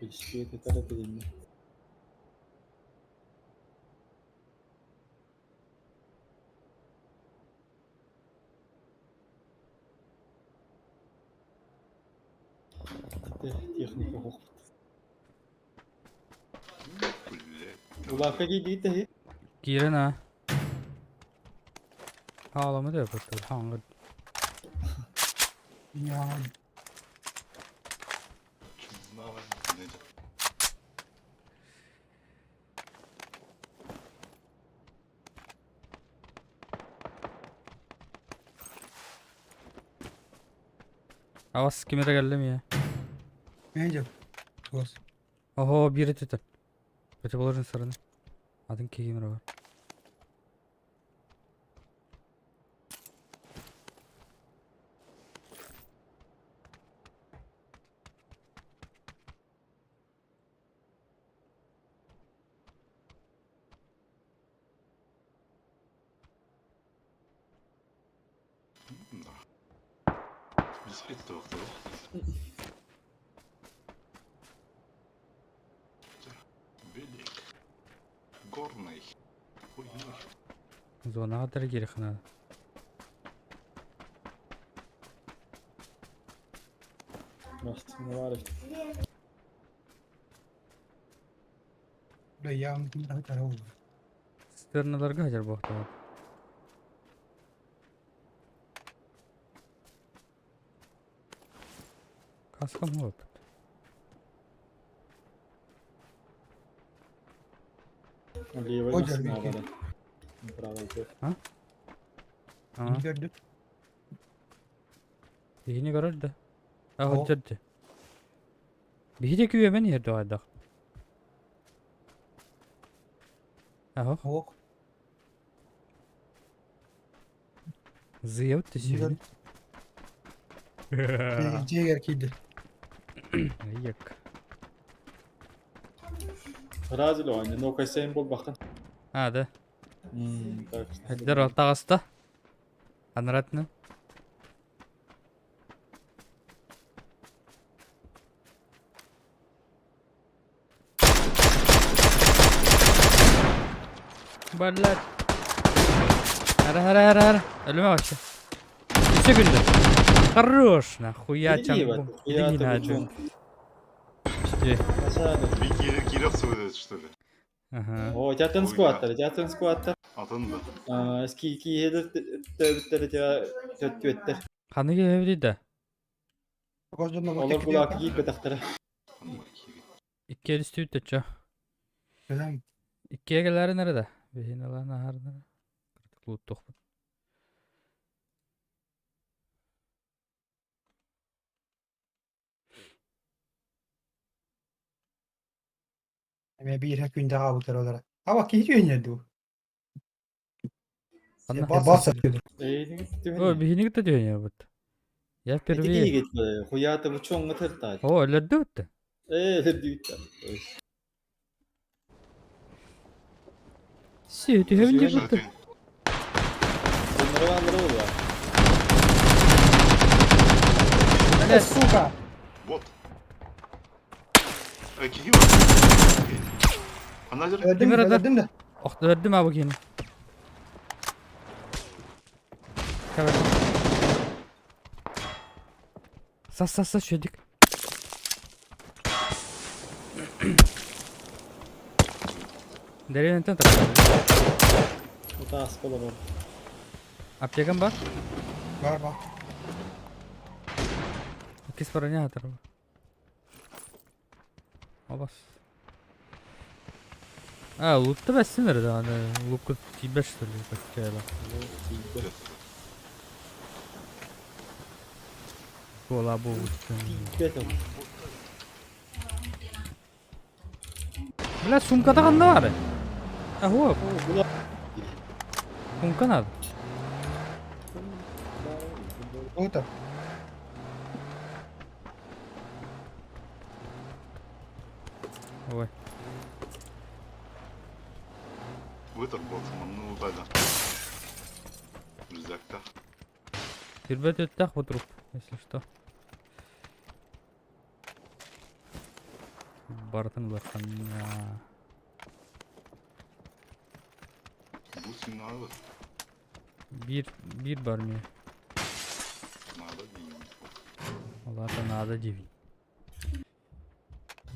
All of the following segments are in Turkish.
İlişkiye tetarap edildi. Техника хок. Ulaka giydi de. Giren ha. Ağlama da yapıyor. Hangi? Ya Avaz kimere geldi mi ya? bence boz. Oho biri tütü. Kötü bulursun sarını. Adın kimere var. Bisiklet de oldu. Белик. Горный. Ой-ой. Zona kadar geri kanadı. Aslında var işte. Burada yağmur daha tarafı var. Stırnalarga hacer bu hafta. Kaskam mı? Левой Ой, нас Джарвики. надо. Правой идет. Ha? Yeni gördüm. Bihini görür de. Ha O. hoccadı. Bihi de güve ben yerde ayda. Aho. Hok. Ziyavut Güzel. tişini. Ciğer erkiydi. Yak. Razil o aynı. No symbol bakın. Hadi. Так. Hadi rota gasta. Anratın. Barlar. Hara. Ölüme başla. 3 секунды. Хорош, нахуя Иди, чангу. вот, Иди я на тебе чё? Где? Киров söyledi işte. Ага. О, жатын скваттар. Atın da. Eski iki header tövbetleri ya töttüetler. Kanı geldi de. Kozdurma Olur vakit kulak gidiyor. iyi bedaktara. İki el üstü ütütçü. Neden? İkiye geleri nerede? Behin alan ahar nerede? Kırtık loot bu. Bir iki günde hava bu olarak. Hava ki hiç yöneldi bu. Anla. Bas atıyordu. İyi gitti. O behini gitti diyor ya bu. Ya İyi pervi. gitti. Huyatı bu çoğunluğu tırtay. O öyle dövdü. Düğüt. Sütü hövünce Sütü. gitti. Bunları var var. Ne suka? Bot. Kiki var. Anacır. Öldüm Kimler adam? öldüm de. Oh verdim abi yine. Evet. Sas şöyle. Dereye neden takıldı? Bu da askılı var. Aptekan bak. Var bak. Kis paranya hatar. Abas. Loot'ta besin verdi hani. Loot'u T5 söylüyor bakayla. Bola bu. Beton. Bля, сумкада қандай бар? Аһо, Bunlar сумка надо. Oto. Ой. Бутерброд, ну тайдан. Рюкзакта. Тирбет өттәк бу труп, если что. Бартын басқанна. Бус не надо. Bir бар мне. Надо деньги. Оларда надо дивин.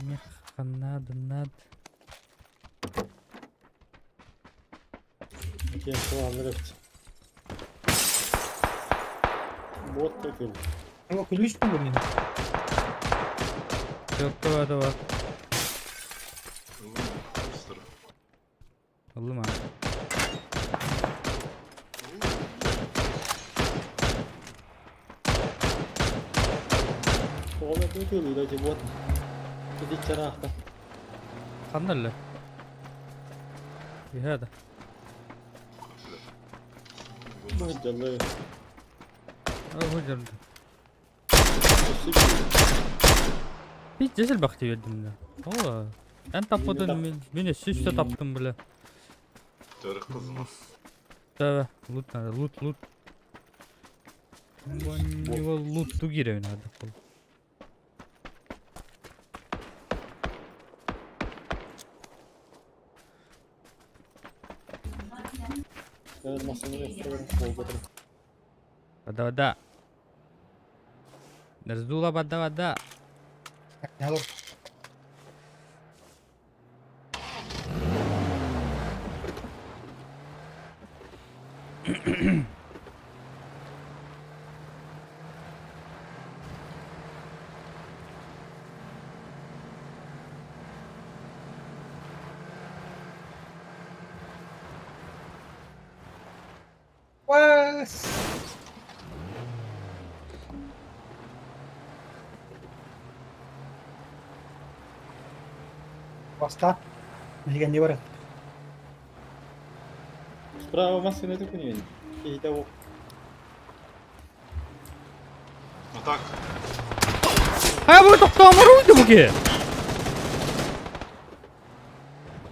Мне надо. Bakayım soğanları yapacağım. Bot takıyor. Ama ключ mu bunun? Yok da var. Быстро. Oldu mu? Soğanları takıyor ilacı bot. Gidip çarahta. Qandaylar? Hada. Maşallah. Hujur. Bir cesel baktı verdim de. Oo. Ben tapadın beni süste taptım bile. Törek kızma. Tabi loot nerede? Loot. Bu loot tu giriyor nerede? Evet masanı yapıyorum. Bol batırım. Вода. Раздула вода. Ne olur? Was? Basta. Balikan di bara. Справа машина такую. И того. Ну так. Ha bu to'xtamar uydi buga.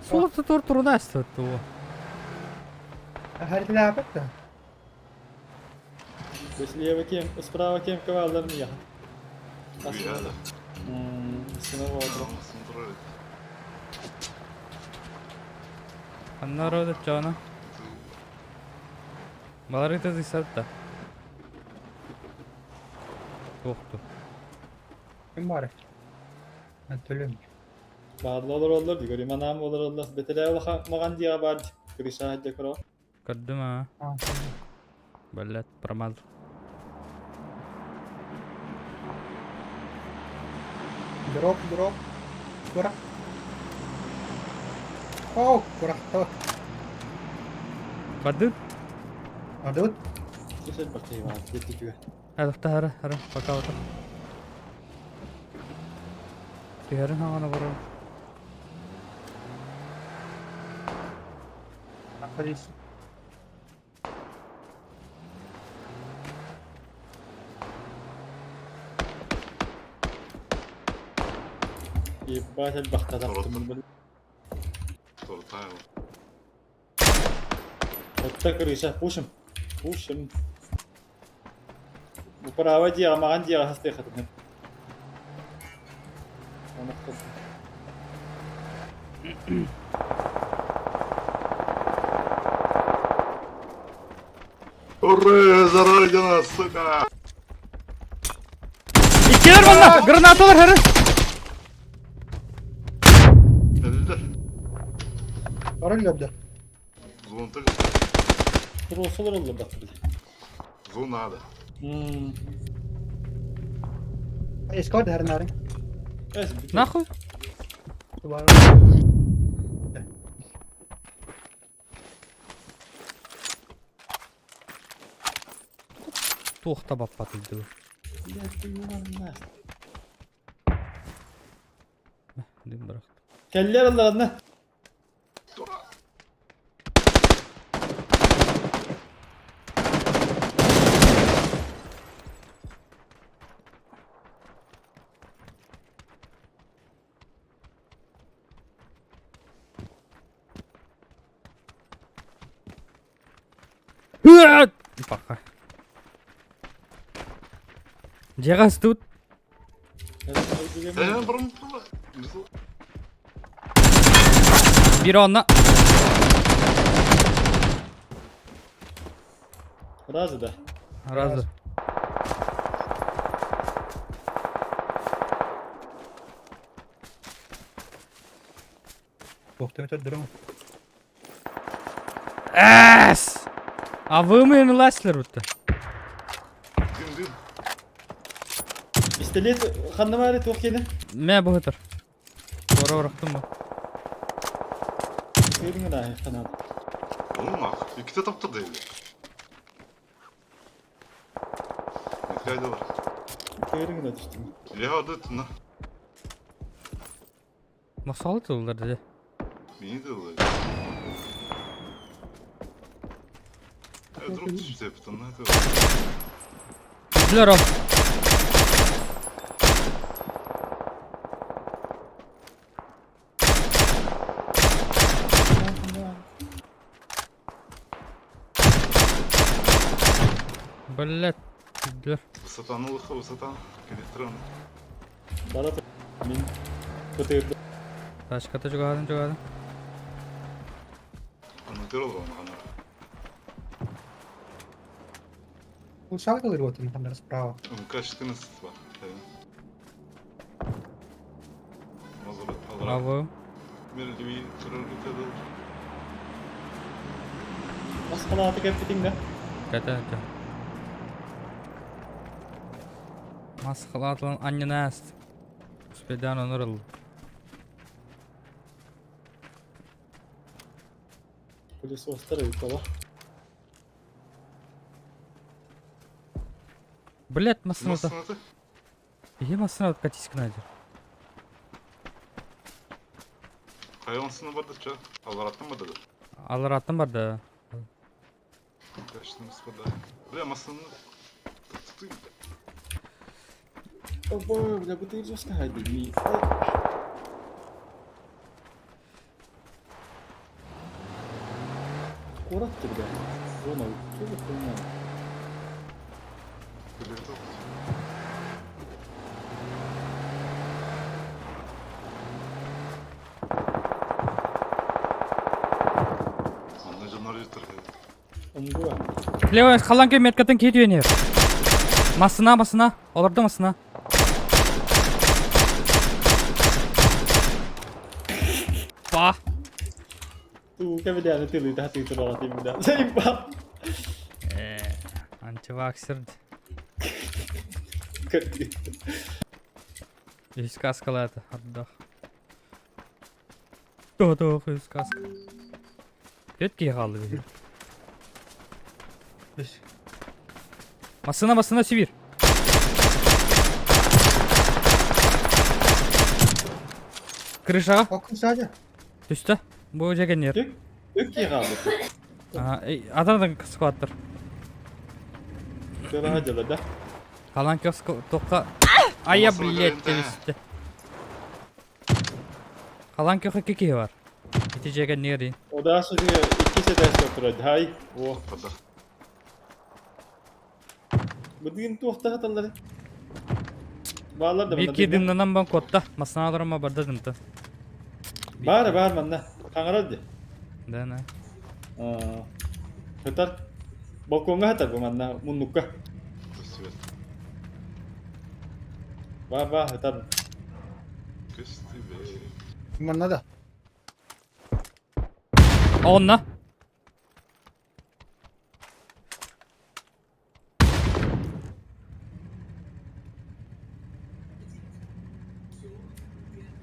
So'lta torturuna astı o. Har tilapet da. Слева кем, справа кем ковалlarını ya. Ребята. Sınava oldu. Смотрит. Qanday o'rib jona? Balarita zisatda. Yo'qdi. Kim var? Ben tölüm. Bağlı olur diyor. Göreyim anam olur. Betele mağan diye var. Krişa hadi kro. Qaddim ha. Ha. Ballat pramad. Drop. Kurang. Oh, kurang tuh. Badut. Adut. Sesel bakayım var. Gitti diyor. Hara bakalım. Diğerin havana vuralım. Apa sih? Ебать, бахта таптым bunu. Тортай. Вот так крыша. Пушим. Bu prava diye mağan diye hasta yakatım. Ура, заройдена, сука! İkiler bana. Granatalar herif. Öldür. Orang gördü. Звонтык. Kurulsalar oldu bak. Звон надо. Eskort her naring. Nahуй? Subhanallah. To'xta bapatıldı. Dim bırak. Keller Allah'ına. Пока. Жегас тут. Бұрын Бiri ona. Razı da. Razı. Muhtemelen durum. Эс! А вы мені ластер бұтты. Gün. Pistolet kandı var et okuydu. Мә бұғытыр. Ора орақтым ба. Söyledin mi daha kanadı? Oğlum bak. İki de taptır değil. Ne kaydı var? Söyledin mi düştüm? Ya adı tına. Масалы тылдар деді. Beni de oluyor. Drop düştü hep tına. Güzler ol. Блядь. Güzler. Высотаны лыха, высотаны. Электроны. Bana da min kıtırdı. Ташката жүгадың жүгадың. Анатер olur onu ana. Шаг дали вот там справа. МК-14 var. Alır. Bravo. Merdivi kırır biter. Nasıl kanadı kapittin de? Кәті. Масқыл атылын аннена әст. Спедан онырыл. Polis ostara yukarı. Блядь, масынаты. Nasıl? Еге масынаты катисік найдыр. Hayvansını vardı çağ. Alarattan mı dedi? Алыр аттым бар да. Kaçtığımız kadar. Buraya masını tutayım. Oba, bля, bu değil жестко haydi. Korattı bir de. Ona çok koyma. Bilirdim. Anlayacağınlar yeter. Onu var. Левая халанке меткатын кетіп ене. Масына. Оларды масына. Ба. Tu cái video này từ từ ta từ từ đó thì mình đã dây vào. Антиваксер. Капец. Из каскала это. Отдох. Отдох из каска. Кетке қалды бе. Масына Сибир. Крышаға. Bakın sadece. Түсті. Бұл жеген ер. Ök ki kaldı. Адамдан қысқы аттыр. Şöyle hacıla da. Қалан кескі тоққа. Ая, Масына блядь, жайында. келісті. Қалан кеқі кеке бар. Ити жеген нерін. O da sonra ikisi de oturacak. Hay. Oh. Kadar. Bu din tuhta hataları. Bağlar da Bir kedimden ben kotta. Masına alırıma barda dımta. Bağır manna. Kangarar de. Dene. Hatar. Balkonga hatar bu manna. Munukka. Свет. Bağır hatar. Кысты бе. Bunlar da. Onunla.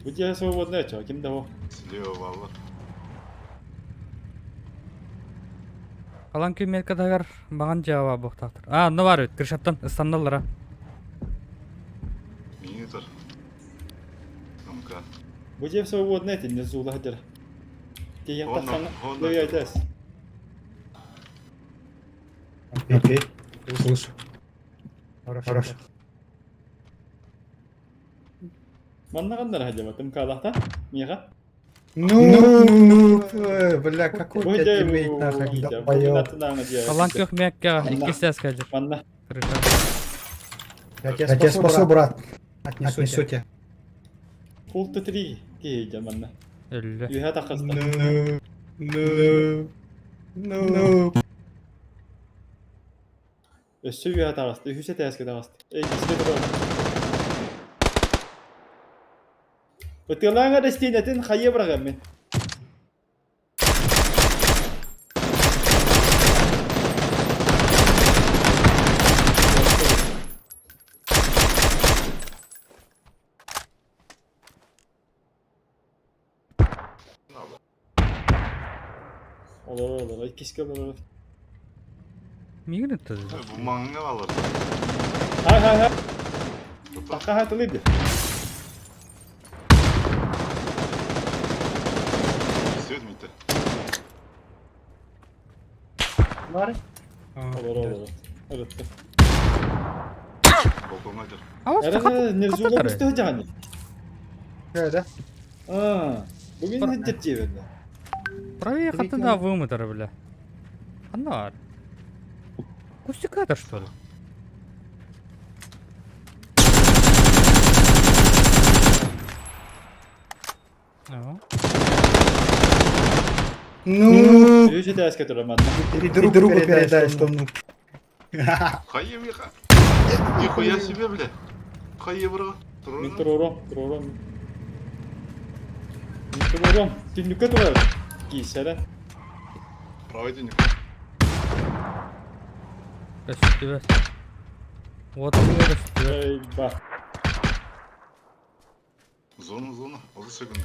Bu diye свободное çağ. Kimde o? Слева валла. Қалан күймелкадагар маған жауап боқтақтыр. Ну бар өт, кіршаттан, ыстандалыра. Минитор. МК. Bu diye свободное ти не зула хадер. Ти yang Honda, tasang Honda. löy aydas. Okey. Sus. Хорошо. Manna kanlar hacı batım kalahta. Miyaga. Бля, какой у тебя Будем тиммейт нахуй, увидеть, долбоёб. бugün diye. Талант yok mekka. Anla. 2 ses gelecek. Manna. Крыша. Я тебя спасу, брат. Отнесу тебя. Kultu 3 giyeceğim manna. 50. Ühe takısta. No. Össü ühe takısta. Ühüse täske takısta. Ei kiste dur. Ötüyorlar da istinetin hayya bırakam ben. Olur. İkisi olur. Мигры тоже. Bu manga alır. Hay. Taka hatırlıydı. Свет мите. Var. Olur. Evet. Balkonuna gir. А вот Eren ne zulüm üstü hocam. Да. Bugün hıccat çevirdi. проехать туда вымытер, бля. Фонарь. Кустика-то что ли? Ага. Ну, Ühüse täske dur manna. и другу передай, что ну. Hayır ya. Нихуя себе, бля. Hayır bro. Min tururum. Tünlükte durar. Giysere. Проводник. Красиво. Вот красиво. Ey bak. Зона. Oldu секунд.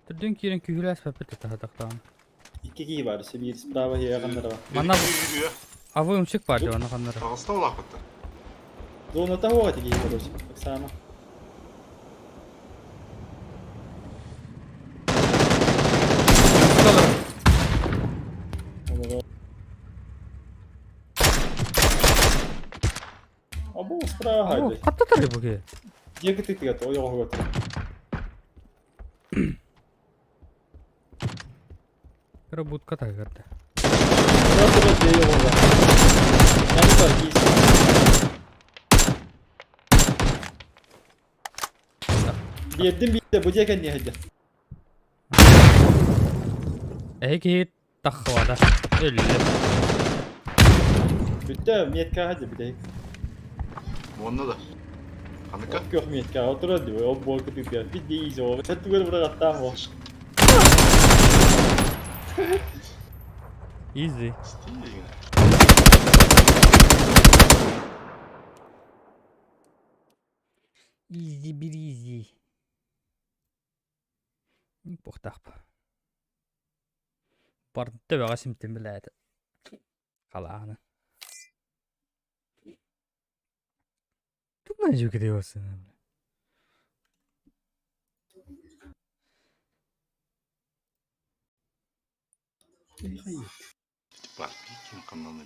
Тудын кирен kühüläs päpet tahtaktaan. İki giy var. İşte bir sprava yaganlara var. Mana Yürüyor. avımçık var diyor anakanlara. Ağızda ol hakikaten. Zona ta hova giy var. Bak sana. Olur. Abo sprava О, haydi. каттатар буге. Екі тикті гатты. Ой оғы гатты. Кара будут катай гатты. Burası da değil oğlan. Yani var giysin. Birdim bir de bu ceken niye hadi. Эки тахвада. Ölü. Bitti miyetka hadi bir de. Onda da. Kanka. Yok miyetka otur hadi. O bol kötü bir. Bir de iyice o. Sen tuğla bırak hatta mı o? Easy. Стильно. Easy breezy. Пухтахп. Барды багасым тембелээд. Халааны. Туман жүгдэй болсон. Бар, пикин каналында.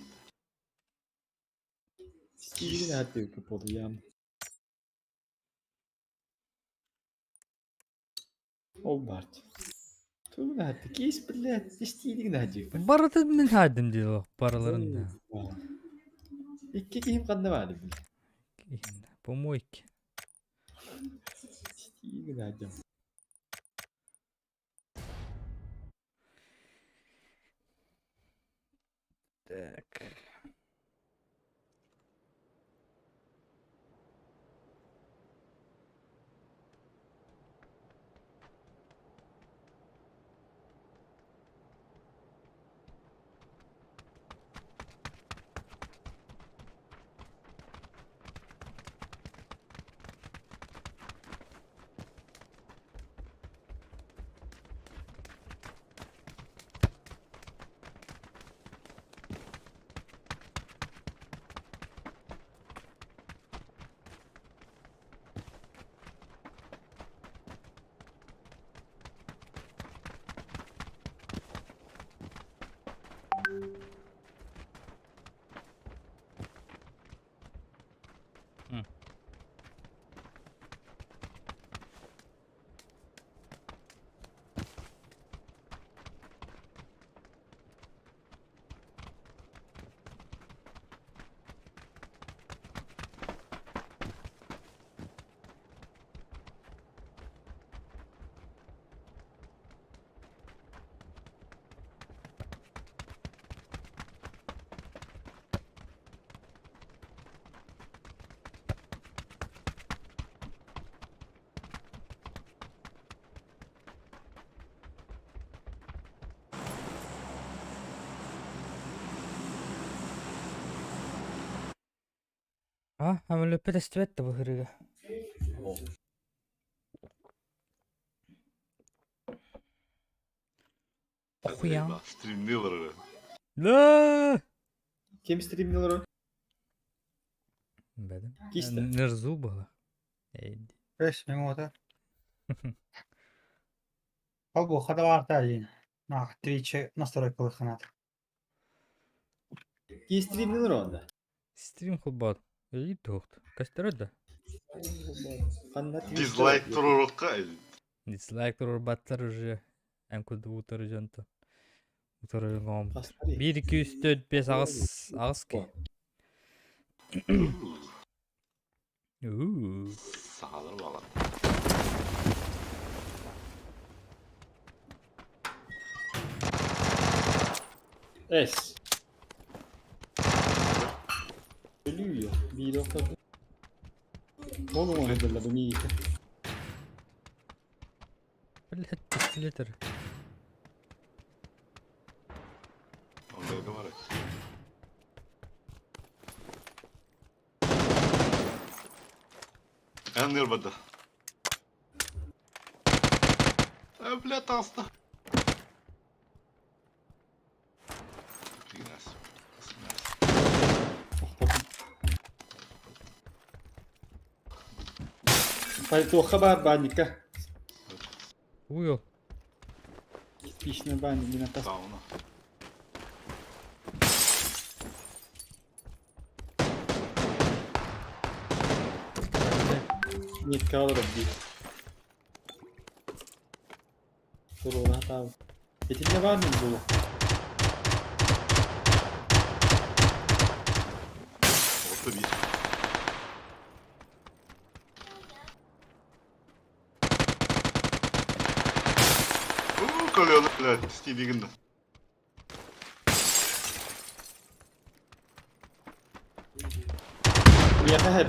Стилin hadi yok oldu ya. O Bart. Tuğla hadi. Giyis bile. Stilin hadi. Барды мен хадым дейді бараларында. İki giyim kandı var. Помойки. Stilin hadi. Так. Hemen löpet estivetti bu hırıga. Okuyam. Streamliyorlar öyle. La. Kim streamliyorlar o? Bedim. Kiste. Nırzu bu. Eydi. Beş ben orada. Al bu kadar var da yine. Nah, Twitch'e nasıl reklam kanat? Ki streamliyorlar onda. Stream kubat. İyi toht. Kaç da? Kanat Дизлайк турурукка. Dislike tur batlar уже. En kudu utarı janta. Utarı gom. 1 2 3 4 5 ağız ki. Sağlar bağlar. Es. Ölüyor. Bir o kadar. Oğlum onu da bu iyi. Böyle hep pistiletir. Onda var. En bada. Бля, таста. Пальтоха бар банника. Уйо. Пишный банник не напас. Сауна. Нет, калоров бит. Dur ona tamam. Etinde var mı dolu? Orta değil. Kalıyorlar. Блядь, стилигinde. Buraya hep.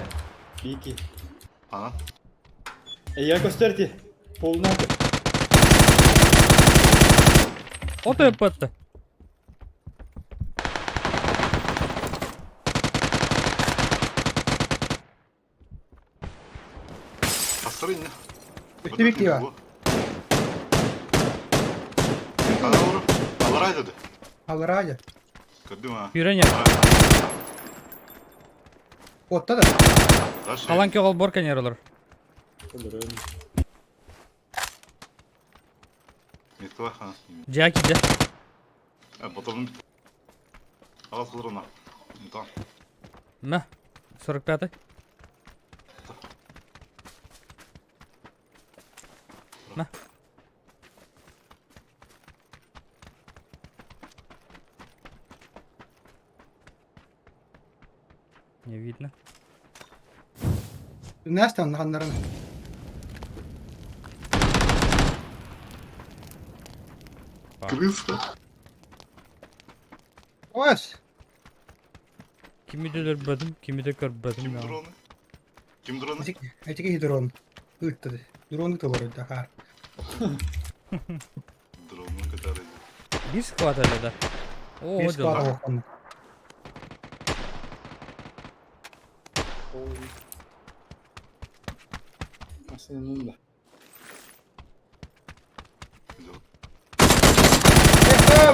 Bir iki. Ana. Я костерти. Полнадо. O da yapmadı. Hastırın ya. Bitti bitti var. Ana vuru. Alaray dedi. Allah razı. Gördün mü ha? Yüren yap. Botta da. Taş. Kalan ki ol borken yer olur. Olur öyle. Meti var ha. Jackie de. Batalım bitti. Ağız kılır ona. Tamam. Meh. 45. Meh. Не видно. Ne stand hanların? Крыска. Oğuz. Kimi de görmedim, kimi de görmedim Kim ya. drone'u? Kim drone'u? Etiki drone. Üttü. Drone da var orada ha. Drone'u kadar ediyor. Bir squad öyle de. Oo, Bir hadi squad lan. bakalım. Aslında da.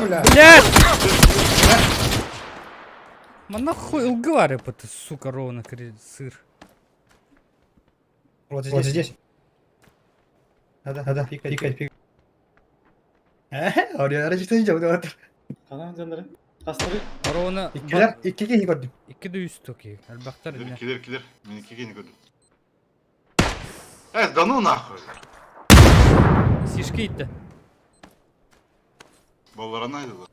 Бля. Блядь! Man нахуй уговаривай, ты, сука, ровно сыр. Вот здесь. Hadi pik. Oraya aracı tutunca bu da var. Kalan canları. Kasları. Ровно İkiler, iki kişi gördüm. 2 de 100 toki. Elbaktar ne? Kiler. Benimki yeni gördüm. Evet, да ну нахуй. Сишки gitti. Bollara neydi lan?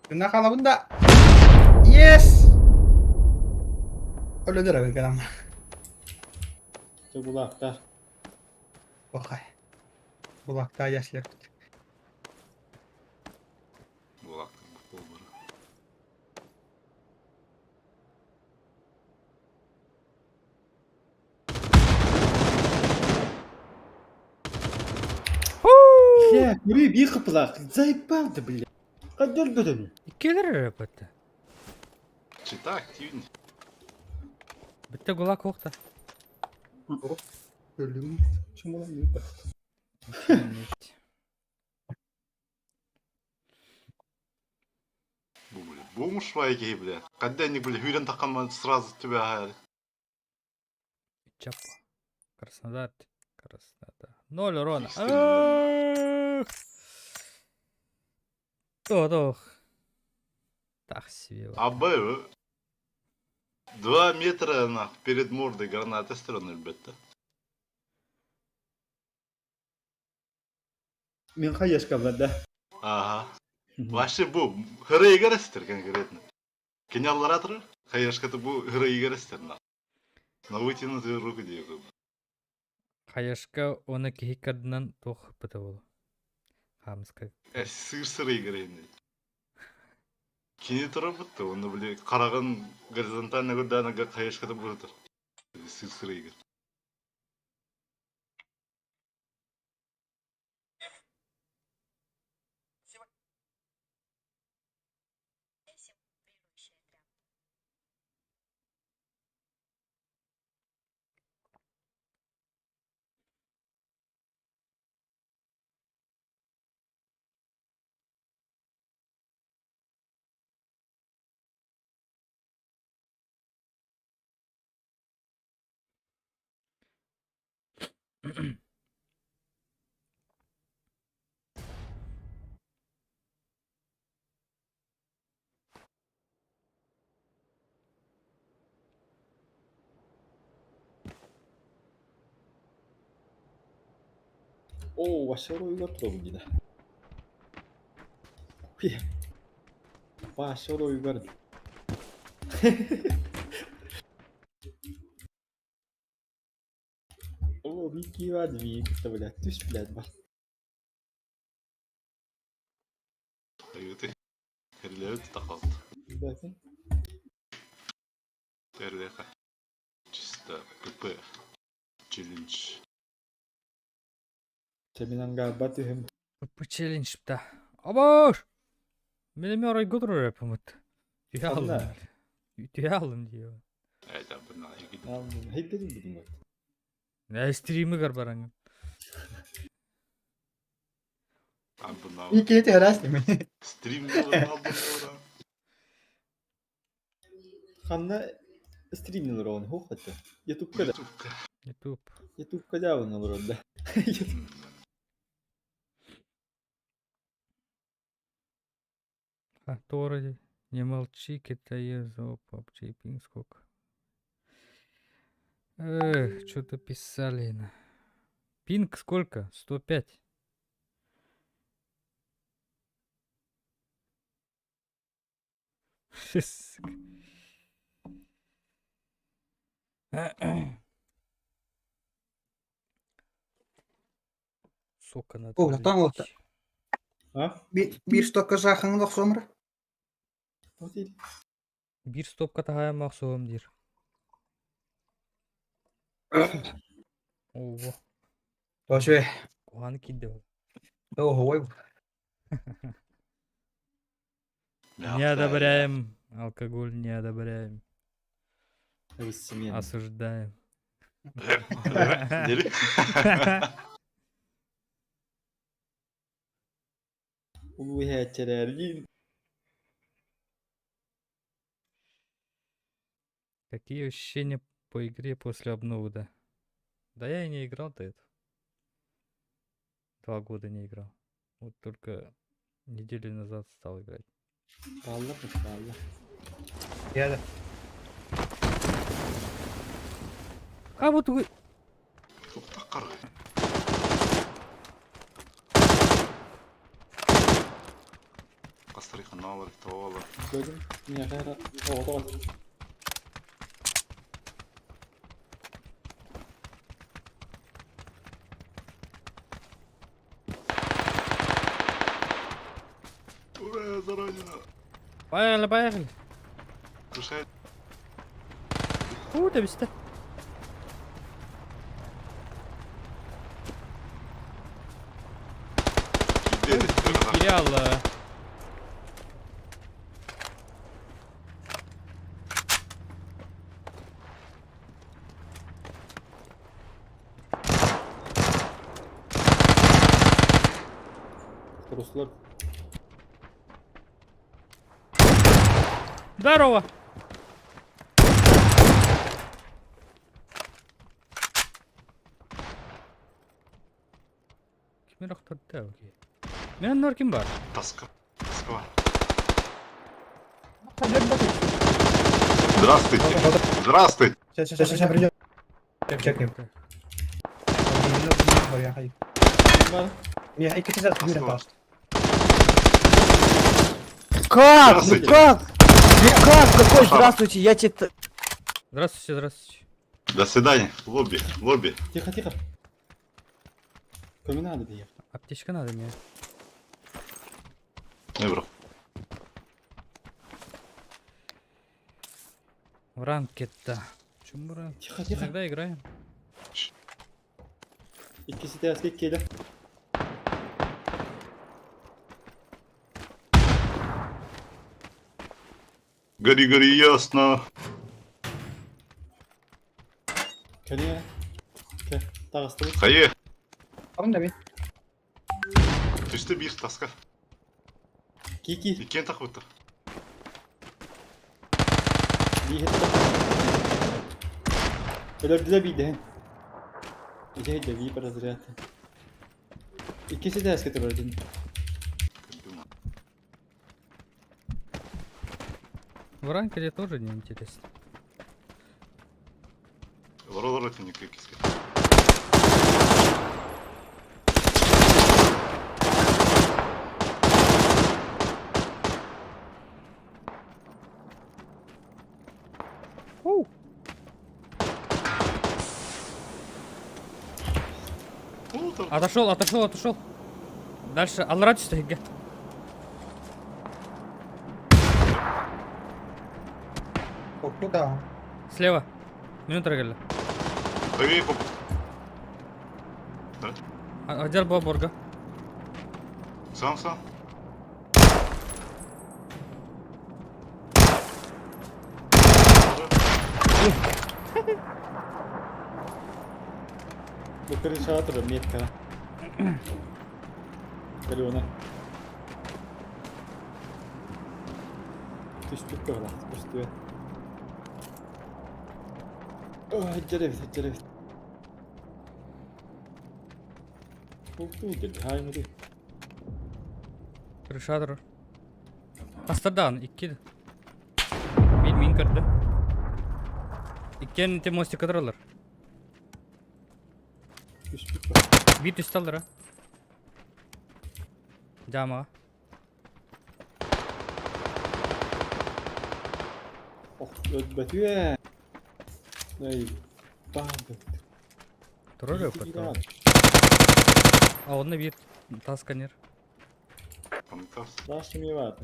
Bunda kala bunda. Yes! Öyle abi kadam. İşte kulaklar. Bakay. Kulakta yaşlar. Bolak. Bollara. Бля, көрей бей қыпылақ. Заебалды, бля. Қаддер бөдім. Иккелер бітті. Чита активнее. Бітті гулак оқты. Өлім. Чым олам ебі. Бля, бумыш вайги, бля. Когда они, бля, Юрин таком сразу тебя гали. Чап. Краснодар. 0 урона. Естественно. Тох. Так себе. А Б 2 метра перед мордой граната стороны, бетта. Мен қаяшқа бада. Ага. Вообще bu hırayı garastır конкретно. Кинялар атыры, хаяшкаты bu hırayı гарастır на. На вытянутую руку дейгу. Қаяшқа оны кейкадынан тоқ біті болу. Қамысқа. Сыр-сыры гарайын. Кене тұра бұтты, оны біле қараған горизонтальный көрді хаяшкаты бұрытыр. Сыр-сыры гар. О, вообще ойға тұру дейді. Вообще ойға. О, Вики двигаться, блядь. Ты ж, блядь, бар. Ты херлеют тақалды. Bakın. РДХ. Чисто ПП. Челлендж. Çeminden galiba tühüm. Bu challenge біті. Абаш! Менің орай көтірі әпіміт. Түйе алым. Түйе алым дейі. Это бұрна егеді. Aldım. Heydedim dedim bak. Nə стримі қар бараңы. Бұрна İki terasta mı? стримді алдым ора. Kanna streamler onu hoş hatta. YouTube'da da. YouTube. YouTube'da da olur onda. А, Тора, не молчи, китае за PUBG, пинг сколько. Что-то писали. Пинг сколько? 105. Сока надо. О, там вот. Ha? Bir stokka жақыңды оқсамыр? O değil. Bir stopқа тағайымақ соғым дер. Ого. Тоже. Қоғаны кейді ол. Ой. Не одобряем. Алкоголь не одобряем. Совсем. Осуждаем. Дели? Уехали. Какие ощущения по игре после обновы, да? Да я и не играл-то это. 2 года не играл. Вот только неделю назад стал играть. Allah Allah. Geldi. А вот вы... Қарғай. Қастыры қаналар, тоғалар. Gördüm. Yine kayra. Oğda var. Ура, заранено. Поехали, поехали. Решает. Да без. Biri Allah. Ruslar. Здорово. Kim yaktırdı da okey. Benim nor kim var? Таска. Таска var. Здравствуйте. Здравствуйте. Сейчас придет. Чекаем. Var. Я и катизар Таска миром var. паст. Как? Ну Здравствуйте. как? Ну как? Какой Пошла. здравствуйте? Я тебе... Здравствуйте, здравствуйте. До свидания. Лобби. Лобби. Тихо, тихо. Кому надо диye. Аптечка надо мне. Не, бро. В ранкетта. Почему в ранкет? Тихо, тихо. Иногда играем. İkisi de eski kedi. Гори, гори, ясно. Kedi. Ke. Tağıstı. Hayır. Tamam da bir. Düştü bir taska. Kiki. İkiye takıldı. Bir hit. Öyle bir de. İki de bir разряд. İkisi de eski turacın. В ранкеде тоже неинтересно. Родственник киски. Отошел, отошел, отошел. Дальше. Алрат что Куда? Слева. Минута регали. Эй, поп. Адер Боборга. Сам. Bu kırışa atırım yetka. Gel ona. Düştük böyle. Düştük. Heccelevit. Korktu geldi. Hayır değil. Крышадыр. Астадан, икки. Мин кірді. Иккен те мостик кыдыралар. Düştük. Бит үсталдыр, а. Жамаға. Ödbetüye. Ey. Bağdı. Тұрар өп катты. А онны бир тасканер. Памятас. Başka mı vardı?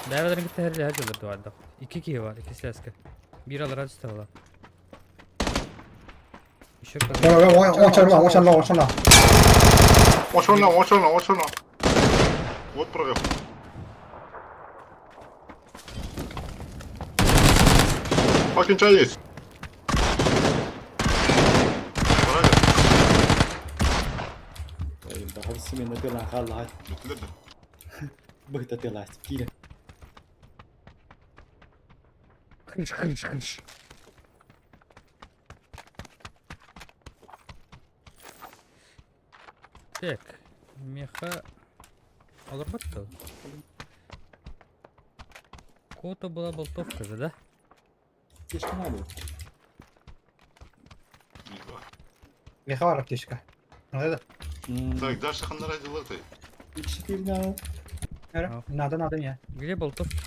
Бәрі кетті әрі әжілер дуалда. Икки кие бар, икки сәскі. Bir alır hadi üstü Еще Очерла. 5,000. Вот проехал. Fucking Chinese. Ey, daha bir simende bir lan kaldı hadi. Bitirdi. Bıhtı telaştı. Gire. Хыш. Так, меха... Алар баттı. Кота была болтовка же, да? Keşke ne yapıyor? Меха var аптечка. Надо. Так, дальше ханна родила ты. İkisi bir daha. Надо мне. Где болтовка?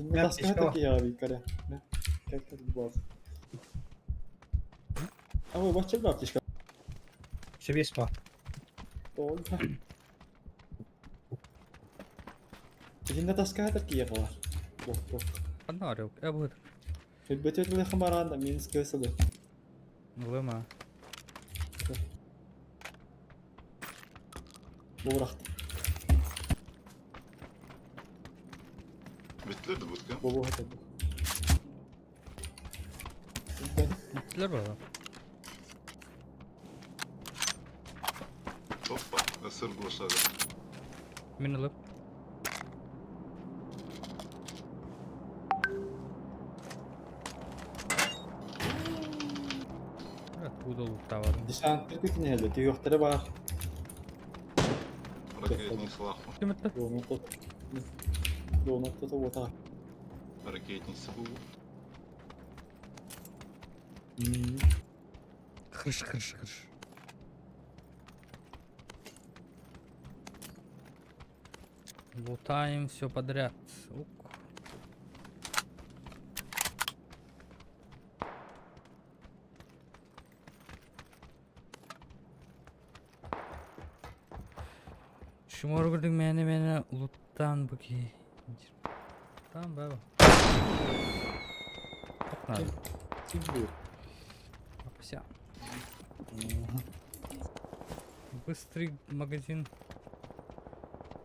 Ne taskı taki ya bir kare. Ne? Gel bir baz. Ama başka bir aptişka. Себе спа. Doğru. Elinde taskı taki ya var. Bok. Одна орел. Я буду. Elbette öyle kameranda minus kısılı. Лыма. Bu bıraktı. Bitlerdi bu tka. Bu hadi bu. Gittiler baba. Hoppa. Isır bulaşadı. Min alıp. Evet, bu da loot var. Dışarı kötü nerede? Diyoktları var. Ракетний флаг. Kim etti? Donut'ta da o taraf. Ракетница был. Kırış kırış kırış. Лутаем все подряд. Ук. Шуморгудың мені луттан бүке. Tamam baba. Çok надо. Kim bu? Опся. Быстрый магазин.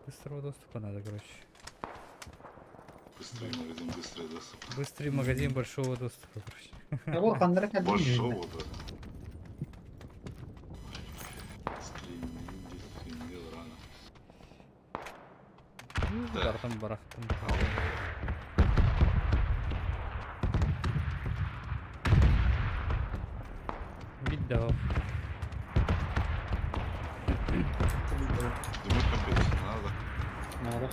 Быстрого доступа надо, короче. Быстрый магазин, быстрый доступ. Быстрый магазин большого доступа, короче. Ya bu kanlara kadar Большого, bilmiyorum. да. Стримил рано. Бартым барахтым. Видео. Думаю, компьютер надо. Nada.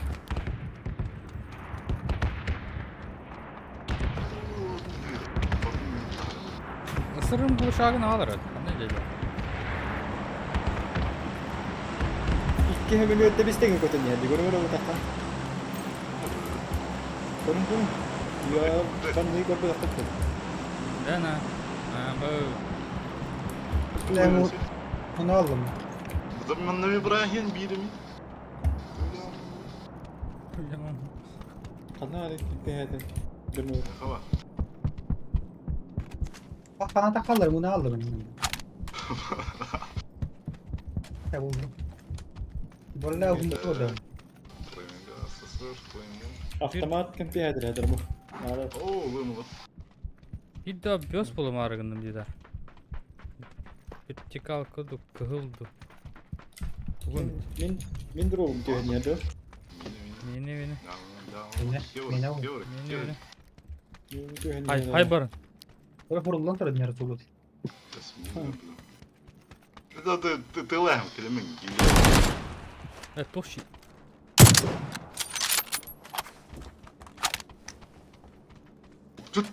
Isırırım bu uşağını alır. Ne diyeceğim? İki hemen öte biz tek kötü nerede? Görüyor musun takta? Kurun. Ya ben neyi görüp takta? Dana. Bu. Ben bunu aldım. Bu zaman ne İbrahim birim. Kana arayıp bir hadi. Dönüyor. Hava. Bak bana takallar bunu aldım ben. Ya buldum. Vallahi bunu da aldım. Flaming accessory, flaming. Автомат kan bir hadi bu. Nada. Oo, lımlı. Bir daha bios bulum arıgındım bir daha. Bittikal kudu kıhıldı. Bugün Min durum diyor nerede? yeni yeni. Min diyor Hay barın. Böyle fırından sonra dinler sulu. Ти легом килимин. Тоши. Tut.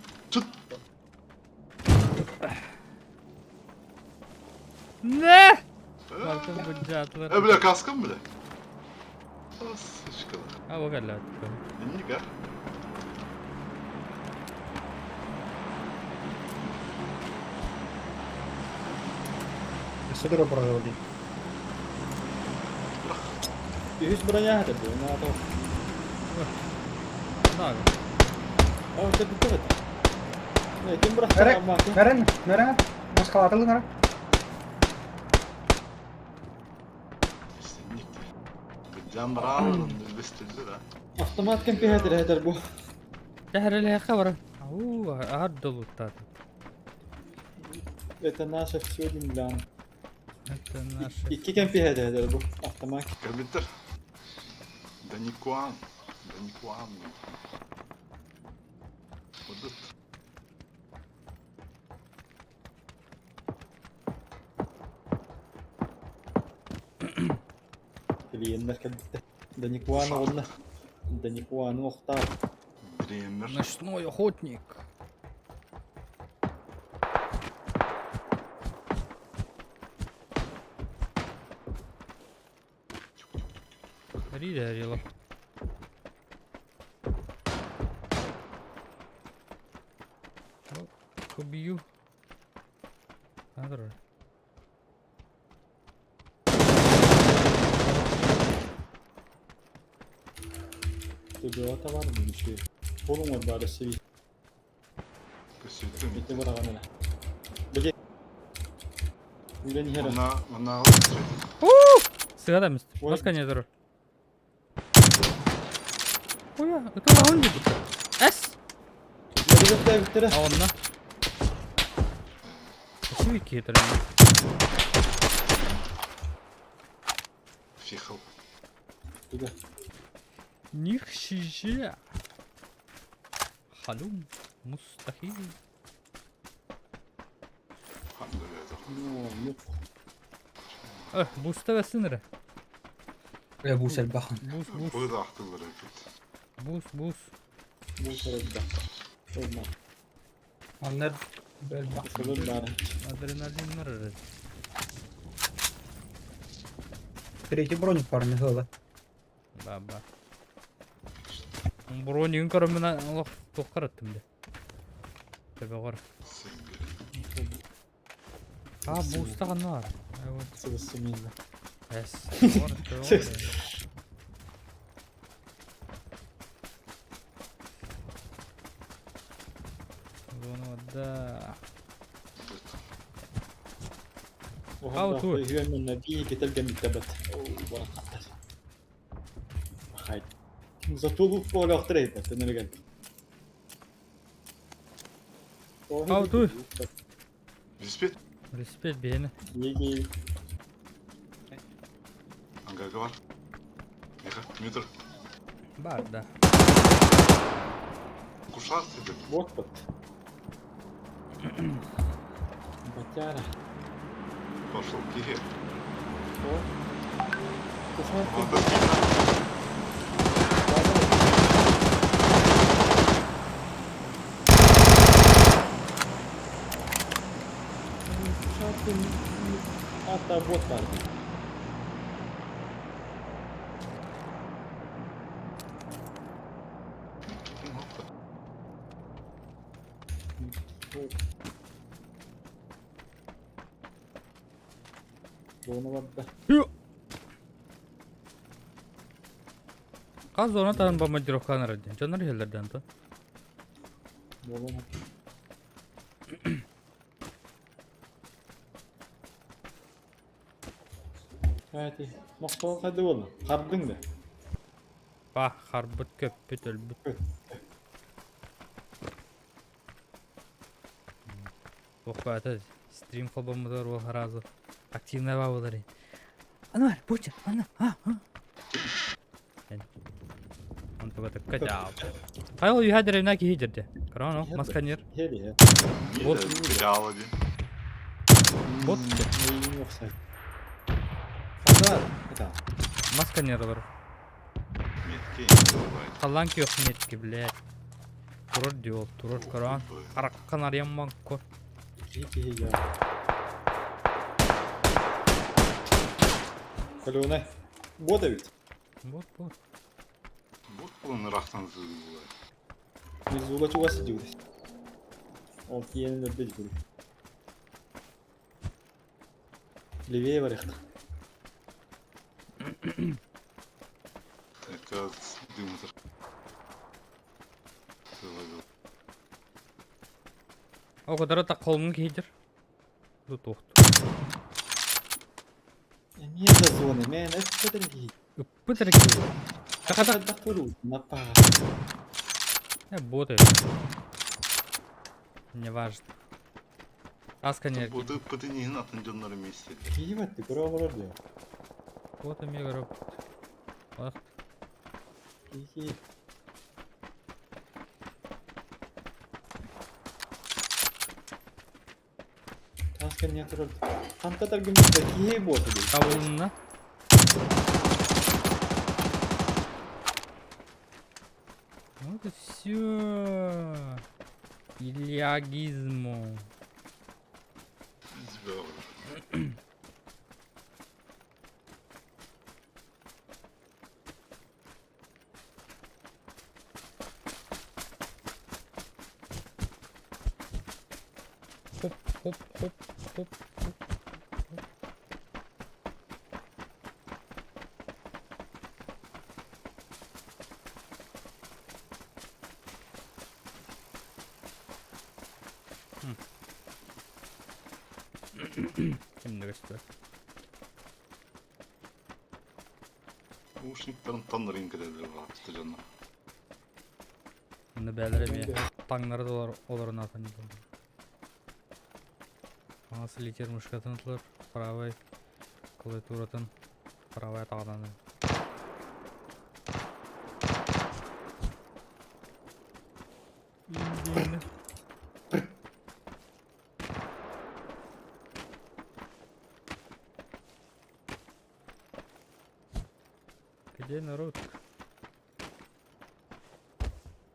Ne? Bakın bu cadılar. Бля, каском, бля. Сучка. Ha o geldi. Ника. Seguro por ahí. Yüz buraya hadi bu. Nada. Ne abi? Oh, tabii tabii. Ne kim bıraktı Nereye? ama? Nereye? Nasıl kapatalım nereye? Kesinlikle. Can Brown'un üstünde de. Автомат kan bir hadi bu. Şehre lehaka var. Ahad dolu tadı. Это наше все Димлян. Это наше. İki kan bir hadi bu. Автомат. Компьютер. Да не куан. Вот это. Клиентler kan. Да не куана он. Да не куана охтар. Дремер. Ночной охотник. Гори горело. Убью. Надо. Dövüyorta var mı bir şey? Kolum var bari sevi. Kösüldüm. Bitti bırak anne. Bıcak. Gülen her. Ona Сыгада мистер. Ой. Масканер durur. Oya, это лаун gibi. Эс. Yarı bitti. А онна. Почему iki yeter? Фихал. Туда. Них шиже. Халум. Мустахил. Ну, Буста ve sınırı. Bu sel bakın. Bus. Бұл да ақтылар екен. Bus. bu tarafta. Olmaz. Onlar bel bak. Sıvır bari. Adrenalin var arada. Третий броник парни хыла. Баба. Бронигин көрөмүн алып токкараттым де. Тебе кор. Буста гана бар. Sıvı sümüyle. Эс. Да. وهذا طول. هو من النبي بتلقى مكتبت ورا قطر. هاي. زطول فوق اختريت تنرجع. طول. Респект. Респект бейни. يجي Аңғарға бар. Еха, метр. Бар, да. Құшақ деді. وقت. بتعرف. Пошел кеге. О. Кусать. Анда Hatta bot var. Bunu var da. Каз зона тан бомбардировканы раден. Жонор хелерден то. Bunu var. Hadi. Maqsad hadi oğlum. Qardın da. Бах, харбыт көппүт өлбүт. Охбата, стрим фобомудар ол харазы. Активный бабылар. Анвар, боча, ана, Он туга так качал. Хайл юхадер evnak hijirde. Крано, масканер. Hadi ya. Вот. Реалы де. Вот. Neyin yoksa. Hadi var. Hadi. Масканер бар. Метке енді олай. Халанки yok metki, блядь. Турор диол, турор кран. Караккан арьям банко. İyi ya. Kalona. Bu da bit. Вот. Бұл бұлын рақтан зүйді олай. Biz zula çok asıl diyoruz. Alt yerinde de diyoruz. Leveye var yakta. Қазір дымытыр. O kadar da kolmun hijir. Тут охт. Niye de zona? Men hep kadar iyi. Ыппытыр. Какада? Kadar kurul. Napa. Боты. Не важно. Асканер. Бұты пытынеген атын жонлары месте. İyi battı. Kura var diyor. Вот мега роб. Ах, İyi. Taskan ne turul. Tam kadar gümüşte iyi bu oldu. кабылына. Вот и все. Ильягизмо. Хоп. Şimdi göster. Ушниктарын таннарын кедедер var canım. Bunu belirlemiyor. Tangları da olurun atan. Nasıl liker muşkatın atılır. Pravay. Klaviaturatın. Pravay tağlanı. Где народ?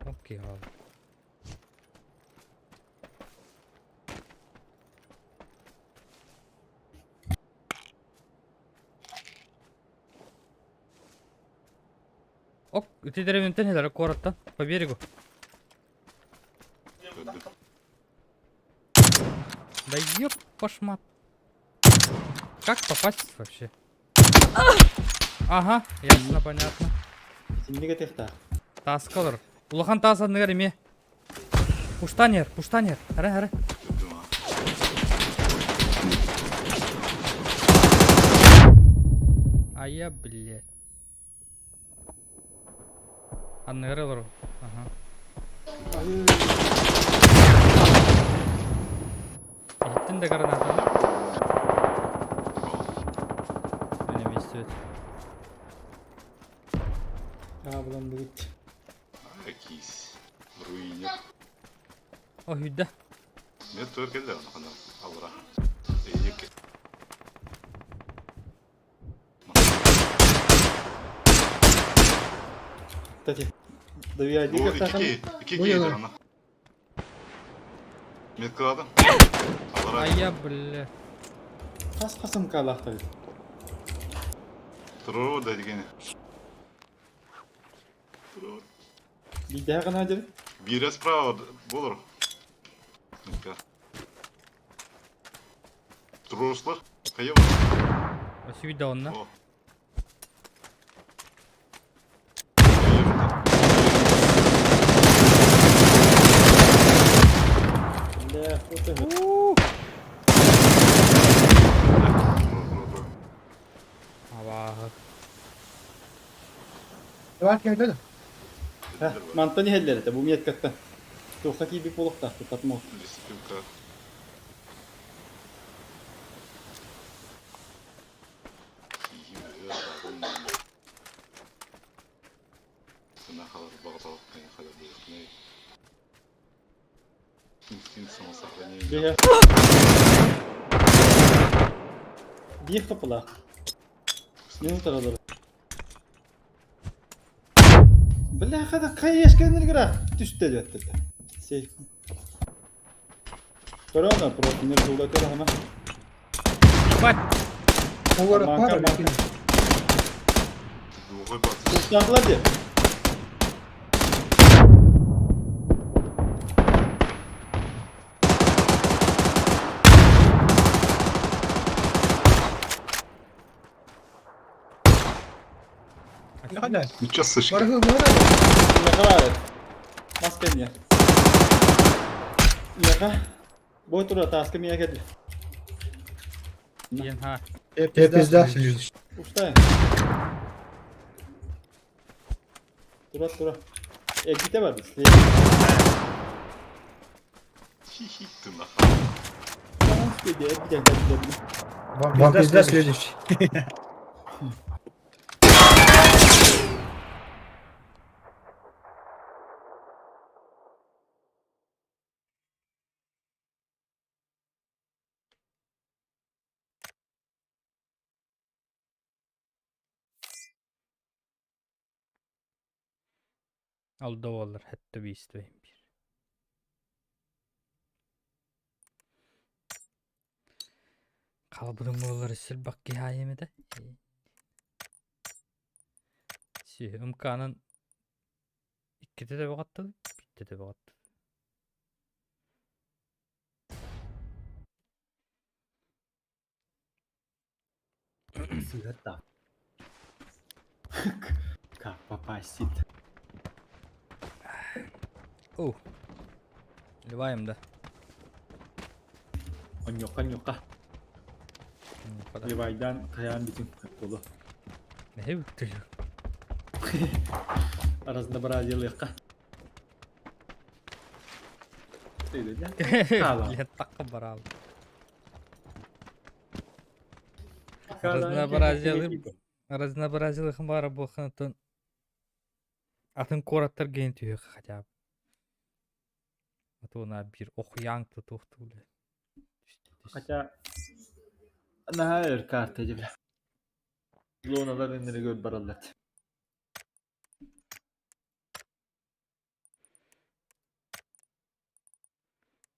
Окей, ладно. Ок, ты деревья не коротко по берегу. Да ёп, пошмат. Как попасть вообще? Ага, ясно, понятно. Синнеге техта. Таскалар. Улахан таса негер ме. Пуштанер. Аре. А я, блядь. Аннегер. Ага. Gittin de granatını. Benim istiyor. Ya bulan bu gitti. Якийсь руїнів. O hüdde. Не тільки для вона аура. Які. Кстати, довіяді Bu як так. iki giydir ana. Metkaladım. А Alara я, бля. Kas kasım kalaqtı. Turu da degeni. Turu. Bir daha kana acaba? Bir справа bulur. Turuslar. Kayıyor. Ось hüdde onunla. O. Ne foto. Hava. Var geldi. Heh, mantani helleri de bu miyet kakta. Tohaki bir poluk da tutatma. Листівка. Сына халат бағыталып қайын қада бөлікіне. Инстинкт самосохранения. Bir bir kapıla. Ne utaralar? Billa kadar kayış kendini gira düştü dedi. Şey. Korona proteiner tuğlatır hemen. Bak. Olur Banka, var. banka. Другой бац. Tutakla diye. Ne kadar? Ничего слышно. Var var. Yaka var. Masken ya. Yaka. Boy tura taskı mı yaka? Yen ha. Hep bizde. Ustayım. Tura. Gite var biz. Хи-хи, ты нахуй. Tamam dedi. Bir dakika. Вам пизда следующий. Aldı olur. Hatta bir isteyeyim bir. Kalbının buraları sil bak hikayemi de. Imkanın ikkide de bakattı. Bitti de bakattı. Сигарета. Как попасть? Oh. Livayım da. Onyoka. Bu kadar. Rivaydan kayan bizim dolu. Ne bitti? Разнообразиелыакка. Тыйды да? Кала. Билет таққа барал. Разнообразиелы. Разнообразиелых бары болғандықтан атын кораттар ген түйе хотя бы. Атуына бір оқуяңты тоқты біле. Хотя нахайр карта дебля. Лоналар иннере гөл бараллат.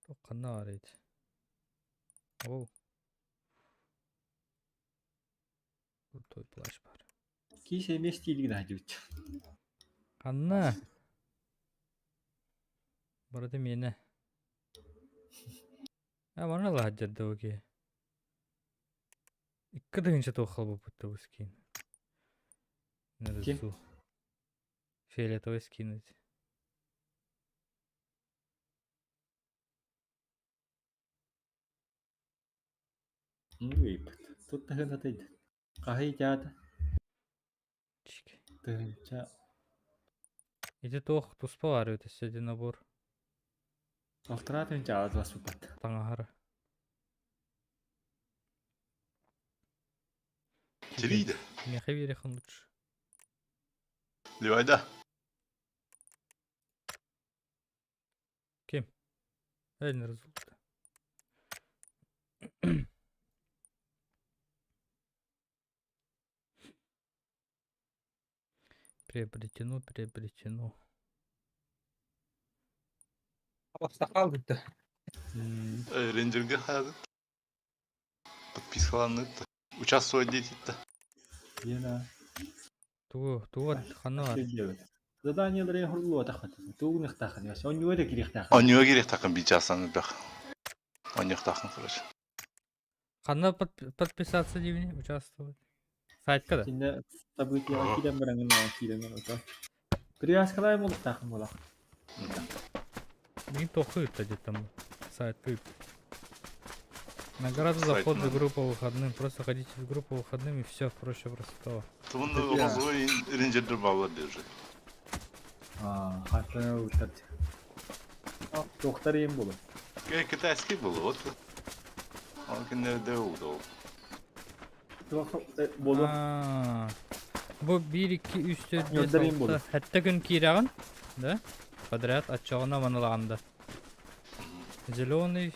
Тоққанна бар еді. Оу. Той плащ бар. Кисе емес тийлигин ажыбыт. Қанна. Барды мені. Мана ла жадда оге. Иккі дегенше тоқал болып бұтты бұл скин. Ким? Фиолетовый скин еді. Вейп. Тут тагын атайды. Қахи жады. Чик. Тыгынча. Иди тоқ туспа бар өте седі набор. Алтыратын жады бас бұпат. Таңағары. Телейді. Меха берехан лучше. Левайда. Кем? Әйін результат. Приобретено. Абақста қалдықты. Рейнджерге қағыд. Подписқаланды. Участвовать детейді. Ена. Туғат қаны бар. Заданияларын хурлу атақаты. Туғын иқтақын. Он не өйді керек тақын. Он не керек тақын бичасаны бақ. Он не тақын құрыш. Қаны подписаться дейміне участвовать. Сайтқа да. Şimdi события кидем бараңын кидем ото. Привязкалай болуп тақын болақ. Мен тоқы өтті деттім. Сайтқа өтті. Награда за вход в группу выходным. Просто ходите в группу выходным и все, проще простого. Тұғынды оғызғы рейнджердер балар держи. Хартына өттірді. Тоқтар ем болу. Китайский был, вот. Он кенде деуді. Болу. Бұл 1, 2, 3, 4, 5, Өндірейін 6. болу. Хәтті күн кейрағын. Да? Подряд отчағына манылағанда. Зеленый,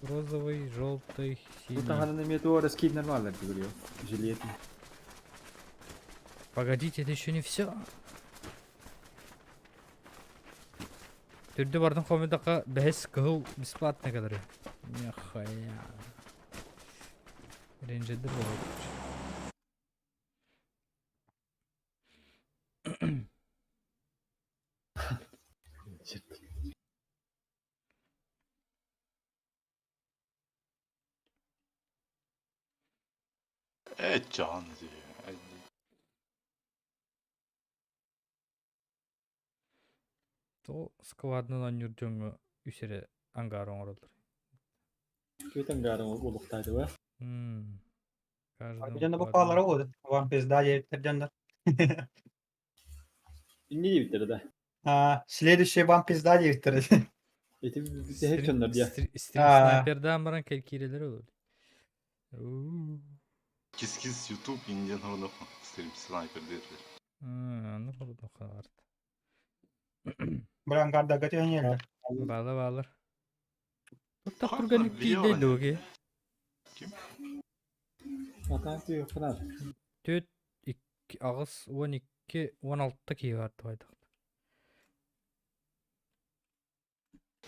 розовый, желтый, Тут синий. ағанын метеора скид нормально говорил. Жилетный. Погодите, это еще не все. Түрді бардың қомедақа бәс қыл бесплатный кадры. Нехая. Рейнджерді болады. Can diyor. То складынан үрдіңі үсері аңғарын оралдыр. Көтен гарың болуқтайды ба? Жанда бұл қалары оғыды. Оған пизда жептер жандар. Ne diye bitirdi? Следующий вам пизда жептер. Eti bize hep çöndürdü ya. Стрим снайпердан баран келкирелер olur. Кис YouTube индиан хордох стрим снайпер дерлер. Аны құрды қарт. Біран қарда көтен елді. Балар. Тұттақ тұрған кейде лөге. Kim? Atan tüyü kınar. 4, 2, ağız 12, 16'da key vardı baydı.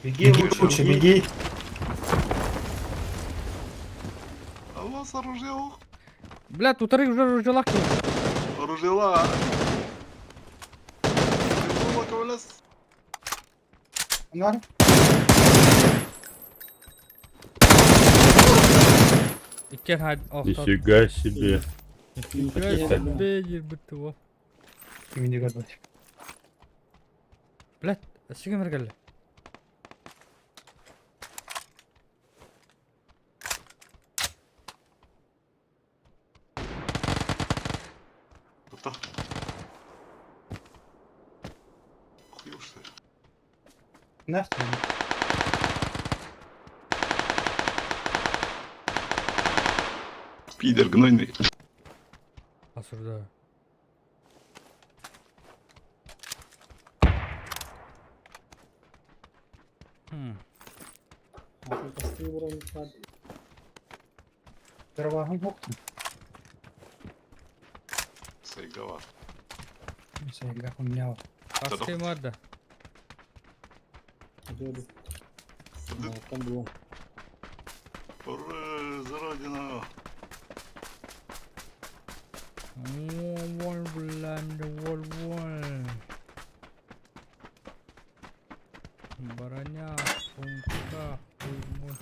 Беги лучше, беги. Allah оружие yok. Бля, тут уже ружелак. Оружие ла. Оружие ковалес. Bunlar İkken hadi. Нифига себе. Бейер бітті о. kimini gördüm. Бля, сүйгемер келі. Тоқта. друг, что ли? Нахуй. Пидор гнойный. Осуждаю. Хм. Arkasını vuralım. Дорогой бокт. Сайгава. Все, как у меня. Kaskayım vardı. Hadi hadi. Alttan bulalım. Ура, за родину. Wol Belanda, wol. Бараня, пункта, хуйму.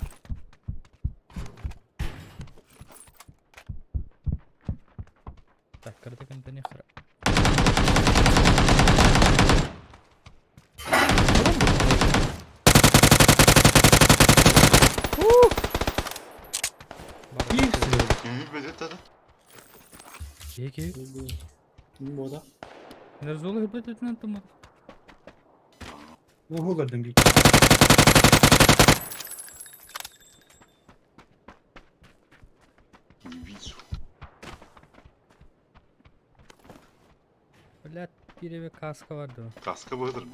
Так, карта конта хра. Ümit Bedet dedi. Ki. Kim bu adam? Nerede hıbet etmen tamam. В угол один бить. Не вижу. Блядь, переве каска vardı. Каска выдр.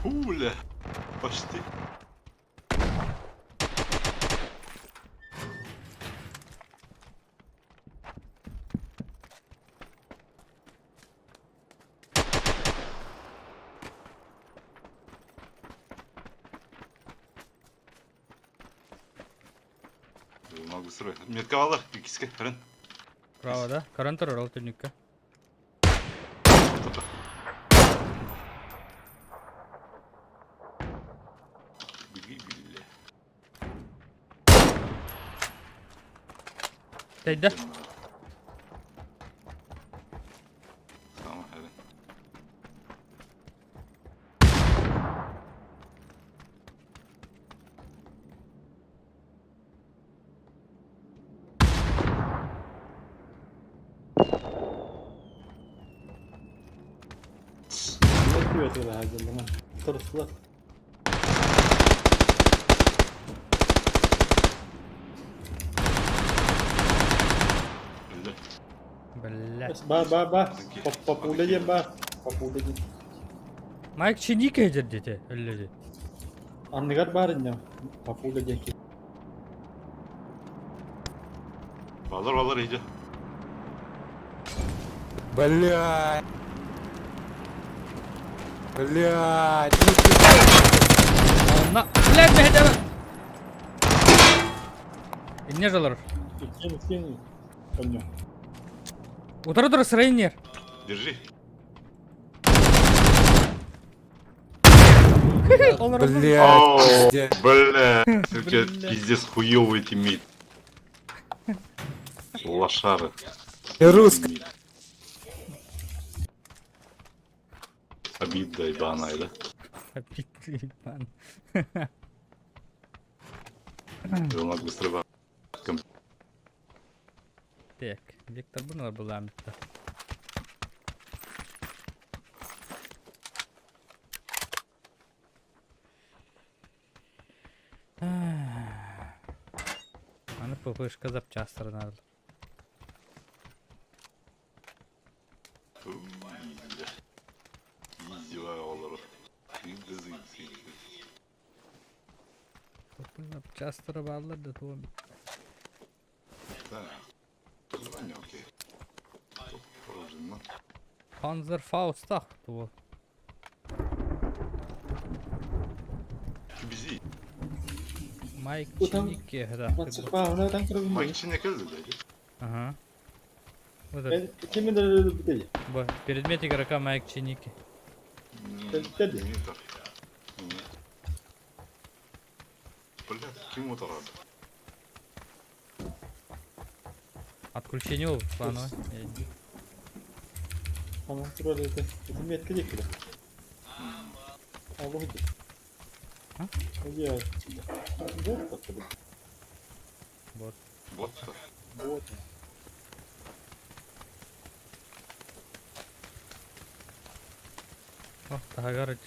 Хуля. Почти. Могу строить. Метковалар, икиске, хрен. Bravo da. Karantır oral teknikke. Teyde. Tamam, hadi. Ne yapıyor öyle hazırlama? Tırtıklar. Öldü. Блядь. Ba. Популя дем ba. Популя дем. Майк чиника ежердете. Өлледи. Anlıgar bari ne? Популя дем. Valır iyice. Блядь. Блядь. Она. Блядь, не хотя бы. İnne жалар. Kim? Конем. Утра срайнер. Держи. Блядь. Оу, пиздец. бля. Все-таки Бля. пиздец хуёвый тиммейт. Лошары. Русский. Обидно ебаная, да? Аппетит, пан. Его надо быстро Так, Виктор bunu bulan bitti. Аны ппшка запчастары надо. издеваю. Запчастары bağlar da tuğum. Да. Позвони, окей. Положено. Panzerfaust'ta tuğum. Bizi. Майк Bu tam- Чиники, да. Maçı nereden kırıldı? Майк içine geldi dedi. Ага. Вот это. Ben kimin de bir değil. Б. Предмет игрока Майк Чиники. Dedi. Не так. Нет. Блядь, кому-то рад. Отключение плановое. Tamam dur öyle de. Bizim yetkili kilo. Al bu hadi. Ha? Hadi ya. Bot da tabii. Bot. Бот. Bot. Oh, daha garaj.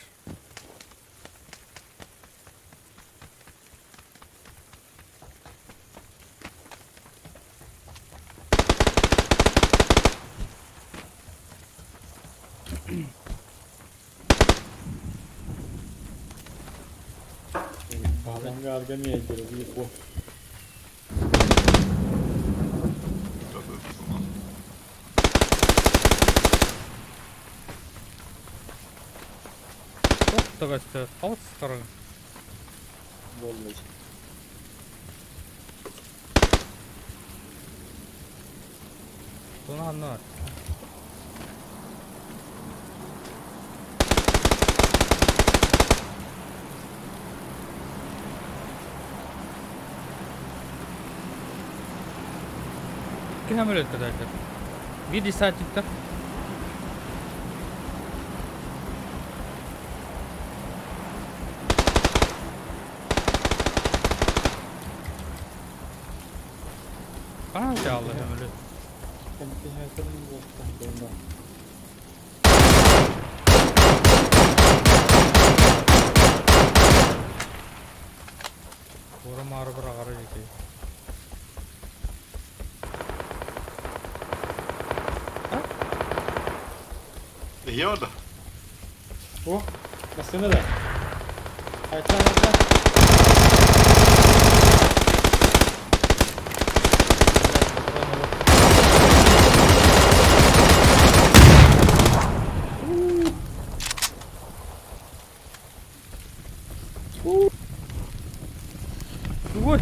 Bağlan garga niye geliyor? Bir bot. Çok da kaçtı. Havuz sıkarın. Bolmuş. Bunu anlar. Hemen öldürdüler. Bir saat çıktı. Bana şey aldı hemen öyle. Ben bir hayatımın bottan dondan. Koruma araba garaj yıkıyor. İyi orada. Oh. Nasıl ne de? Haytan haytan. Ой!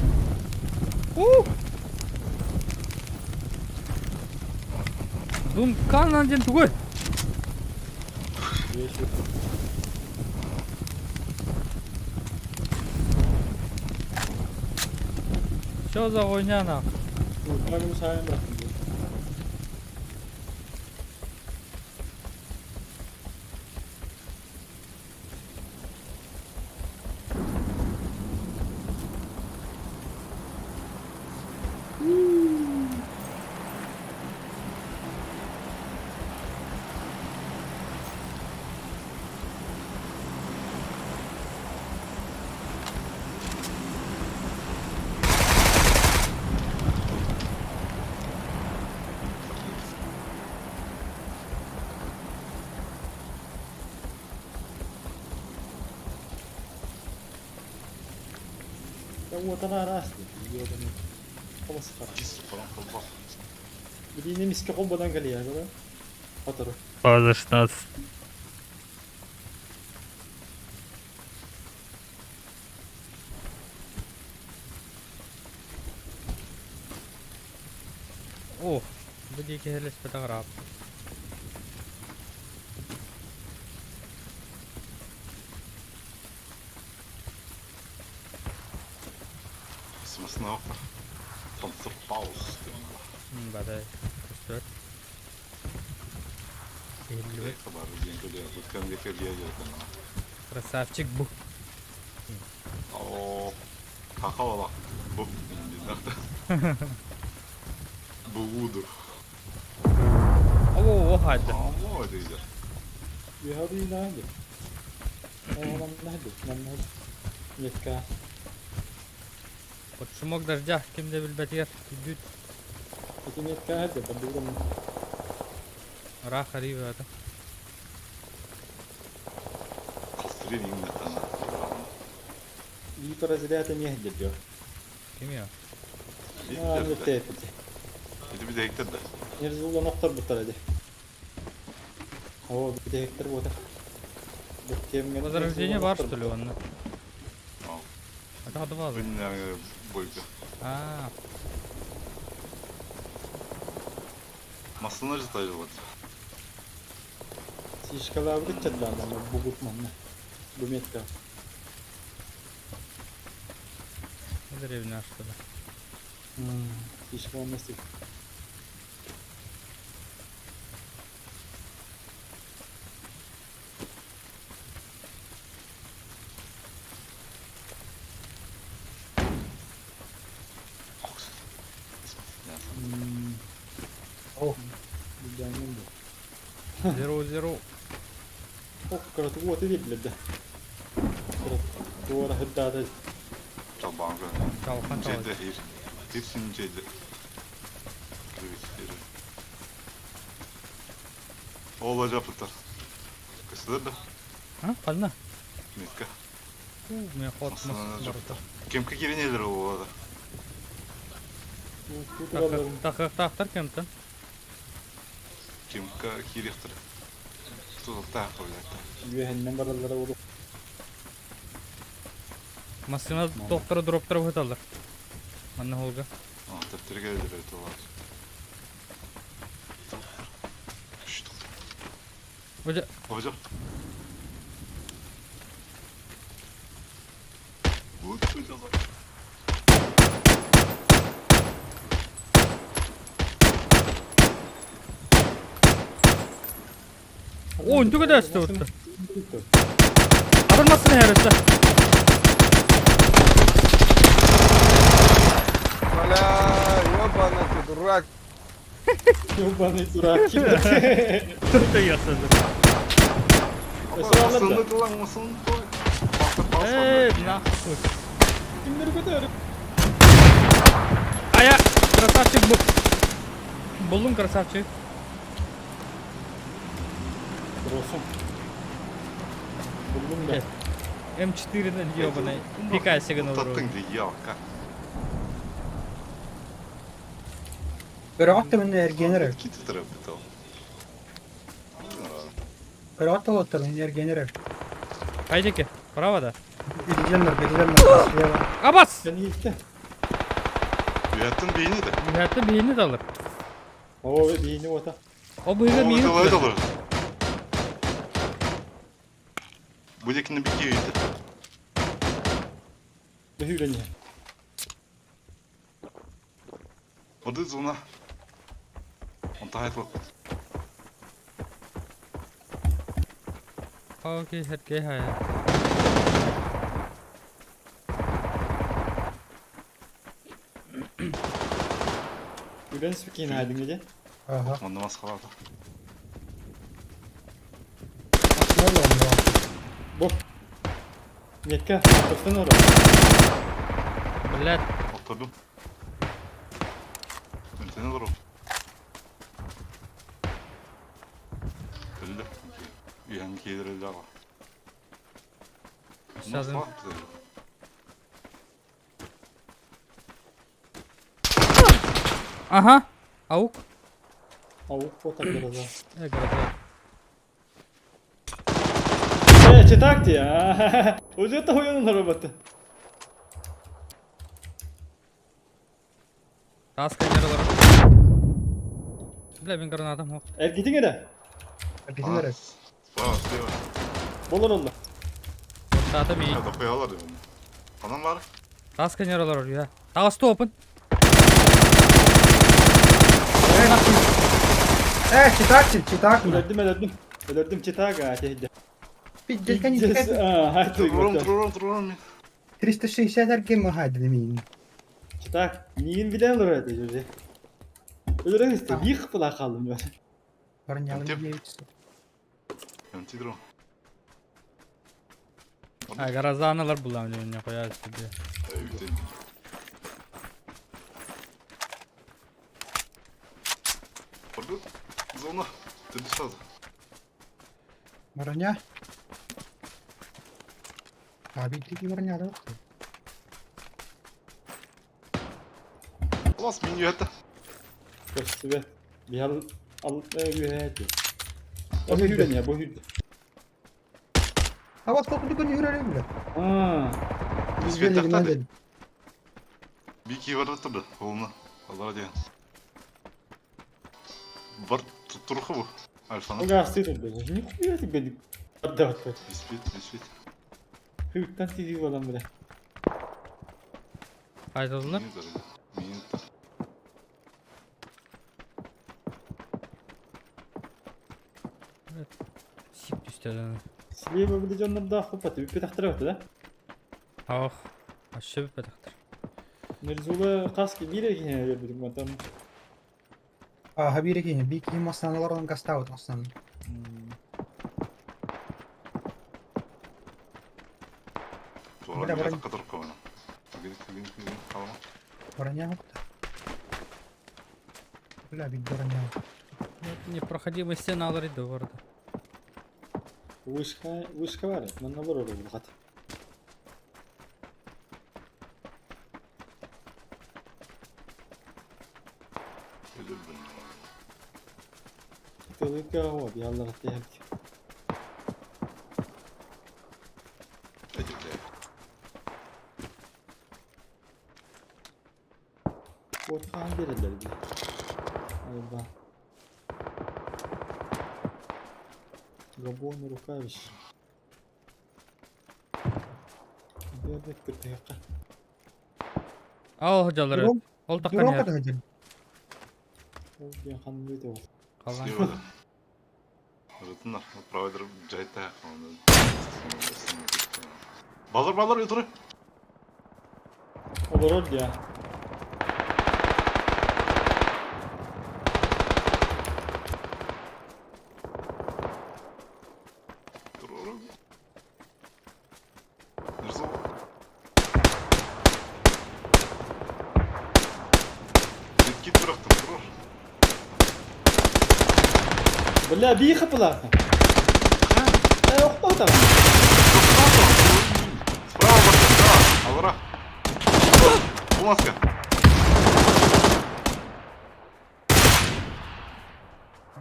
Дум канан ден түгел. Yeşil. Что за хуйня нахуй? Uçmak müsaade bıraktım. Ya ortadan arası. Yiyor beni. Hava sıkar. Чисто прям колбасу. Bir yine miski kombodan geliyor ya böyle. Atarı. Фаза 16. О, بدي كهلس بتغرب. Смысл танцпауз. بعدين كسر. Evet, var diyeyim böyle bakın bir kere diye geldim. Красавчик bu. Oo. Kakao bak. Bu Bu budur. Oo, hadi. Ama öyle gider. Bir hadi yine hadi. Oğlan nerede? Ben nerede? Yetka. Вот шумок дождя, kimde bilbetiyor. Düt. Peki yetka hadi. Ben de buranın. Rah غريبة هذا. Kastırayım yine. İyi para ziraatı niye hediyor? Kim ya? Aa, yetka yapacak. Bir de hektar da. Nerzullah noktar bu tarafa. О, bir de hektar bu da. Возрождение бар что ли он? Al. Это hadi var. Bunun boyutu. А, Maslını acıtaydı bu. Сишкала врычат да, но бугут манна. Буметка. деревня что ли? Сишкала насык. Bildiğin Zero zero. Oh, karatu bu atı değil bile de. Doğru hıdda da. Çalban gö. Çalkan çalkan. Cede hayır. Hepsinin cede. Olacak pıtar. Kısılır da. Ha? Kalına. Metka. Men hotmas barda. Kimki girin elir o arada. Bu kuralların Taktar kemten. Kimka kiriktir. Tutup da koyacak. güvenliğinden baralara olur. Masina doktora droptara hotalar. Anne Holga. Aa, teptir gelir evet o var. Şşt. Hoca Hocam. Bu çocuğa. o intu kadar stort. Adam nasıl herifte? Бля, ёбаный ты дурак. Yılbanı durak kimde? Tırta yasadı. Masını kılan masını koy. Nahsus. Kimleri kadar? Aya, красавчик bu. Buldum красавчик. Olsun. Buldum da. M4'den ёбаный. Пикасиган olur. Tattın diye yalka. Переводьте мене регенерив. Kiti tarafı tamam. Переводьте лотер, мене регенерив. Kaydaki. Bravo da. Береженler. Слева. Abas. Sen iyi işte. Üyetin beyni de. Hayatta beyni de alır. O dini ota. O bu yüzden iyi. Kolay da olur. Bu dekini bir giydi. Behülen ya. O da zona. On tahet bak. Okey, her şey hayat. Gülen spikin haydin gece. Ага. On namaz kalada. Atmalı onu. Bu. Yetka. Kostan orada. Блядь. Oturdum. Öntene dur o. Öldü. Üyen gelir öldü ama. Sazın. Aha. Avuk. Avuk botak biraz daha. Evet. Çetaktı ya. Hoca da hoyanın arabatı. Kaskın yaraları. Bile ben granatım yok. Ergidin ere. Регенерив. Vay şey var. Bolar oldu. Zaten iyi. Ya da koyarlar ya bunu. Anam var. Kaskın yaraları ya. Ağustı open. Читак. Öldürdüm çetaka. Пиздец, Gideceğiz. Haydi Dururum bakalım. dururum. 360 erken hadi demeyin. Çetak. Niyin bilen oraya dedi. Öldüren işte. Bir kıpıla kaldım ben. Парнялы Антип. не яйца. Yanti durum. Ha garazanalar bulamıyorum ne koyar diye. Evet. Orada zona. Dedi sazı. Броня. Abi iki броня da. Ulas min üyette. Kostu be. Bir al güveydi. O behülen ya behülen. А вот сколько ты не играли, бля? Haa. Biz Güzel bir elimden taktadı. dedim. Bir iki var tutturdu. Koluna. Allah diye. Var tutturuk bu. O Alfanın. gastıydı böyle. Ne koyuyordu beni? Hadi hadi. Bispit. Hükten TV olan bile. Kaydolanlar. Minutlar. Sip üsteden. Sileye böyle canları daha kapatı. Bir petak tarafı da. Ah. Aşağı bir pedaktır. Nerzula kaski bir yere yine yapıyordum ben tamam. Habiri bir kim masanlardan gastaut aslında. Sonra Bırak, bir bırak. yatakka durup kalma. Gidip kalma. Oranya hopta. Бля, bir дурня. Непроходимый стены алар иде bu arada. Вышка var ya. Bana var orada bu kat. Tabii ki o bir Allah rahatı yaptı. Ortadan verirler bir. Orada. Gabon Rukavиш. Bir de kötü. Aa hocalar evet. Ол Dur таккан o yer. kadar hacı. O bir hanım da var. Калган. Слева, да. Рытынар, провайдер жайта. Балар ютры. Olur orada ya. Нырзыл. Git bıraktım, durur. Billa bir kapılar. Yok mu adam? Справа, справа, Алра. Бумаска.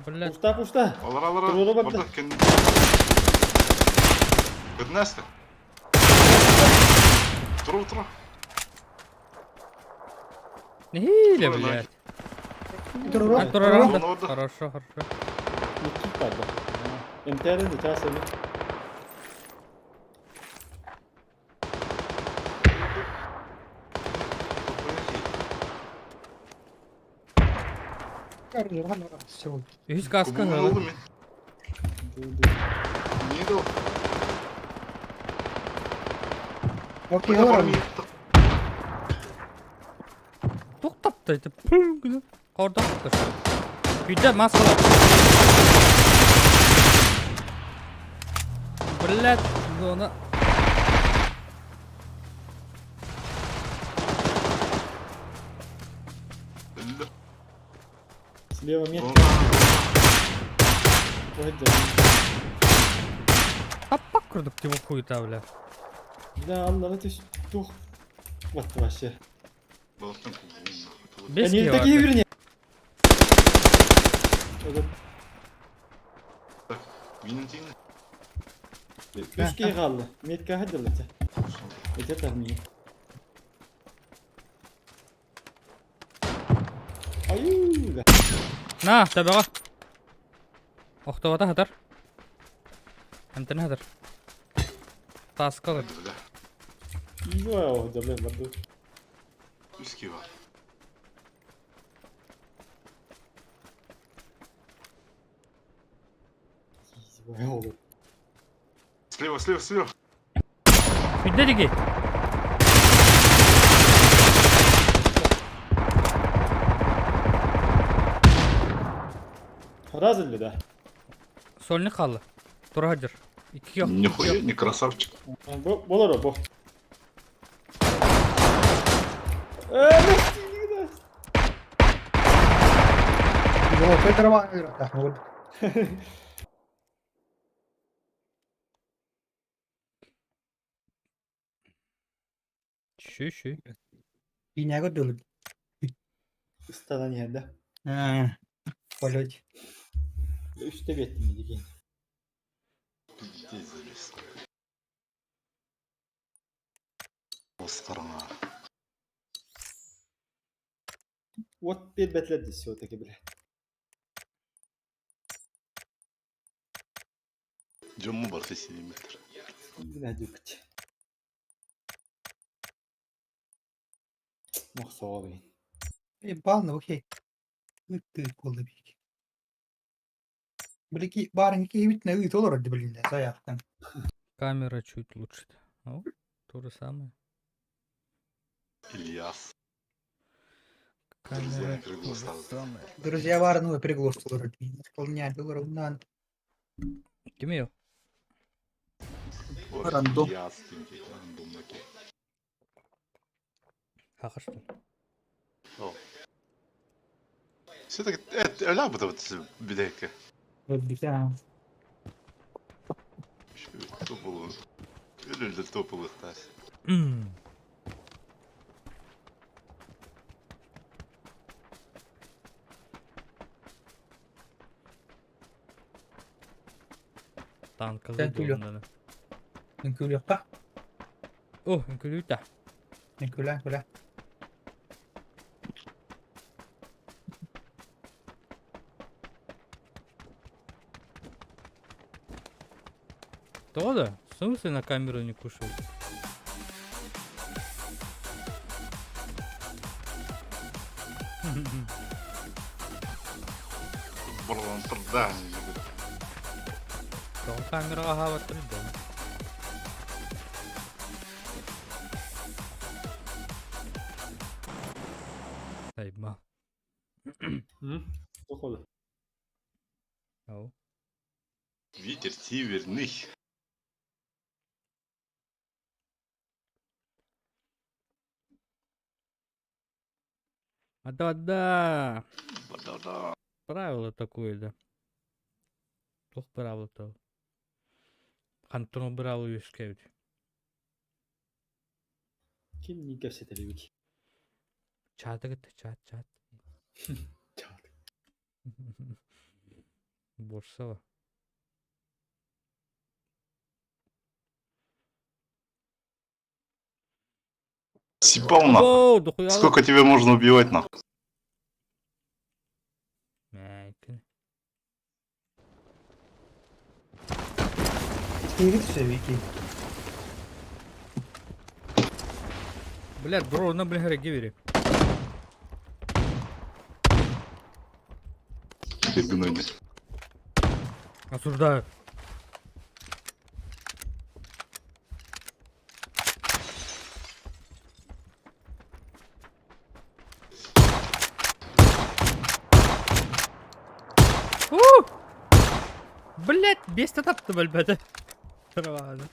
Блядь. Пушта. Алра. Dururu bak. Orada kendi. Gıdneste. Tur. Не хиле, Ой, блядь. Dur Так, dur. турарам. Он orada. Хорошо. Mutlu kaldı. MTR'nin de çarşını. Dur hala все. 100 каска Kubum lan. oldu mu? Niye de o? Okey Yapar olur. mı? Тоқтап та айтып пүң гүні қорда тұр. Үйде маскалар. Блядь, оны Öldü. Слева метка. Ondan Ой, да. таппақ кірдік деп хуйта, бля. Да, Allah'ını tuh. Bak вообще. Balıktan kubum. Бес Они кей такие бар. вернее. Minun tiyini. 3 kere kaldı. Metka hadi lan. Ece tahmini. Ayuu. На, табаға. Оқтауата хатар. Әмтін хатар. Тасы қалыр. Öldü. İyi var o hocam ben vardı. Üski var. İyi var oğlum. Слева. Үйде деге. Razil de. Сольник қалды. Тұра жүр. Екі yok. Нихуя, не красавчик. Bolar o bu. Evet. Yo, fue trabajo. Şu. Yine gördüm. Ustadan yerde. Ha. Полет. Üstte bettim dedik. Пиздец залез. Oscar'ına. Ot bir betledi öteki bile. Cummu var 8 metre. Ne dükçe. Moksa abi. Balna okey. Tık oldu bir iki. Böyle ki barın iki bitne uyut olur hadi bilinde zayıftan. Камера чуть лучше. Ну, то же самое. Ильяс. Камера приглушал. самая. Друзья варную приглушили. Исполнять уровень. Kim är jag? Рандом. Рандомники. Hakkar что ли? Все-таки öyle bu da bir dakika. Битя. Şu topulu. Ölüldür topulu taş. Танк Sen kızı gülüyor. ondan. Nkülü pa. Oh, en kulüta. Nkülü. То да? В смысле на камеру не кушал? Buradan tırdan. То камера ага вот да. Ayıpma. Походу. Ау. Ветер северный. Да. Да-да-да. Правило такое, да. Toch правило то. Хантон брал Юшкевич. Kim ni gazeteli bir. Чата гыт, чат. Çağır. Борсова. Сипал нахуй. О, дохуя. Сколько тебе можно убивать нахуй? Мәйкін. Скивит все, Вики. Блядь, бро, на блин гевери. Перегнули. Осуждаю. Блять, бес татапты бәлбәді. Тұрвады.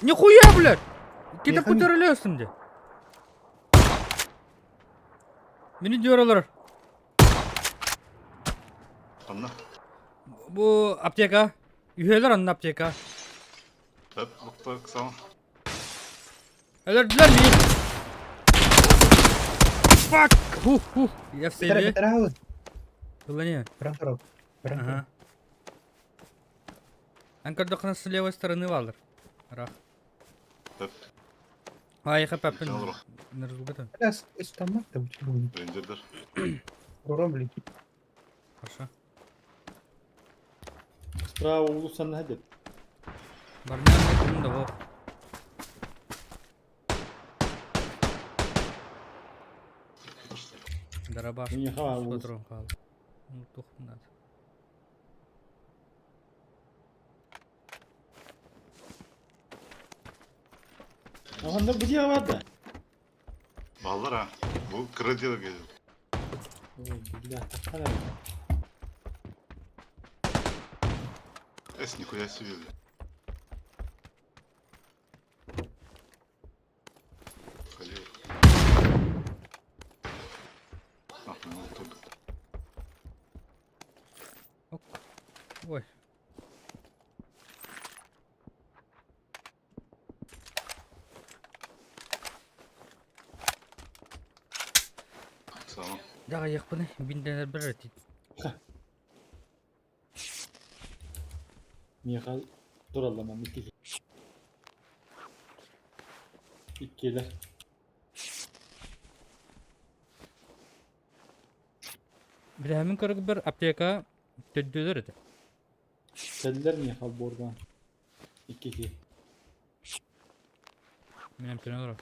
Нихуя, блядь! Кетіп Механик. көтерілі үстімде. Мені дөрілер. Ладно. Bu apteka. Üyeler anın apteka. Hep baktık sana. Öldürdüler beni. Fuck! Я в Битера, сейве. битера. Было не. Франкров. Ага. Анкардохна с левой стороны валер. Рах. Hep А, я хапапен. Жалко. Не разлугата. Biraz İstanbul'da bu çubuğun. Рейнджердер. Коромлі. Хорошо. Справа улусан hadi. Бармен yakınında o. Дарабаш. Мені хава улус. Смотрим хал. Ну, тух надо. Ага, bu diye var da. Bağlar ha. Bu krediye geliyor. Billah, takana. Нихуя себе. Бля. Халил. Ну тут. Ой. Сама. Дағы яқпыны, бинденер бір рет. Mihal durallamam iki. İkiler. Bir hemen kırık bir apteka tüddüdür edi. Kediler Mihal buradan. İki. Benim tüne olur.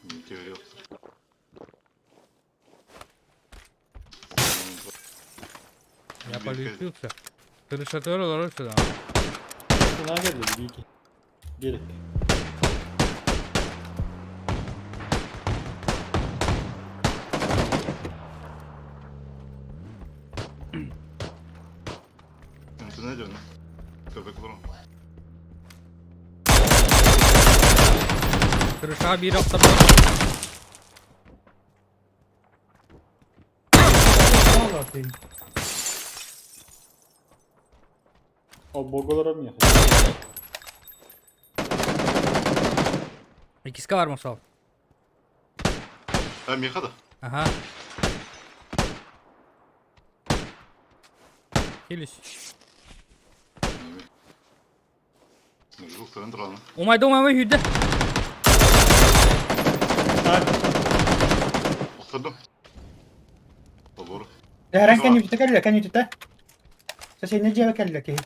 Ничего yok. Я полюбился. Kırışatör olur şurada. Buna geldi bir iki. Gerek. Sıkıntı ne diyorsun? Köpek olur mu? Kırışa bir hafta Ne var atayım? O bogolara mı yakın? İkisi var mı sağ ol? Hem yıka da. Aha. Geliş. Mecbur tören duralım. Omay hüdde. Oturdum. Olur. Herran kan yututa kalla kan yututa. Sa sini jawa kalla ki.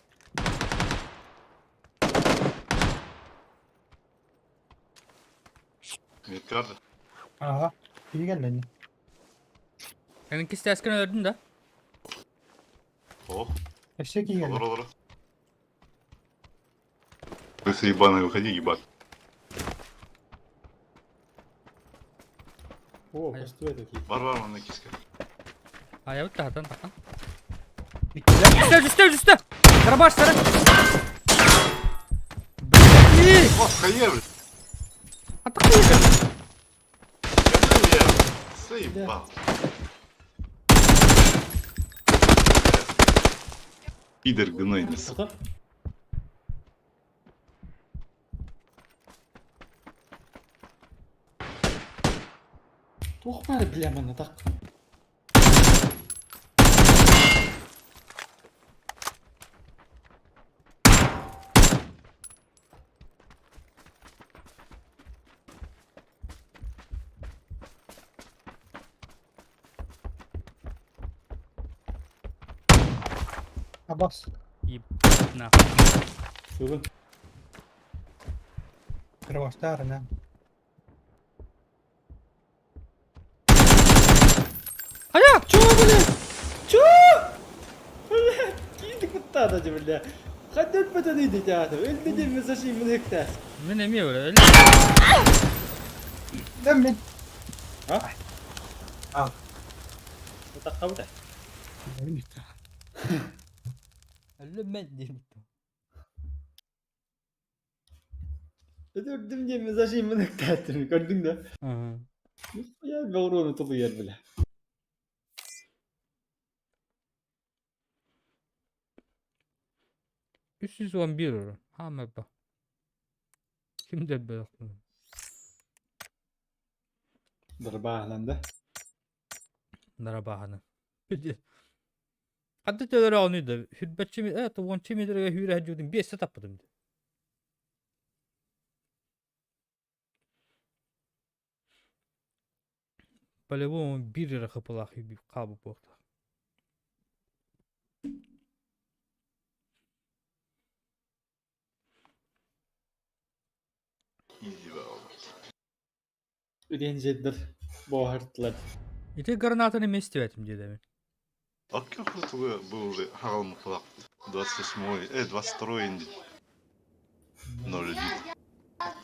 Midgardı. Aha. İyi geldi ni. Yani ikisi de eskiden öldün de. Oh. Eşek iyi Olur geldi. olur. Если ебаный, выходи, ебать. Oo, kostu такие. Var bende kiske. Ayağı tahan tahan. Bittiler. Üstte. Karabaş sarı. О, хаевли! Hatta kıyıkın. Заебал. Пидор гнойный. Sata. Tuh bari bilemem tak. Abbas. Na. Durun. Kırbaçta arana. Ayağı. Giydik kutta da cimriler. Hadi ötmeden iyiydi ya. Öldü diye mesaj yemin hektar. Ne nemiyor öyle? Dön bin. Ha? Al. Tak kamu da. Öyle ben değilim. Öldüm diye mesaj yemin hektar. Gördün de. Hı. Ya doğru unutup yer bile. Üç yüz on bir euro. Ha mı bak. Kimde böyle? Darbağlanda. Darabahanı. Hatta teleri alınıyordu. Hürbetçi mi? Evet, on çimi liraya hüre hacıyordum. Bir set yapmadım. Böyle bu bir lira kapılar bir kabı bu. Easy be oğlum. Ödencedir. Boğarttılar. İte granatını mesti ettim diye demin. А как вот вы был Харалм Флаг? 28-й, 22-й инди. 0-1.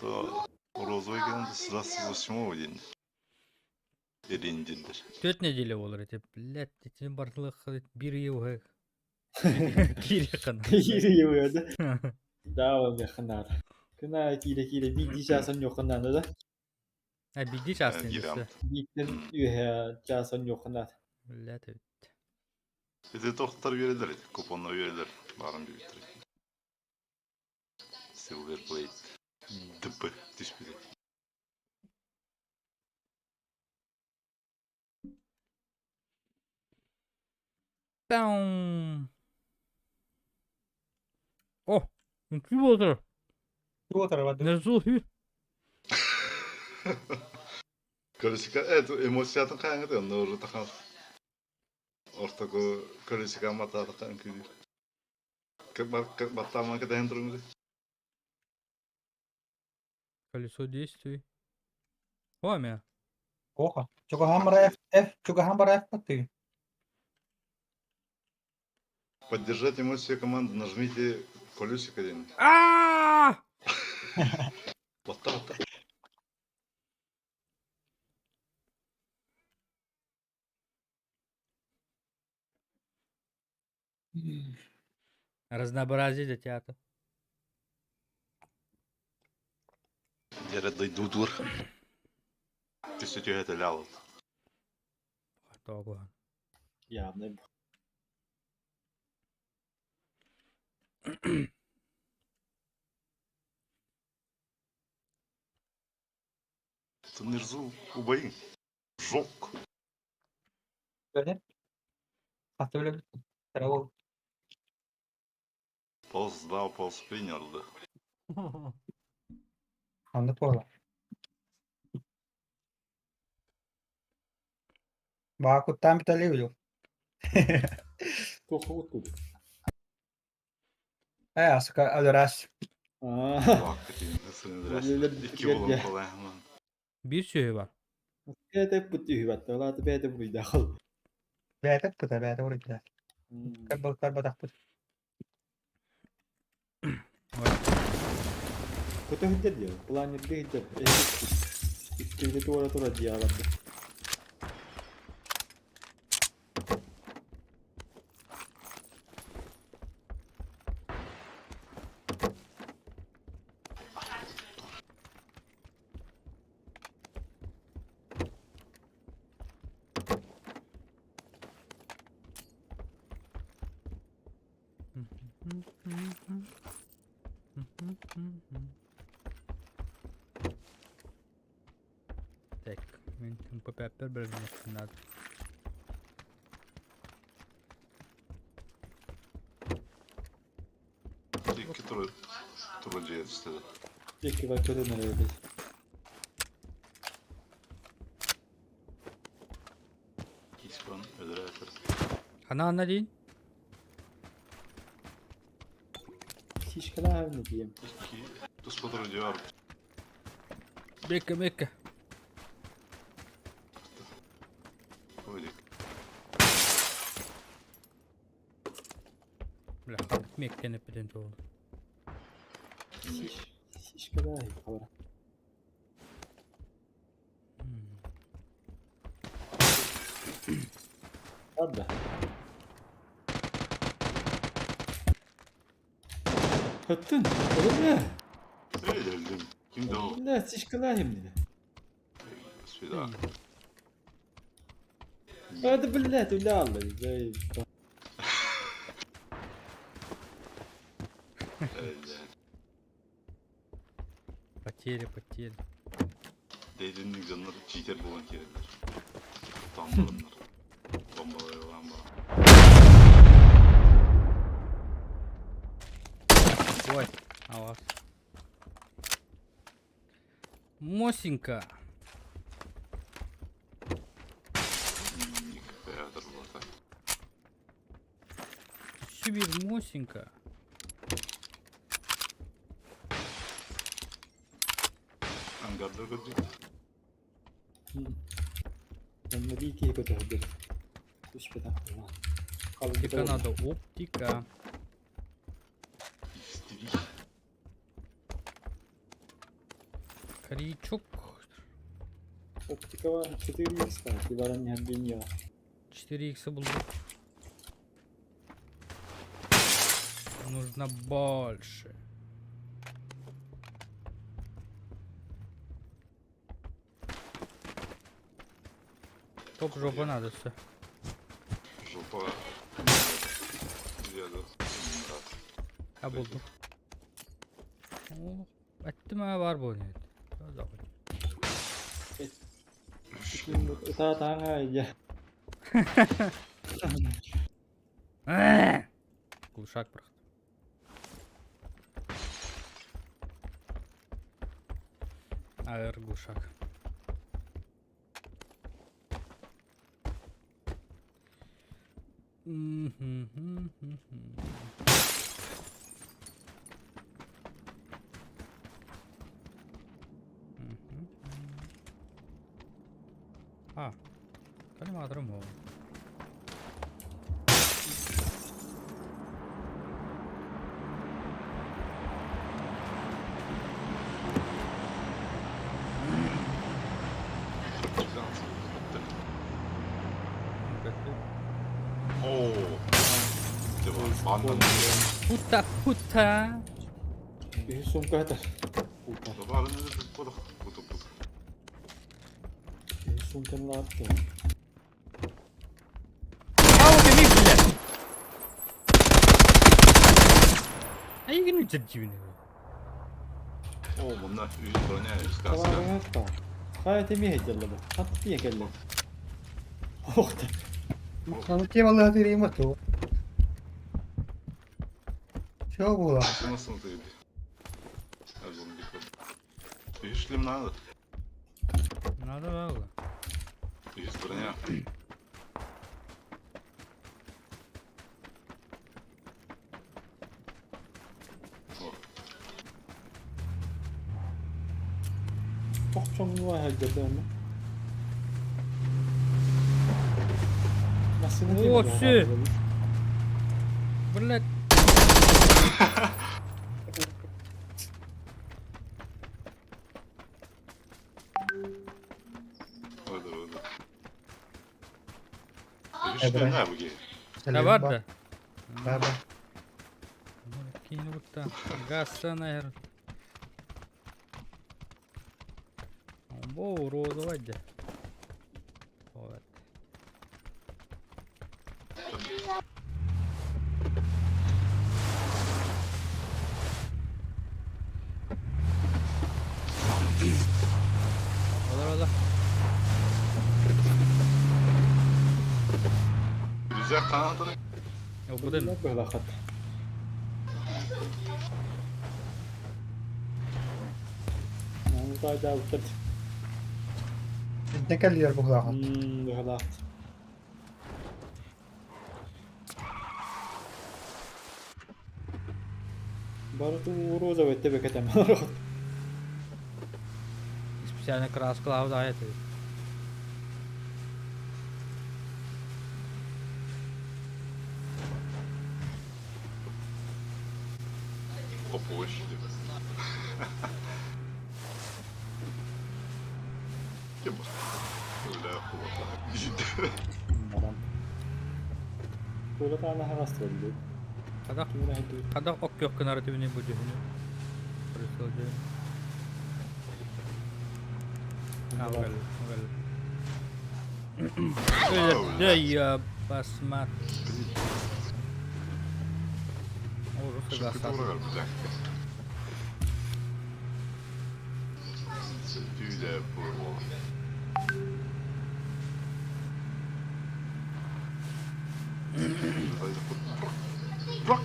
То Розовый генде с 28-го день. Или индидер. 4 nedeli olur ite. Bilet için barılık bir yıl hek. Kiri kana. Yiri yığıyordu. Daha yakınlar. Kına kire bir dişasan yok kanada da. Ha bir diş aslında Giram. işte. Bikten üye casan yok kanada. Bilet evet. Bize tohtar üyeler, kuponla üyeler. Varım bir bitireyim. Silver Plate. Dıpı. Düşmedi. Bam. Oh. Mümkün mü olur? Bu tarafa. Ne zuhü? Karışık, evet, emosiyatın kaynağı da doğru takım. Ortak o karışık mata takım gibi. Battama kadar hendrum. Колесо действий. Пламя. Oha. Çok hamara F. Çok hamara F batıyor. Поддержать эмоции команды, нажмите полюсик один. Ааа! Вот так. Разнообразие детята. Дерет дойдутур. Ты все это лял. Того. Явно. Ты нырзу убоим. Жок. Böyle. Hatırlıyor musun? Travel. Полз дал, полз принял, да. Anlık orada. Bakut'tan bir tane biliyorum. Куху тут. Asık adoras. Ааа. Здрасте. İki oğlum kolay hemen. Bir şey var. Päätä putti hyvät. Olaa päätä putti dahil. Beğetek bu da beğetek orada. Karbol batak bu. Kutu hüddet diyor. Ulan bir hüddet. İkili tuora diyorlar. Так, по пеппер бölmesi lazım. İki turuncu yetiştirdi. İki vakit nereye dedi. İspan ödere yaparız. Ana değil. Hiç kadar ne diyeyim. İki tuz turuncu var. Bekle. Koyduk. Bля, hafif mi eklenip bilinci oldu. Hiç kadar iyi kavra. Hadi. Hattın. Olur mu? Söyledim. Kimdi o? Ne hiç kadar hem dedi. Svida. Hadi billah öyle Allah. Zey. Потери. Değdiğinin canları cheater bulan kereler. Tam bunlar. Bombaları olan bana. Ой, авас. Мосинка. Beyazdır bu atak. Еще bir Мосинка. Angarda gördük. Ben de bir iki kadar dedi. Hiç kadar. Оптика надо, оптика. İstedi. Крючок. Optika var. 4x var. Divarın hem dünya. 4х bulduk. Нужно больше. Топ жопа надо все. Жопа. Güzel. Ha buldum. Oh, ettim ha var bu oyunu. Ta ta ya. Глушак бıraktım. Ağır глушак. Коллиматором o. Andan. Puta. Bir sumka atar. Baba ben de bulduk. Bulduk. Bir sumkanın attı. Au demi bile. Ay günü cırcıvını. Oo bunlar 100 tane üst Tamam kaska. ben hatta. Gayet iyi heyecanlı bu. Hatta diye geldi. Oh da. Sanki vallahi direyim atıyor. Şu bu lan. Nasıl değil? Az onu dikkat. Üstüm надо. Надо было. Üst bроня. Çok çok var heyecanlı ama. Nasıl ne Oo, diyeyim sü. ya? Блядь. Oldu. Üstüm ne bu ki? Да ладно. Baba. Кинь вот так. Гаса, наверное. Бо, розовая. Вот. Ola. Güzel kanatları. Ya bu da mı? Ne böyle hat? Yani daha da uçtu. Ne geliyor bu lan? Böyle hat. Барыту розовый тебе кетем. Специально краску лавдает. По площади. Kim bu? Öyle kulaklar. Adam. Böyle tane havas verdi. Kada Böyle hadi. kada ok yok kenara dibine bu cihine. Burası oldu. Ha bakalım. Öyle de ya basmat. Orası Şimdi gasat. doğru güzel. Düğde bu. Bırak.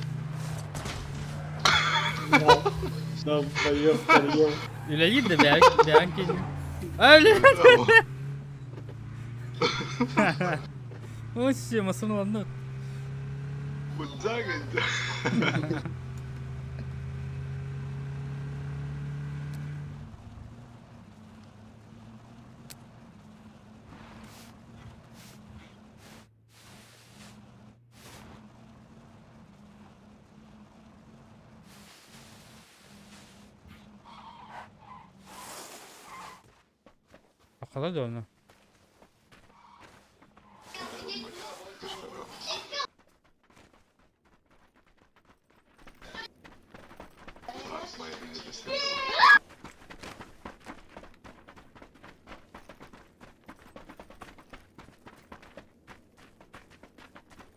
Там поём, поём. Öyle değil de ben kendim. Öyle. O şey masını anlat. Bunca geldi. Akala da onu.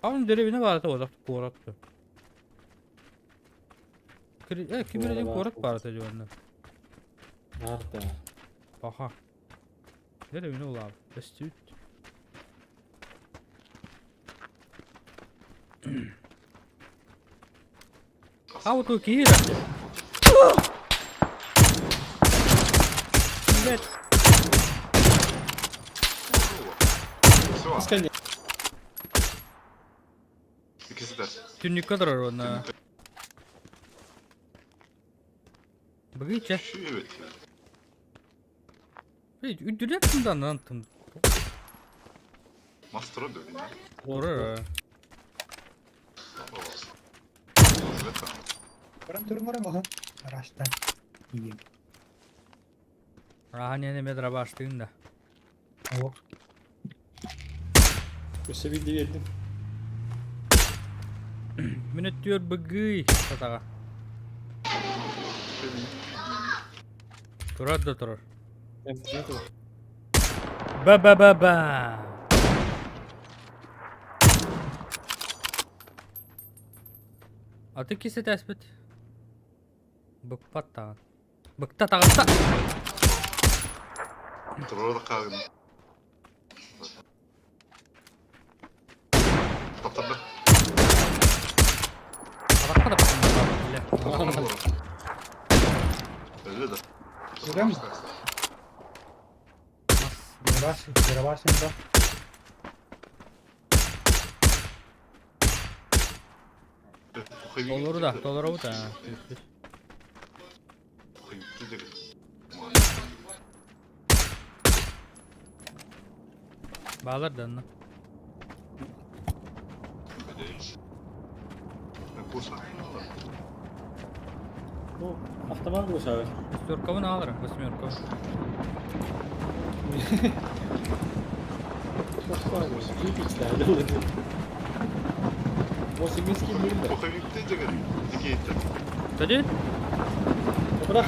Onun derevine vardı o da koraktı. Kim bilir korak vardı onda. Nerede? Aha. Derevine ol abi. Üstü. Auto kira. Evet. Все. Искали. İkisi de. Tünlük kadar ona. Bıgıça. Şu evet. Üdürekten anlattım. Master'a dönün ya. Oraya. Evet tamam. Buram durum var ama. Araçta. İyiyim. Rahane medra başlığında. O. Gösterebildi verdim. Minut diyor bıgıy tatağa. Turar da turar. Ben bize de. Ba. Atı kisi tespit. Bıkpat tağa. Bıkta tağısta. Тұрар да қалған. Таптарды. Adakka da bakın. Öyle de. Öyle mi? Bire var şimdi. Doluru da. Doluru bu da. Bağlar da onunla. O автомат bu abi. Восьмеркову alırım. Восьмеркову. Çok var bu. İyi piçlerdi oldu. O simgeski değil de. Пуховикте деген дикейті. Hadi. Bırak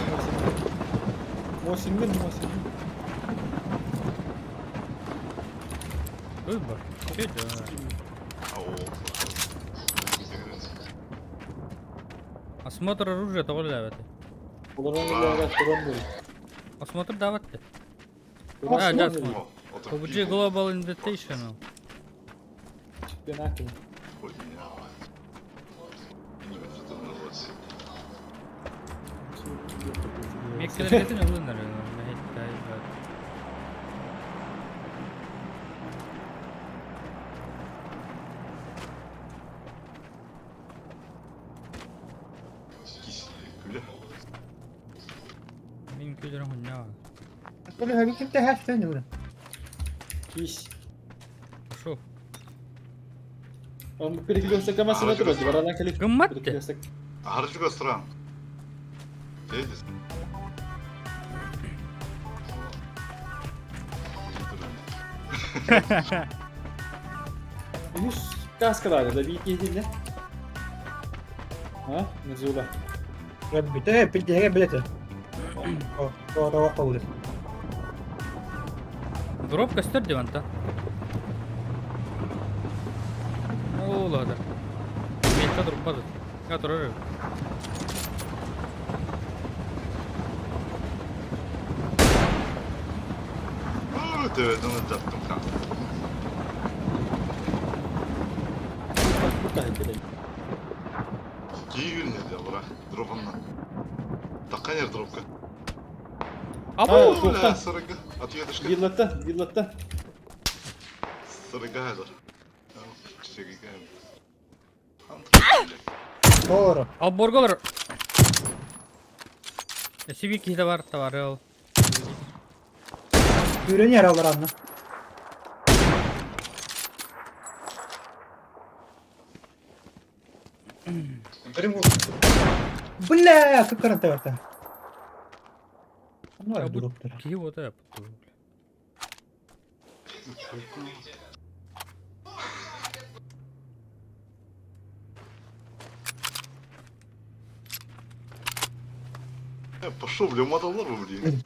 Mosin'den. Dur bak. Şey de. Ау. Осмотр оружия того лявати. Bunların bir yere attıran böyle. Осмотр давати. Bunlar Ha, nasıl that's oluyor? one. PUBG Global Invitational. Ben hakim. Mekke'de kesin alınır. Benim köylerim ne var? Böyle hadi kimde her şey ne böyle? Kiş. Şu. Ama bir kilo saklamasına Aracı oturuyordu. göster. Baradan kalif. Gımmat Bir kilo de. Harcı gösteren. Neydi? Yüz kaskalarda da bir iki değil. Ha? Nezula. Ya bir de bir de bileti. O da var olur. Drop göster divanta. Oğlu hadi. Mekka drop hadi. Ya durar. Evet, onu yaptım kanka. Bu kadar gidelim. İyi gün dedi ya bırak. Drop'undan. Takkan yer drop'ka. Abo. Ha, Ola Drop'tan. sarıgı. Atıyor dışkı. Villattan. Sarıgı hazır. Çiçeği geldi. Doğru. Al borgalar. Sivik de var da var ya. Ürün yer alır anne. Ürün bu. Bu ne? Kıkırıntı var da. Ne var Ya bu durup duran? ki o da yaptı. Пошел, бля, моталар mı блин?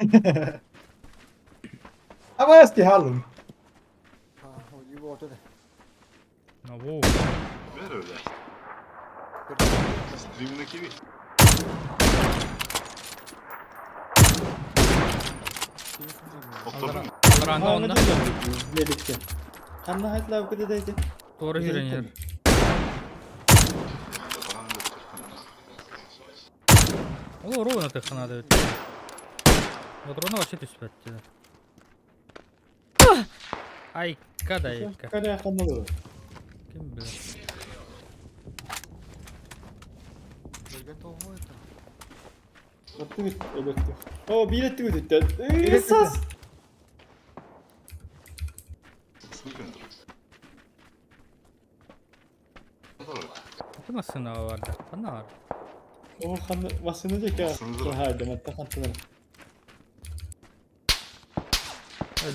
Ama eski halim. Abo. Ver öyle. Stream'ine kivi. Oturdun mu? Ranga onda. Birlikte. Kanlı hayatla bu kadar dedi. Doğru yürün yer. О, ровно так надо. Вот ровно вообще ты спать. Ай, кадайка. Kare yakında olur. Kim bilir. Attı git. Öbekti. O bir etti git. Esas. Ты машина vardı. Bana var. O kanlı basınacak ya. Basınacak. Haydi matta kantılar.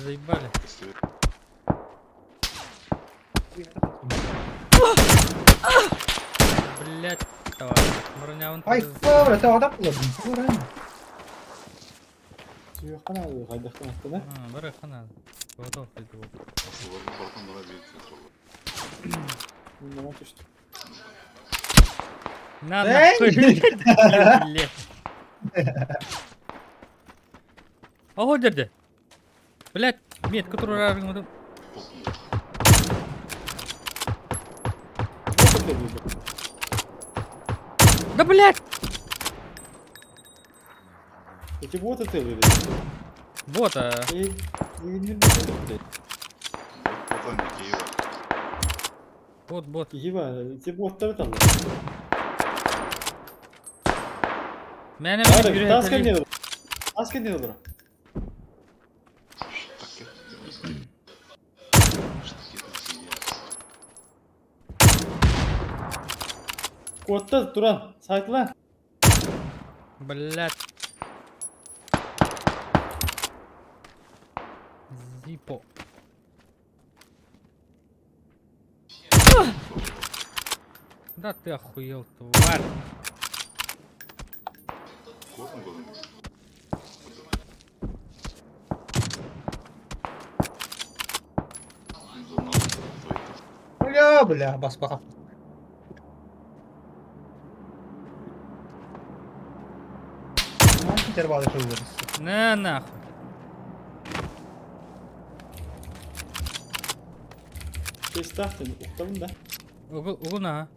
Заебали. Блять, давай. Бронявын. Ай, кобра, ты адам buladın. Kobra mı? Yok ana kaydıktan attın ha. Бір қана. Готов дейді ол. Асыларга барганда бейт сол. Bundan düştü. На, Эй! нахуй. Блять. Ого, дерді. Блять, мет, который рарыңды. Ne bakıyorsun? Да, блять! Эти боты ты вывели. Бота. Не Потом Киева. Бот. Ева, эти bottları tanı. Мәне Abi мен task үйретелейін. ne olur? Task ne olur? Так ket. Kodda duran saytla. Блять. Зипо. Да ты охуел, тварь. Корм голым. Bля, bas bakalım. Hangi terbalı kılırız? На нахуй. Kes tahtını oktalım da. Угуна.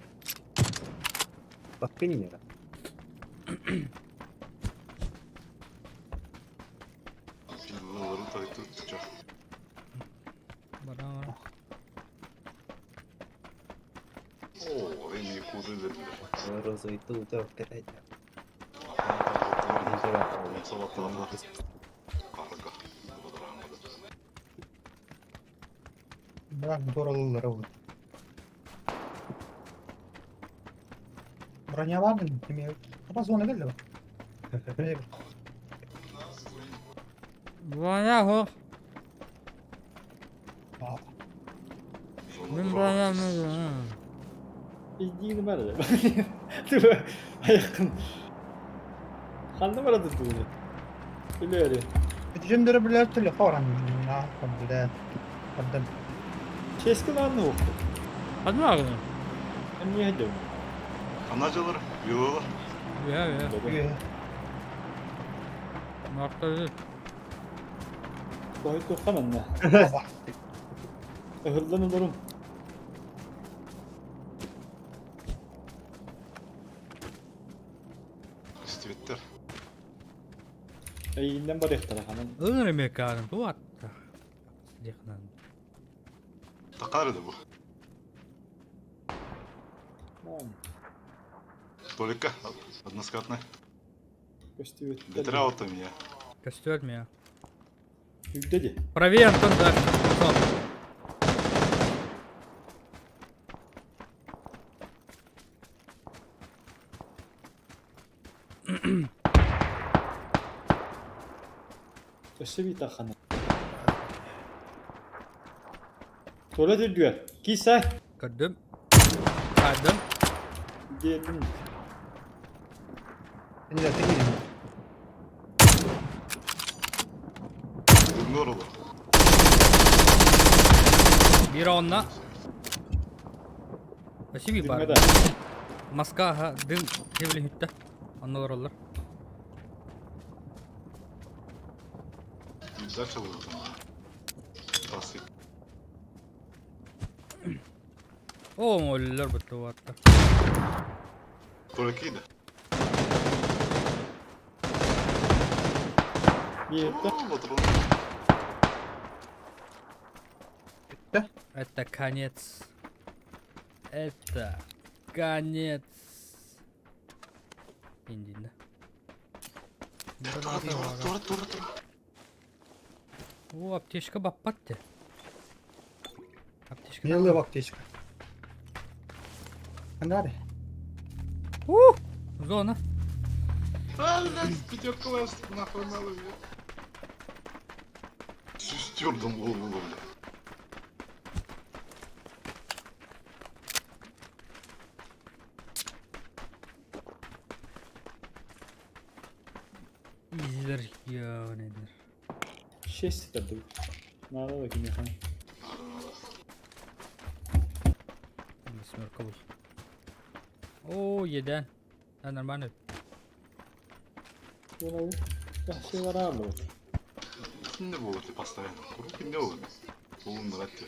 Так ты не. Пилаларын тайтып тучак. Бара. О, эми куды бердилер. Розойду дöktüreceğim. Сабатларда. Карга. Bırak doğralılara vur. Bроня var mı? Bilmiyorum. Ama sonra geldi bak. Броня, го. Aa, Мен броня не. İlgini var ya. Dur. Ayakın. Kanlı var adı bunu. Böyle öyle. Bütün dörebilir türlü falan. Ya, kabul Kadın. Keskin anlı oldu. Hadi bakalım. Ben niye diyorum? Канажалар, юлалар. Ya. Üye. Markta. Koyut dokkan anne. Hırlan olurum. Стиветтер. İyinden var yaktara hanım. Öğrenir mekanım. Bu attı. Diknan. Такар да бу. Tamam. Толика, односкатная. Gösteri. Бетра от меня. Костер меня. Yükledi. Правее, Антон, да. Антон. Gösteri bir hanım. Tuvalet diyor. Kisay. Kadım. Kadım. Diyelim. Seni de tekiyim. Игнорила. Bir onunla. Спасибо, Bilmeden. бар. Маска, ha, дым, ne bileyim hütte. Anlar olur. Дальше лучше. Тасы. O moller bitti bu hatta. Толики да. Bir yerde. Вот он. Это конец. Это конец. Индина. Тура. О, аптечка баппатте. Аптечка. Yıllığa bak geçti. Hadi. Зона. А, блядь, пятерка ласт, нахуй мало, блядь. Стюардом голову, блядь. Şey sıkıldı. Nerede bakayım yakan. Smörka bul. Oo 7'den. Ha нормально. Buna bu. Şey var abi. Kimde bu oldu постоянно? Kimde oldu? Oğlum da battı.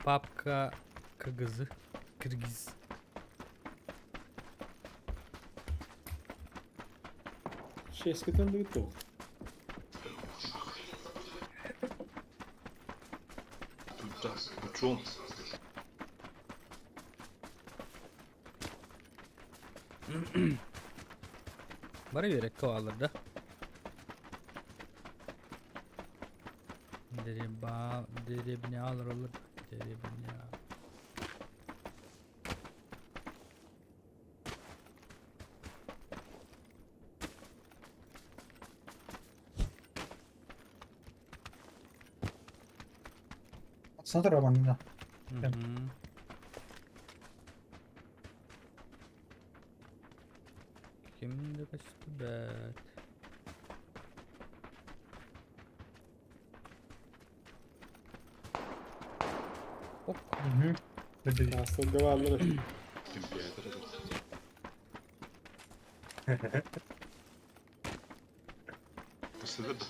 Папка Кыргызы. Кыргыз. Şey sıkıntı gitti o. Тут bu çoğun. Bari verek kovalarda. Deri bini alır olur. Deri bini ya. Atsana arabanın. Hı hı. Kimde kaçtı be? Ok. Hı hı. Hadi. Aslında varları. Kim bir yerlere de. Bu sefer de.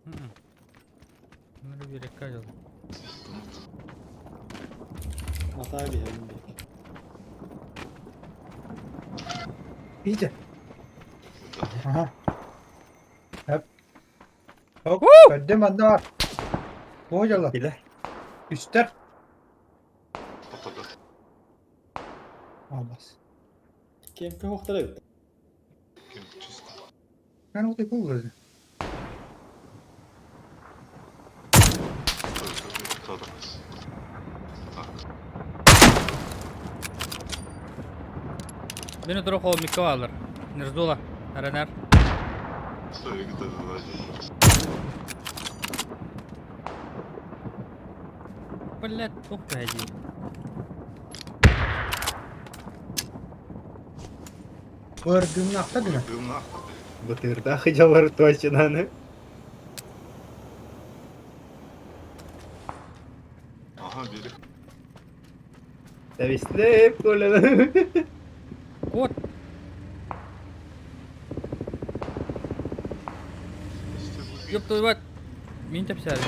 Hı. Bunları verek kaçalım. Hata bir yerim değil. İyice. Aha. Hep. Hop. Bende var. Bu hocalar. Bile. Üstler. Patladı. Olmaz. Kim kahoklara gitti. Kim çizdi? Ben o da bulurdu. Tadı. Beni dur hol mikro alır. Nerzdula. Nerener? Söyle gidelim. Блять, ух ты один. Gördüğümün akta değil mi? Dığımla. Bıtırda hıcaları точно. Aha biri. Зависли, Коля. Кот. İşte bu. Ёб твою мать. Меня писали.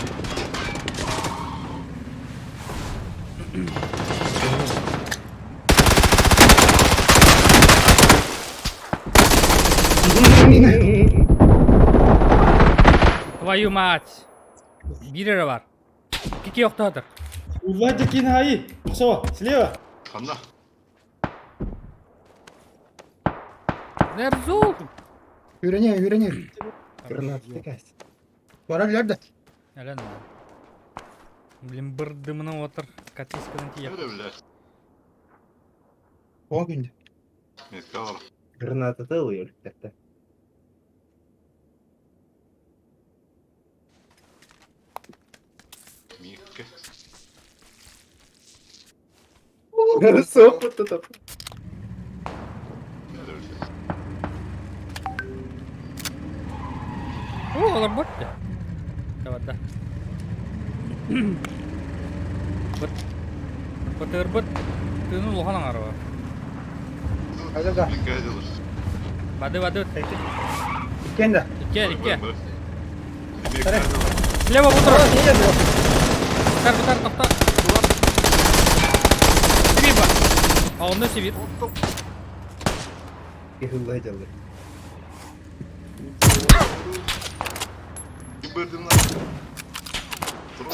Твою мать. Бирера var. Kiki yoktadır. Владик Кинхаи. Все, слева. Kanla. Nerzu. Yüreniyor. Гранат тыкайся. Var ileride. Lan. Блин, bir dımına otur. Katiska'nın ki Öyle bile. O günde. Metka var. Граната тылıyor işte. Mikke. Soğuk tutup. Öyle bile. Oo, olur bot ya. Kavada. Bot. Tünün luhalan araba. Hadi da. Dikkat edilir. Vadi. İkken de. İki. Bırak. Dikkat edilir. Слева бутер. Niye geldi? Бутер, топта. Сибир бар. Алдында Сибир. Hıcaları. Gibirdim lan. Dur.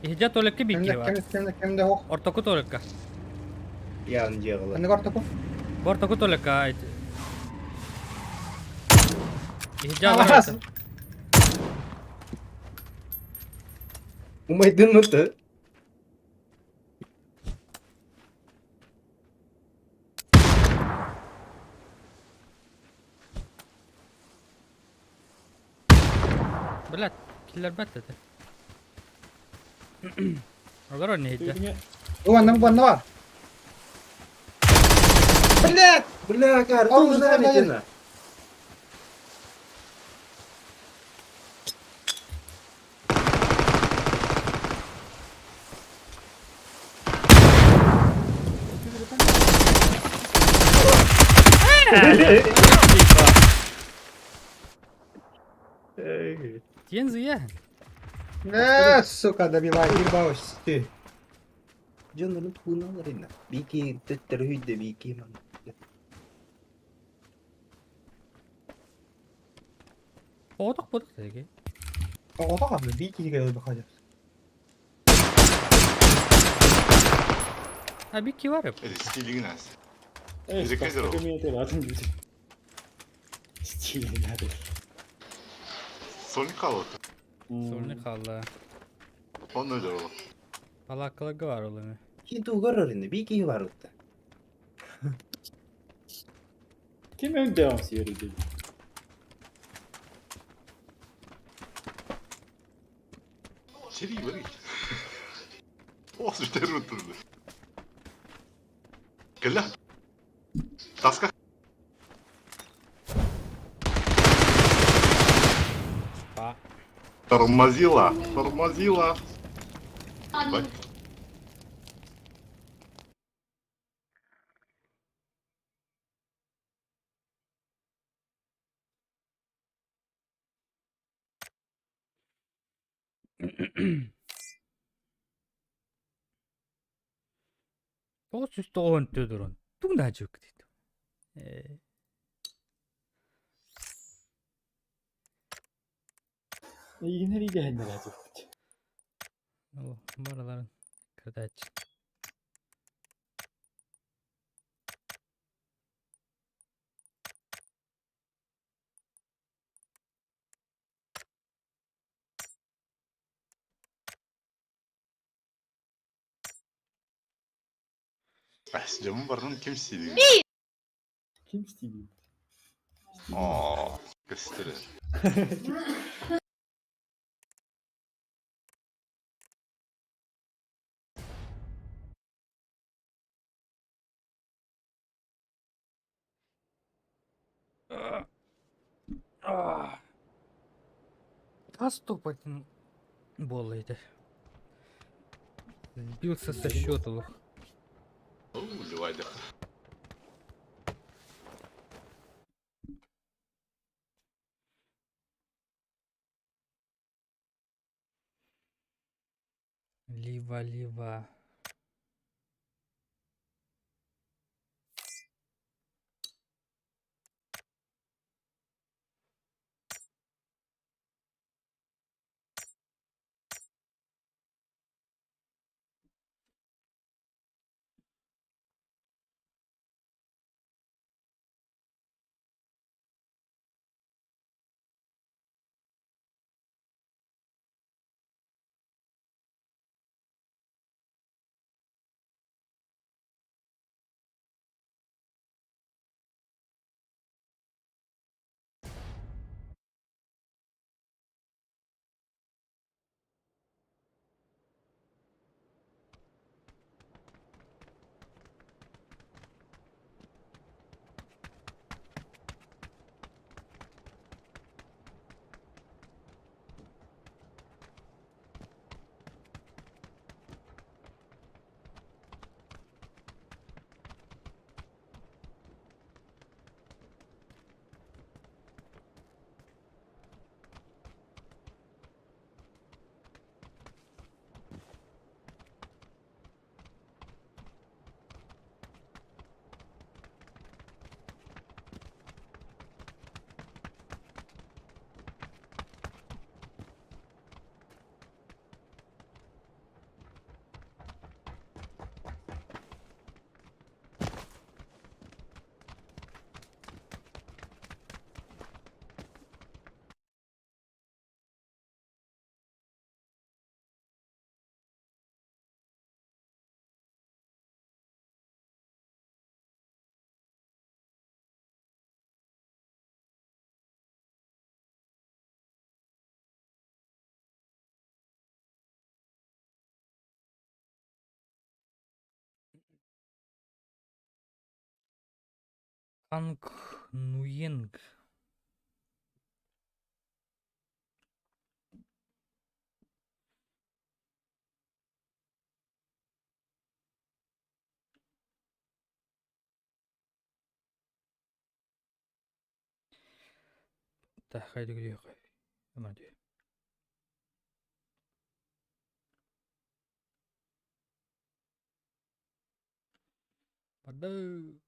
Ихжа толикке бикки бар. Kimde o. Ортоку толикка. Yan cığalı. Bende var topu. Бортоку толикка айт. Ихжа Alas. бар. Umaydın mı da? Блядь, киллер бәтті. Олар ойны ихжа. Düğüne Bu bende var. Блядь! Бля, карта, Оружие, не давай, наведена. Эй. Тен зыя. Сука, добивай, ебаешь ты. Jon'un punalarina. Biki tetterhydde biki man. Одох бодох теге. Отаға біз бейкеге өлбі қажет. А бикки var ya. Стилиги нас. Evet, Bizi başka kaçıralım. bir yerde lazım bizi. Stili nerede? Sonic kaldı. Sorunu kaldı. Onun öyle oldu. Palaklığı var oğlum. Kitu gororinde biki varutta. Kim ön devam yürüdü? Seri bari. Olsun terör oturdu. Gel lan. Taska. Па. Тормозила. Тормозила. Бать. Тоос үстө онтой дөрөн. Түн нааж үг гэдэг. Yine iyi de lazım. Оо, бараларын кырдаач. Camın barının kim sildi? Kim stili? Aa, gösterir. Тас топатын болойды. Сбился со счета. Уливай. Лива. Анг Нуенг. Так, хайди где я. Амади. Пада.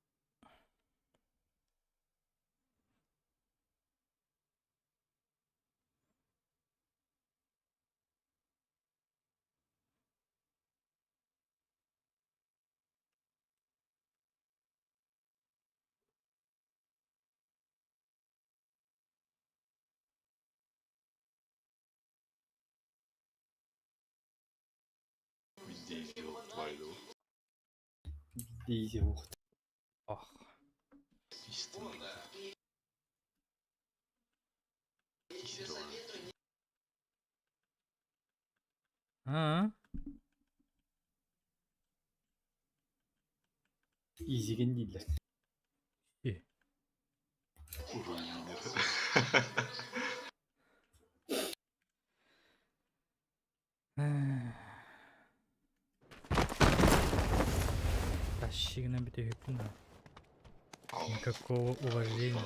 Везде сделал твою. Дізі, ух ти. Ах. Истинно. А? Ізіген дейділер. И. Руинер. Тащи на битве. Никакого уважения.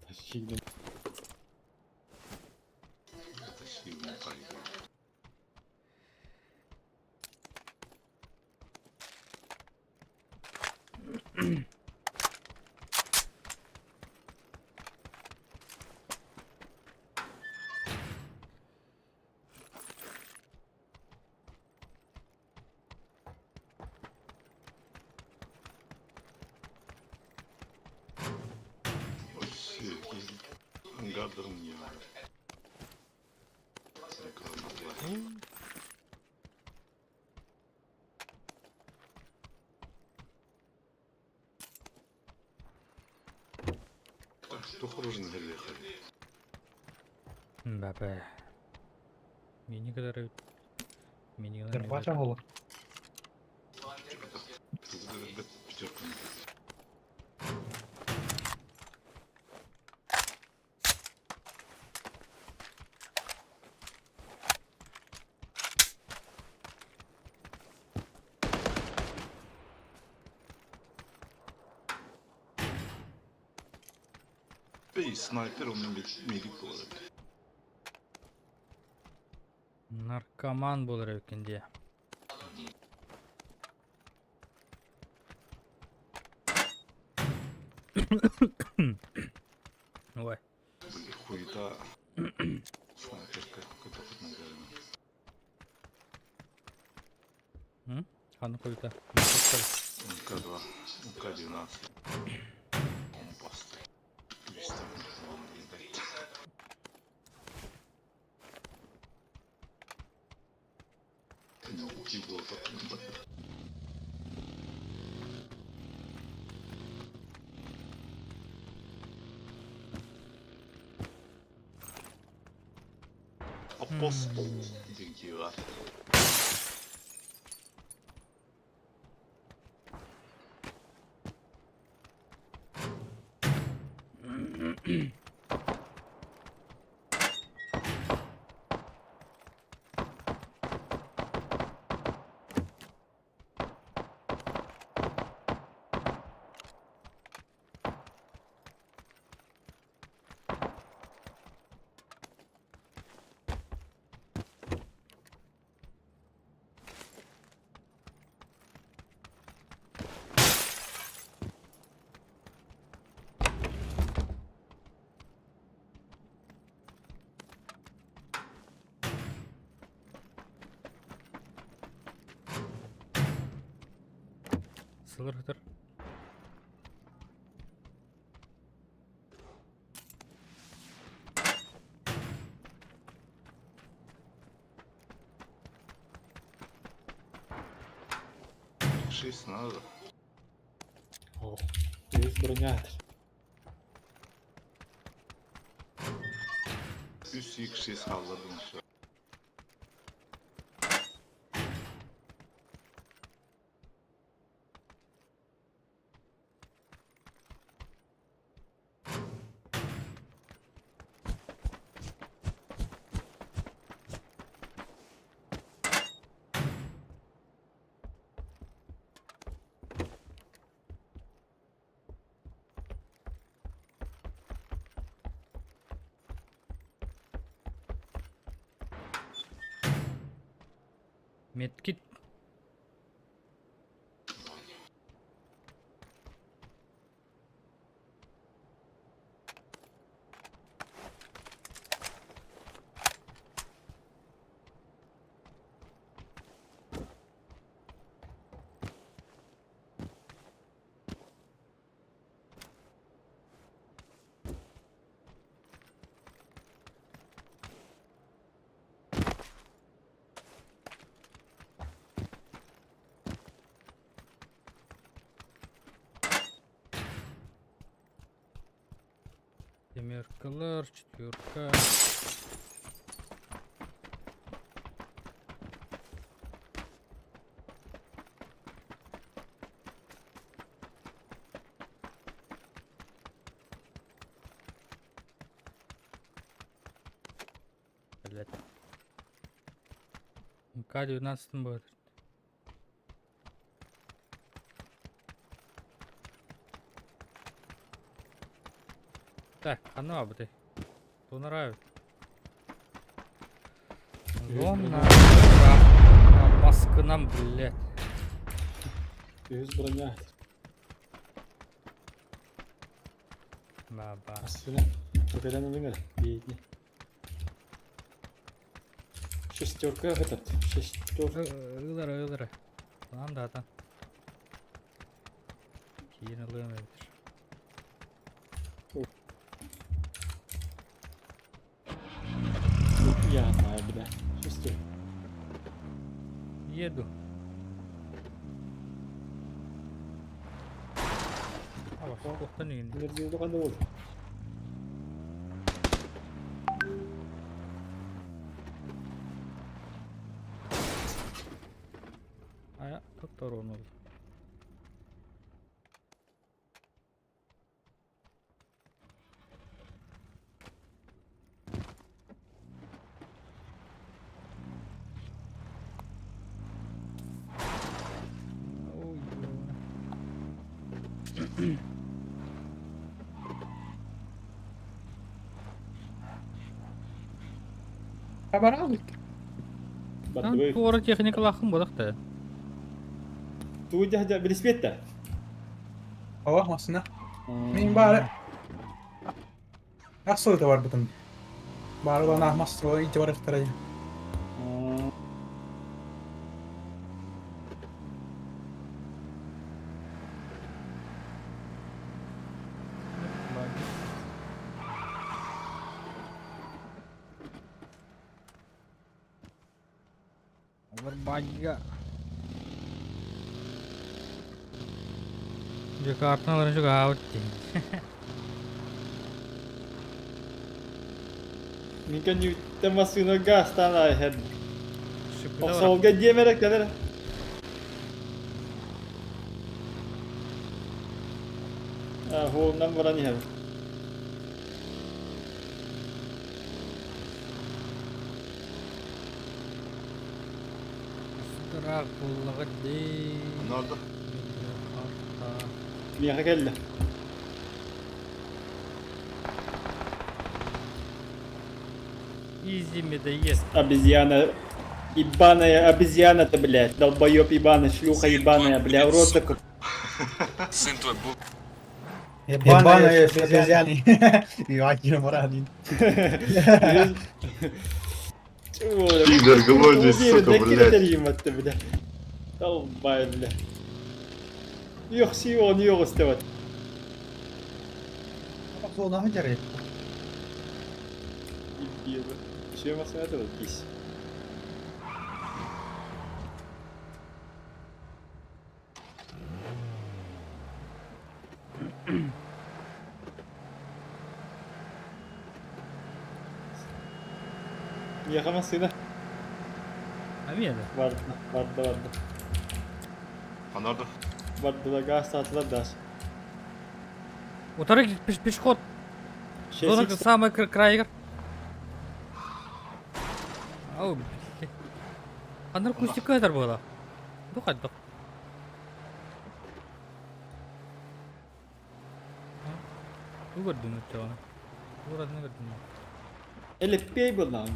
Тащигнем. Это сильно пойду. Вообще, гадер мне. Так, что хуже на ехали? Бапе. Мені кадари. Мені Дербача голод. Пятерка. Эй, снайпер, он медик был. Наркоман болар экенде. Ой. Блин, хуета. Снайперка, какой-то хоть наверное. Хану койта. МК-2, МК-12. Компас. 300 блядь. Ну, уйти было потом. Апостол. Дегила. Сылыртыр. Шесть надо. О, є броня. Üst X6 saldırdım şu an. Medkit. Семеркалар, четверка. Блять. К-19 будет. Так, ну а ты. Кто нравится? Зона. Маска нам, блядь. Göğüs bırak. Баба. Aslında төгелен өлеңер. Бейдіне. Шестерка этот. Шестерка. Ылыры. Lan da atan. Кейін ылымайдыр. Ясно, бля. Шестерка. Еду. А бak koktan indi. Nerede oldu oldu. Aya doktor onu oldu. Haber aldık. Battı böyle. Doğru texnik lakım bodak da. Tuğca da bilisbet de. Hava masına. Neyin bari? Nasıl da var butun? Bari bana ahmas o ince var iftarayı. Berbagi. Jakarta orang juga out. Mungkin kita masuk gas tanah head. Şıkkıda Och var. såg jag ge mig det där. Hålnan varann här. Sıdırak bullağı değil. Ne oldu? Jakarta. Mira kelle. Easy mi de есть. Обезьяна. Ебаная обезьяна-то, блядь. Долбоёб ебаный, шлюха ебаная, бля, урод такой. Сын твой был. Ебаная обезьяны. Ивак Юмарадин. Пидор голодный, сука, блядь. ебать ты, бля. Долбай, бля. Yok şey onu yok istemet. Bak sonra hacer et. Şey yapmasın hadi bak pis. Yakamazsın ha. Amiyada. Vardı. Ne oldu? Vardı da gaz satılar da. Утары пешеход. Şey Зона самый край игр. Ау, блядь. Анар кустика эдер была. Духать дох. Угодно чего. Угодно угодно. Ele pey bu lan.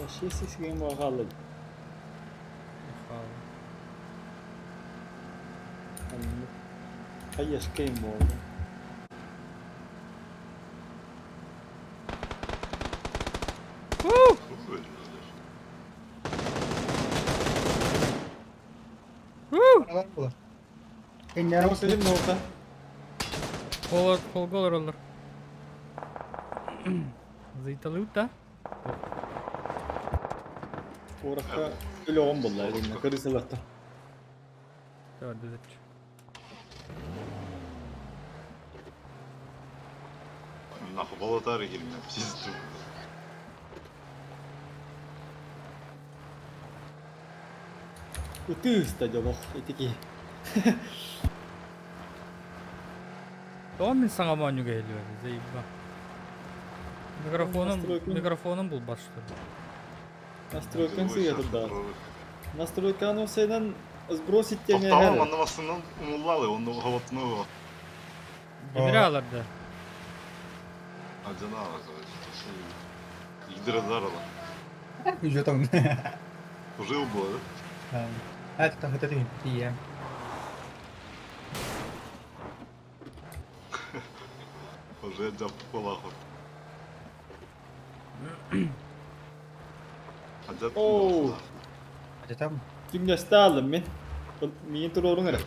Başka sesine bakalım. Hayır, game oldu. Aralar bular. Enler Ama senin ne orta? Kolga olur. Zeytalı da. Oraka öyle on bunlar elimle. Kırısılattı. Gördü de. Нахуй болотары келген пизду. Utyystä jo loh, etiki. Tamam sana manyu geliyor. Zeyba. Настройка. Mikrofonum bul başladı. Настройкаң сыйатып да. Настройканы сенен сбросить теме Тоқталам аннамасынан умуллалы, онда хаватного. Demir alırdı. Адянава, Игдыр зарала. Жетон. Жил было, Это так это ты. да? Уже отдел полаху. Oo. Это там. Dünyasta aldım ben. Miyin tur orun ara.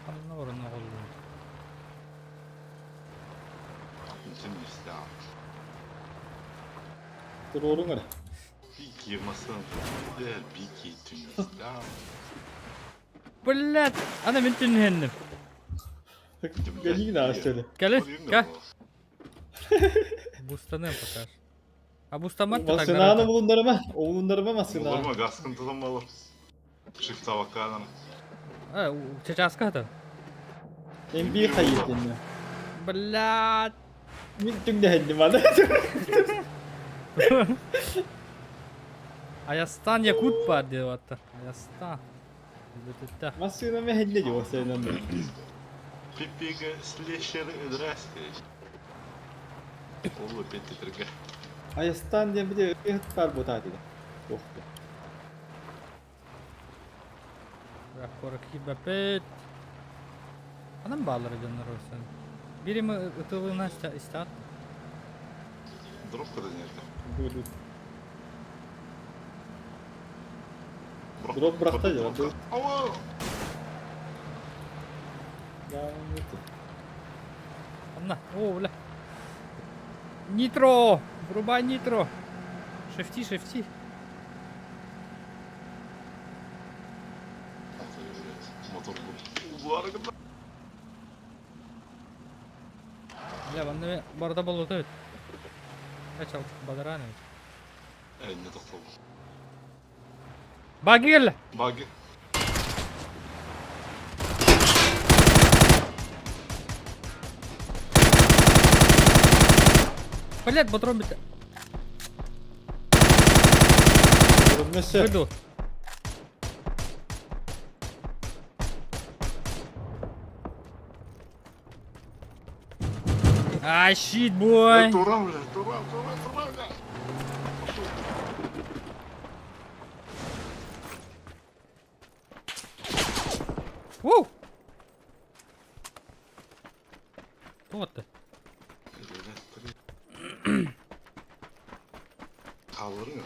Anla oranı oldu. Ничего не снял. Tur orun ara. Пики масан. Пики ты не снял. Блять, ana ben tünhendim. Gel yine aşağıda. Gel, gel. Bustanı bakar. Ha bustamak da Masınağını taklar. bulunlarıma masınağı. Olur mu? Gaskın tutamalı. Shift avakana. Ha, çeçaska da. Ben bir kayıttım ya. Блять. Min tüm de hendim bana. Ayastan yakut var diyor hatta. Ayastan. Dıdıdı. Masınağımı hende diyor senin de. Пипига слещер здрасте. Olur petti tırga. Ayastan diye bir de ıhıt var bu tatile. Yoktu. Bırak korku bepet. Anam bağları canlar olsun. Biri mi ıtılığına istat? Дропка да нерде. Böyle. Drop bıraktı ya. Ау! Ya neyse. Анна, о, бля. Нитро! Врубай нитро! Шифти. Мотор bu. Bu arada. Бля, банда барда болот өт. Качал, бадараны. Не тоқтал. Багил! Баги. Блять, патрон бит. Görünmesi. Выйду. Ай, щит, бой! Турам, бля, турам, бля. Воу! Вот ты. Kaldırın.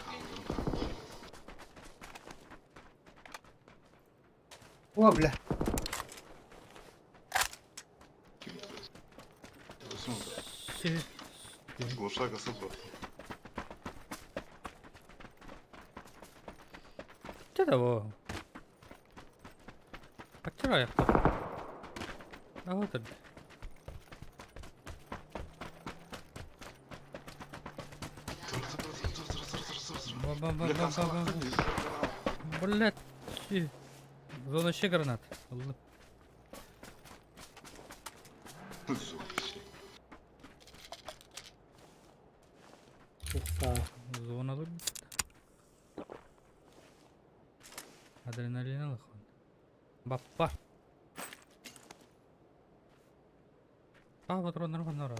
О, бля. Глушака супер. Что того? Почему я кто? А вот это. Блять. Зона ще гранат. Аллах. Yoksa Zonalı. Adrenalin alın. Bappa. Patronlar var.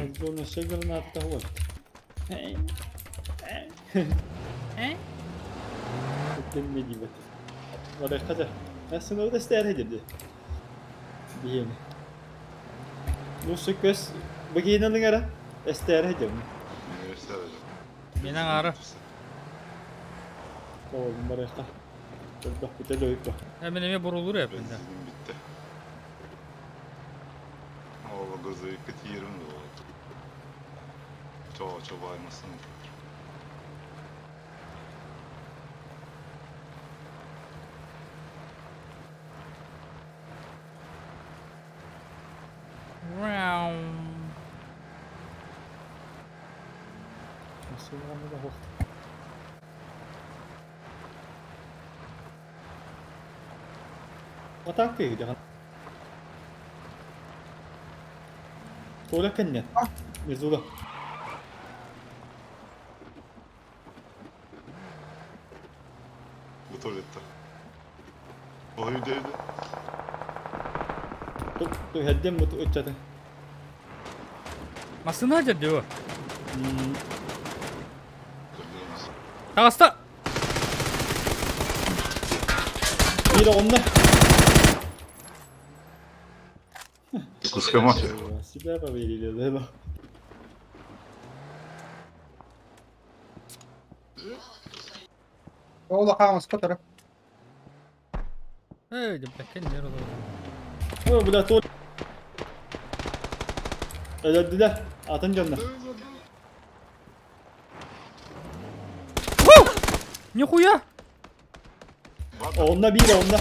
Zona şey granata var. Bekleme gibi. Oraya kadar. Aslında orada ister edildi. Diyeyim. Nasıl göz? Bakayım alın ara. İster edildi. Üniversite alacağım. Менен ары. Oğlum oraya kadar. Bak bir de dövüp bak. Hemen eme burulur ya bende. Benzinim bitti. Oğlum gözlükte 20 oldu. Çok aymasın. Nasıl anı da bak. Atak kayak jangan. Soalnya kan ya. Mizuga. Bu tuvalette. Oy dedi. Tuh hadiah butuh ucat. Masını hacer diyor. Hmm, Tağısta. bir de onda. Kıskanma. Siapa veriyor da bak. Oğlu kalmaz kotarı. Öyle bakın yer olur. Oh, bu da tuh. Öldüler. Atın canına. Нихуя! Onda bir onda.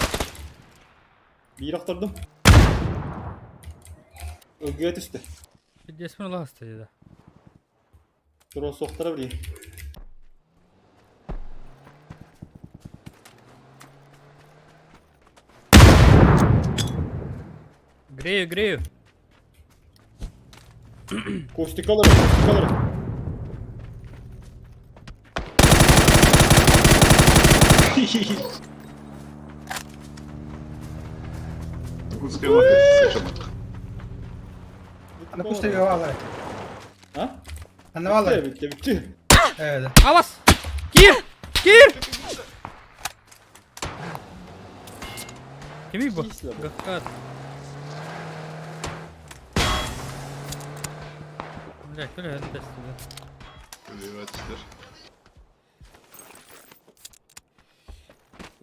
Bir aktırdım. Ögüye düştü. Bir desmin Allah hastaydı. Dur o soktara bileyim. Грею. Kostik alırım, kostik alırım. Kıskanma. Seçemedik. Hani pustu vallahi. Ha? Hani vallahi. Bitti. Evet. Avas! Gir! Kimi bu? Sisle bu. Gakkat. Böyle hadi destede. Üniversiteler.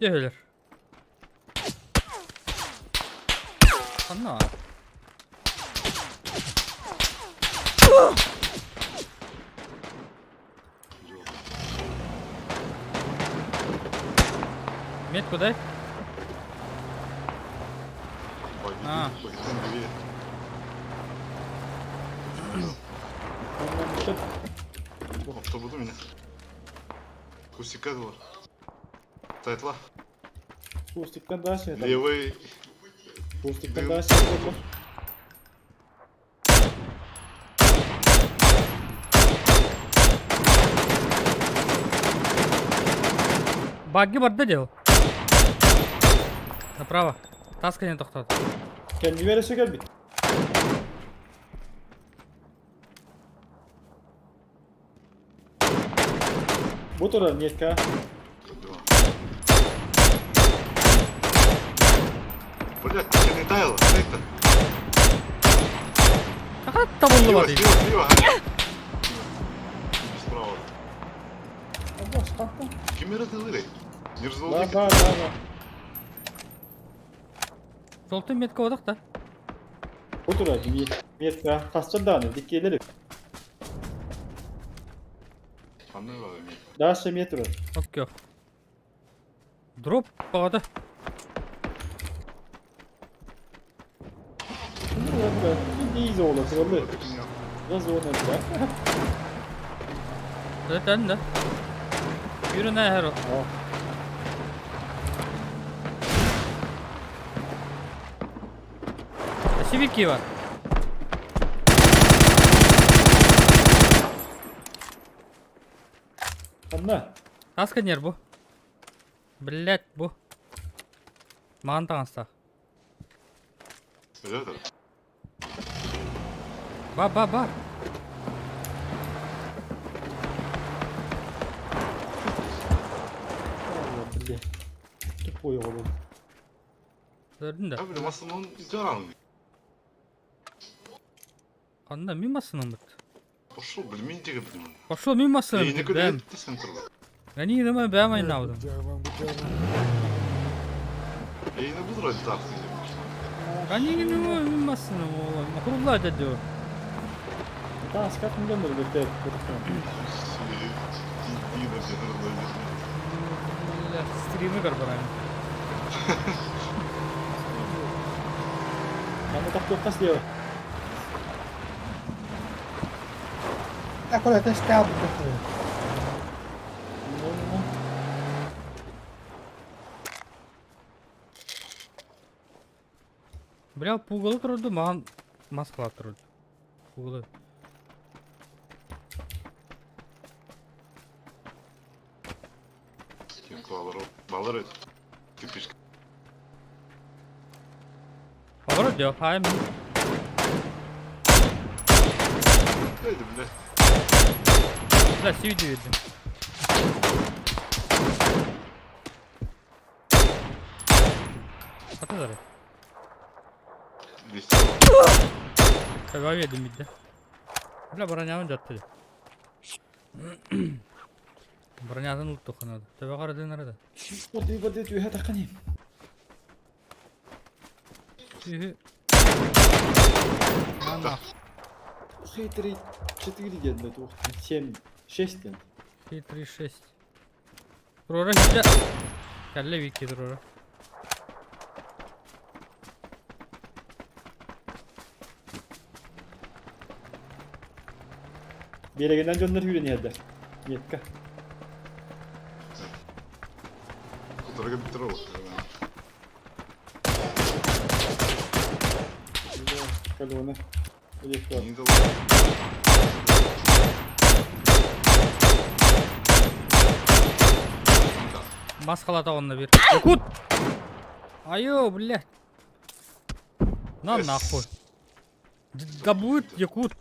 Öyle. Ana. Met куда? Ha. Ondan bir şey. Hafta buldum yine. Кустика var. Taytla. Kostikten daha şey. Levay. Kostikten daha şey oldu. Багги бар да дел. Направо. Таскание тоқтады. Kendi verese gel bir. Bu tura niyetka. Блядь, ты не таял, это. Какая табулы бар дейді. Слева. Справа. Allah sıkıntı. Kim yaratılır? Не Var разломник. var. Желтый метка одақ та. Bu tura niyetka. Kasça daha ne? Dik gelir. Qanday var men? Daha şey niyet tura. Окей. Дроп бағады. İyiyiz oğlum. Zorlu. Nasıl ona da? Zaten de. Yürü ne her o. Сибирки var. Anla. Тасканер bu. Блять bu. Маған тағанста. Öyle de. Бар. Çık boyu oğlum. Gördün de. Abi masanın canan. Kanda min masının bit. Oşu bilmeyince gibi. Başo min masının Yine bit. kötü Ben. etti sen turba. Ben iyi deme ben aynı aldım. Yine budur hadi taksiyeceğim. Ben iyi deme min masının oğlum. Kurullar dedi o. Daha sıkatın dönmedi bir de. Stream'i kar bana. Kamu tak tokas dia. Ecco le teste a buco. Бля, пугало тұрды, маған маскала тұрды. Пугало. Балар еді. Кипиш. Павар өді, хайым. Haydi bile. Бля, сүйді өді. Қатыдар. Кайва едім бейді. Бля, бронямын жатты. Бронязын ұлтты қанады. Төбе қарадың арада. Воды, түйе тақанем. Түйі. Ана. Хитрый 4 geldi. 7, 6 geldi. 3-6. Тұрора хитті. Кәлі вики тұрора. Bir yere gelen canları yürüyen yerde. Yetka. Kutura gibi bitir oldu. Kalona. Yetka. İyi de Маскалата онна бир. Якут! Айо, блядь. На нахуй. Габут, якут.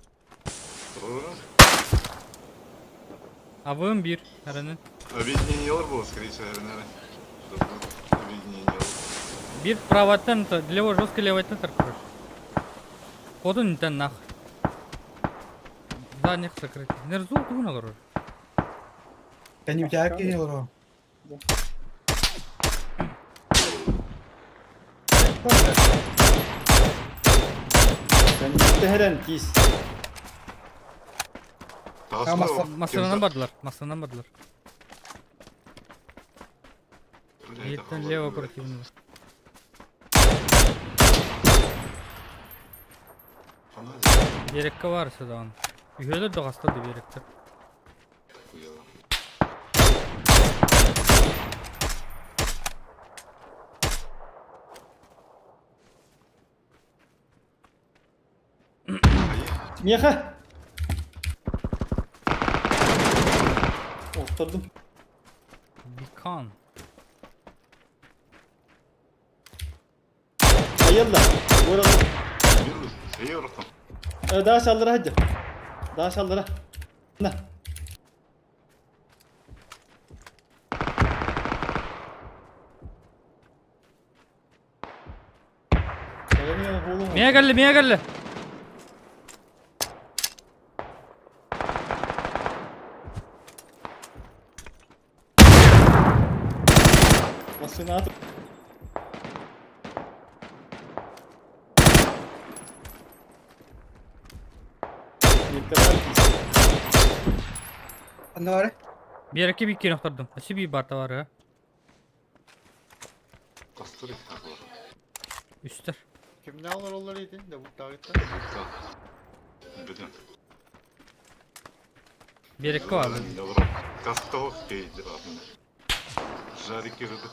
Авым бир. Әрінен. Объединение было, скорее всего, наверное. Объединение. Бир праваттан, лево жестко левайтан таркырыш. Кодын нитен нах. Да, нех закрыть. Нерзу тугуна корор. Can you jack it or? Ben muhtemelen giz. Масадан бардылар, масадан бардылар. Еттен лево противный. Берекке var sıdan. Üyeler de hasta da berekte. Miyaha. Oturdum. Bikan. Hayırlı. Vuralım. İyi ortam. Daha saldıra hadi. Daha saldıra. Ne? Miye geldi, miye geldi. Nasıl at? Andare? Bereke bir iki noktadım. Nasıl bir barta var ya? Kastır et. Üstler. Kim ne alır onları yedin de bu dağıtta? Bildim. Bereke var. Kastı o keydi abi. Жарики жады.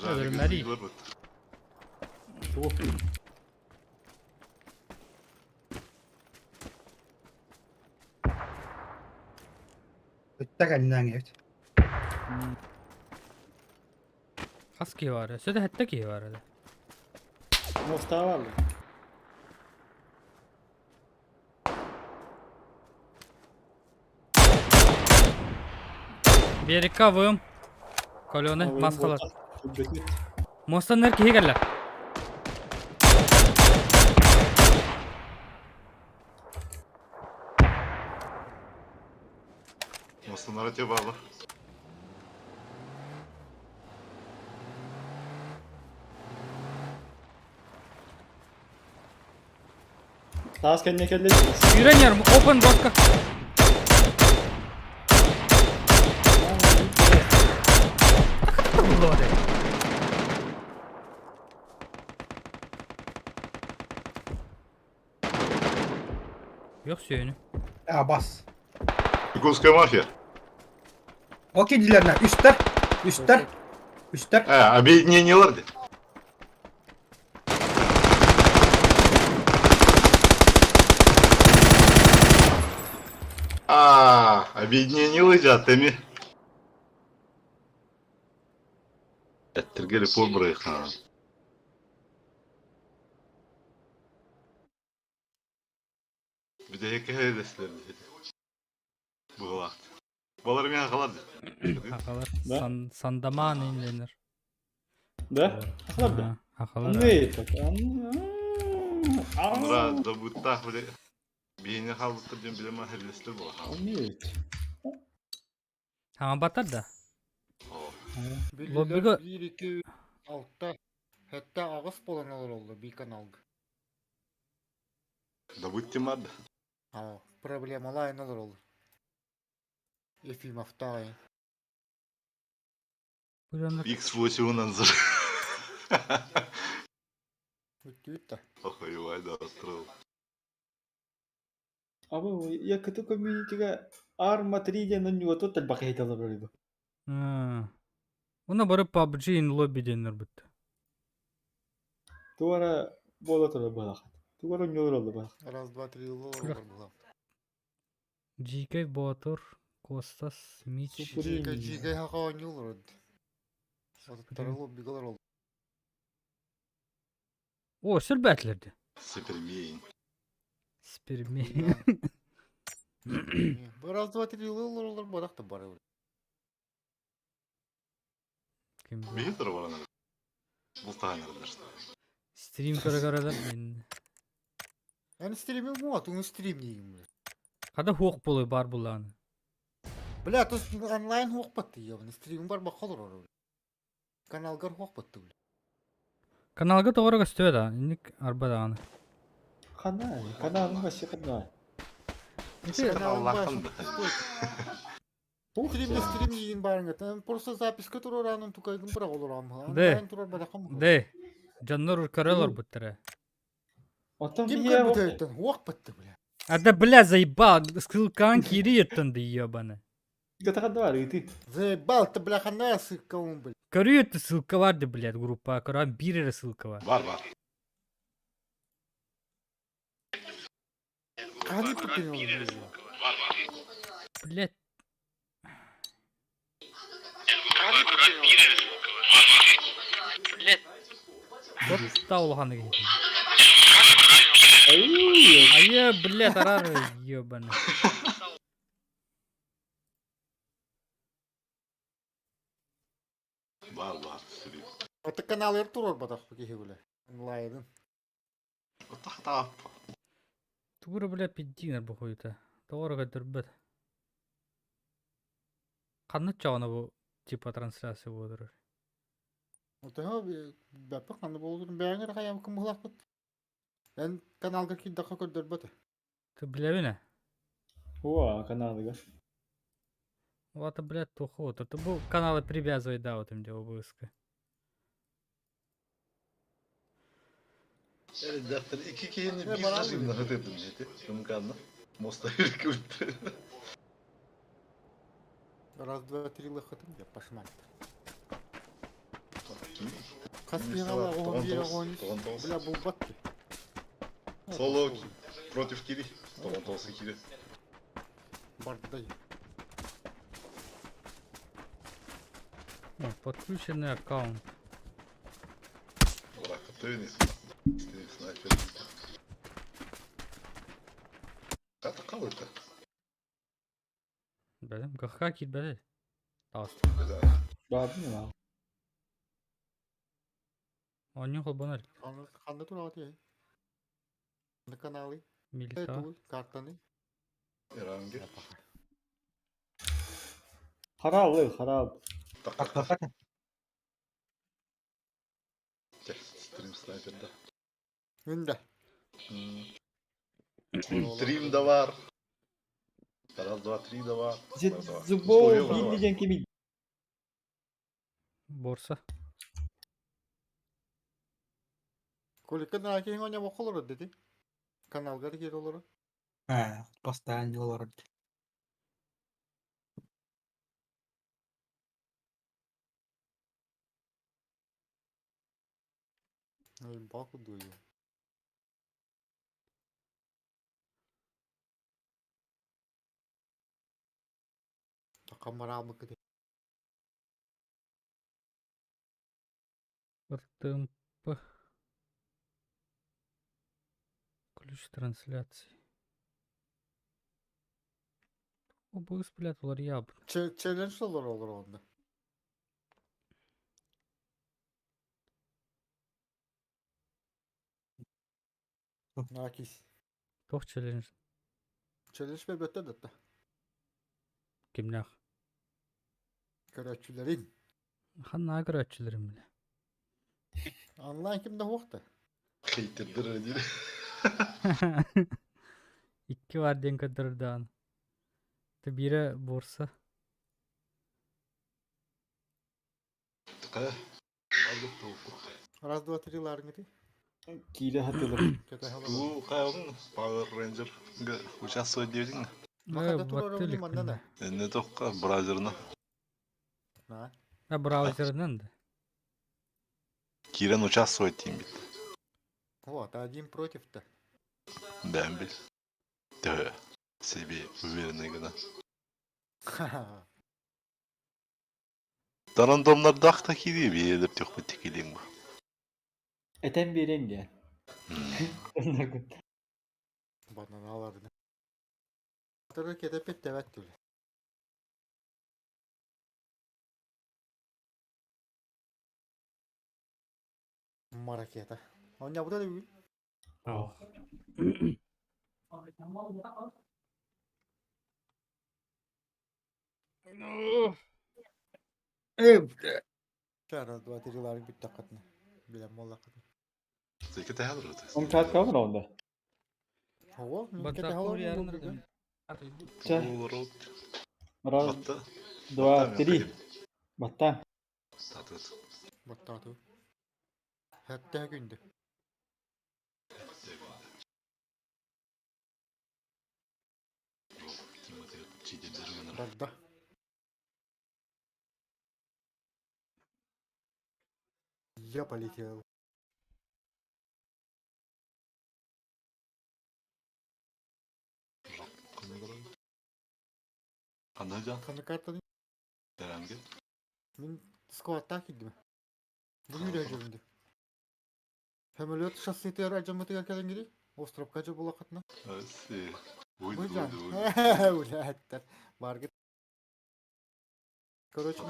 Ölmeli. Ötte elinden evet. Kaski var ya. Söyle hatta ki var ya. Mustafa var mı? Берикка вым. Колёны, Авыйын маскалар. болтақ, сүлбетет. Мостан нер кегеллер. Мостунара те балы. Таас кенне келді. Пионер, open доска. Yok suyunu. Ya bas. Якутская мафия. Okey dilerler. Üstler. Üstler. Üstler. Объединениялар де. Объединениялар же атеми. Әттіргелі пол бұрайық. Біде екі әйдесілер деді. Бұл вақыт. Балар мен қалады. Akalar. Ne? Sandaman inlenir. Да? Ахлап да? Akalar. Ne етіп? Мұра да бұттақ біле. Бейіне қалдықтыр ден біле ма әйдесілер бұл. Ne етіп? Hama batar da. Билилер 1, 2, 6. Hatta ağız bolanalar oldu bir kanalga. Да бұтте мады. Проблемалы айналар oldu. Ефимов тағайын. Buyurun. X8 анзыр. Өтті. Охуевай, да, остроу. Абы, якыты комьюнитиге арма 3 ден ұнниғаты тәл бақы айталы бөледі. Ona barıp PUBG in lobby denir bitti. Туара бола тұры балақат. Туара ұнниғыр олды балақат. Раз, два, три лолар было. GK Batur, Kostas, Mitch. Жигай хақа ойнылар өтті. Сатыптары лоббигалар oldu. O sülbetlerdi. Супермейн. Spermi. Раз, два, три лолар олар барақ та бары. Kim bilir. Бейін тұры бараны. Бұл тағанырдар. Stream kara Yani стримил му, onu стрим деймін. Kada hoq boluy bar bulan. Бля, то онлайн хоқ батты ебаны. Стрим бар бақалар оры. Каналгар хоқ батты бля. Kanalga doğru gösteriyor da. İndik arba dağını. Қанай, каналың басы қанай. Каналың Аллахым башын да. стой. Стрим дейін барыңа. Просто записка тұрар анын тұқайдың бірақ олар амы. Де. Онлайн тұрар барақам. De. Canlar karıyorlar bu tere. Отам Ким бия көбітөйттен? Хоқ батты бля. А да бля заебал. Ссылкан кири еттанды ебаны. Гатаға да бар, еті. Заебал ты, бля, хана ссылкавым, бля. Görüyor da ссылка vardı блядь группа. Karan bir yere ссылка var. Бар, бар. Қаны пікірін олар. Блядь. Та улаханы кетті. Ае, блядь, арар ебаны. Бар, бар. Сüreyim. Это канал тұрар батақ бекеге, бля. Онлайнын. Отақ тағап. Тура, блядь, пиддинер bu koyuta. Doğru götürbet. Kanıt çağına bu tipa трансляция olur. Отаға бәпі қаны болдырын бәріңер қаям кім ғылақ бұд. Мен каналға кейдаққа көрдір бұд. Ты бля ne? Уа, каналыға. Вот, блядь, тухо. Вот это был каналы привязывай, да, вот им где обыска. Yani defter iki keyini Ne bir var abi? taşıyım da dedim dedi. Şunun kanına. Mosta yürük öldü. Раз, два, три лықытым деп пашман. Kim? Қаспиғала оғын бері оғын. Бля, бұл бат бе. Соло против Кири. Тоғын тоғысы Кири. Барды да. О, подключенный аккаунт. Бırak töyünü. İstediğin sniper. Kata kalırdı. Benim kakak git be. Тағыз. Var mı ya? Онын қолбанар. Ханна турат я. На каналы. Милита. Тул картаны. Эранге. Harabı, harap. Стрим снайперда. Үнде. Стрим да var. Раз, два, три да var. Зубов, Условия var. bildiğin kimi? Борса. Колика на кейін оня оқылыр dedi. Каналға кер олар. Постоянно олар. Ай, баку дую. Камара мыкыды. РТМП. Ключ трансляции. О, бұғыс білет олар ябын. Челлендж olur onda. Nakis. Тоқ челлендж. Challenge ve bötte de. Кемнақ. Köröççülerin. Ханна агыр өтчілерім біле. Online kimde hoqta. Хейтердер ödür. İki var den kadırdan. Biri borsa. Tıkaya. Aldık topu. Раз, два, три ларнги. Kili hatırlarım. Kete hala. Bu kayağın Power Ranger участвовать дедin. Makada turarım Баттылык. limanda ne? Ne tokka brazerına. Na. Браузерінен де. Kiren участвовать diyeyim bitti. Вот, один против-то. Ben bil. Да. Себе уверенный гана. Ха-ха. Данан домlar дақта киди bir edip yok bir tekilin bu. Eten bir renge. Bananalarını. Tırı kete pet devet tülü. Maraketa. Onya bu da değil. Раз, два, три ларнги bir takatını. Bilen molla kadın. Zeki tehal rıtı. 10 kağıt kaldı mı onda? Hava, kete Батрақ hava olur yarın mı? nereden? Çay. Rot. Раз, Batta. два, три. Battan. Tatlı. Battı. Hatta gündü. Ragda. Я полетел. Anlayacağım. Kanı kartladın. Herhangi. Мен скватта кидdim. Bu yürü öncümdü. Hem şahsi tiyar acımatı gelken gidi. Ostrop kaçı bulakatına. Asi. Uydu Bu can. uydu uydu. Ulan hatta. Var git. Короче,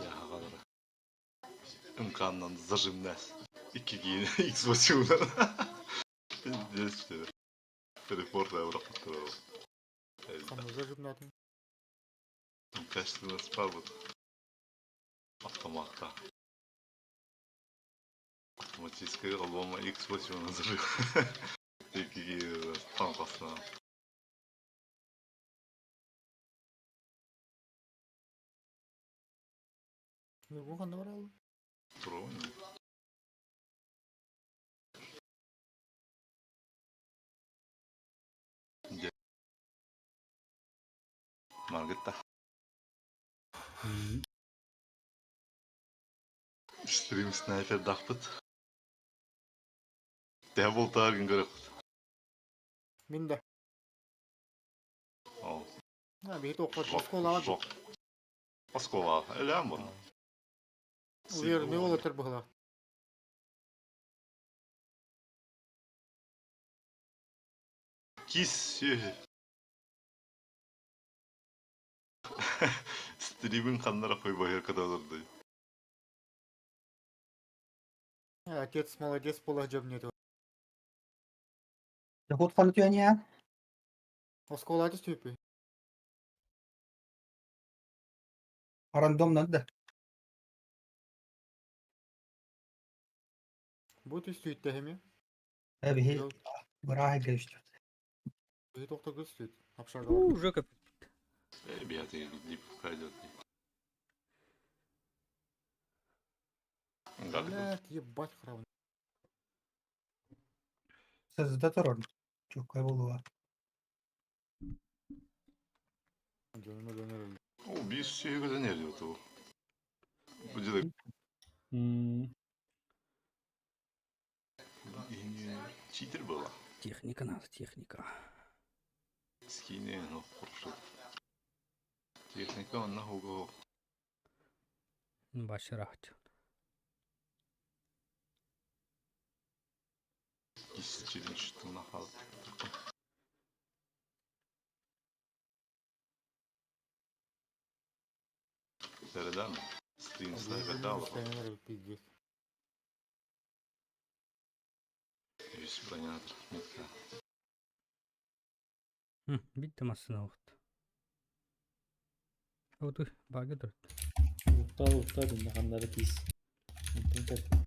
Ya havalara. İmkandan zажимнась. İki giyin X8'dan. Здесь что? Телепорт Европа. Самый зажимнатый. Качественно спал вот. Автоматта. Автоматическая лома X8 назрыл. İki giyin tankasına. Bu kanı var abi. Троне. Margetta. Stream sniper daqpıt. Devil targın görüp. Min de. Ha bir okut. Skola var. Жоқ. Оскола, элем bunu. Uyar ne olur bu hala. Кис. Стримин ханнара койбай кадалырды. Отец молодец, положим мне. Ya hut kanıtıyorsun ya. O skola ateş tüpü. Random da. Bu tüstüyt de hem ya. Abi hi. Yok. Bırak geçti. Bir doktor göstüyt. Hapşarda var. Уже как Ребята, дип пойдет. Как это? Блядь, ебать храм. Sözde torun. Çok kaybolu var. Canıma dönerim. О, без всего занятия этого. Будет читер была. техника надо, техника. Скине, ну, хорошо. Техника, он нахуй. Başarахт. Исчезли, что нахал. Середан, стрим снайпер дал. Сенелер пиздец. Весь бронятор. Hı, bitti aslında vakit. Oldu, bug'ı dur. Uhta dinle hanları pis. Tinket.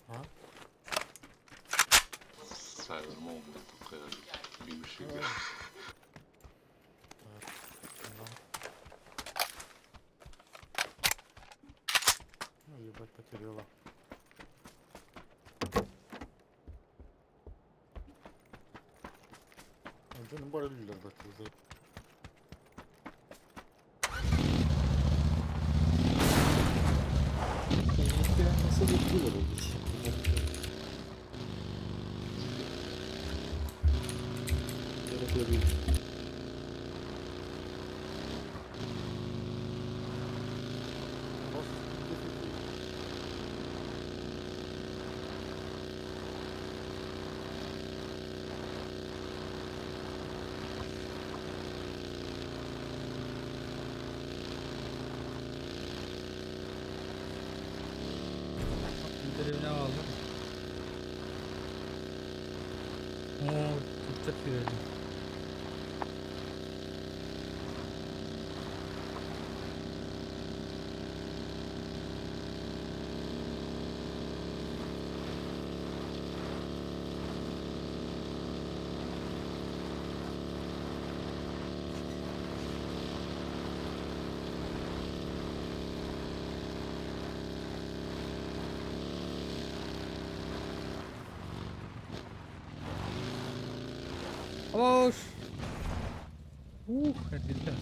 Ha? Сайбер Моунд такая бившая. Ну, ебать, потеряла. Canım bari lüller bak bize. Nasıl bekliyorlar o iş? Yaratılabilir. İndirimine aldım. Oo, tutacak bir yerim. Boş. Edildi.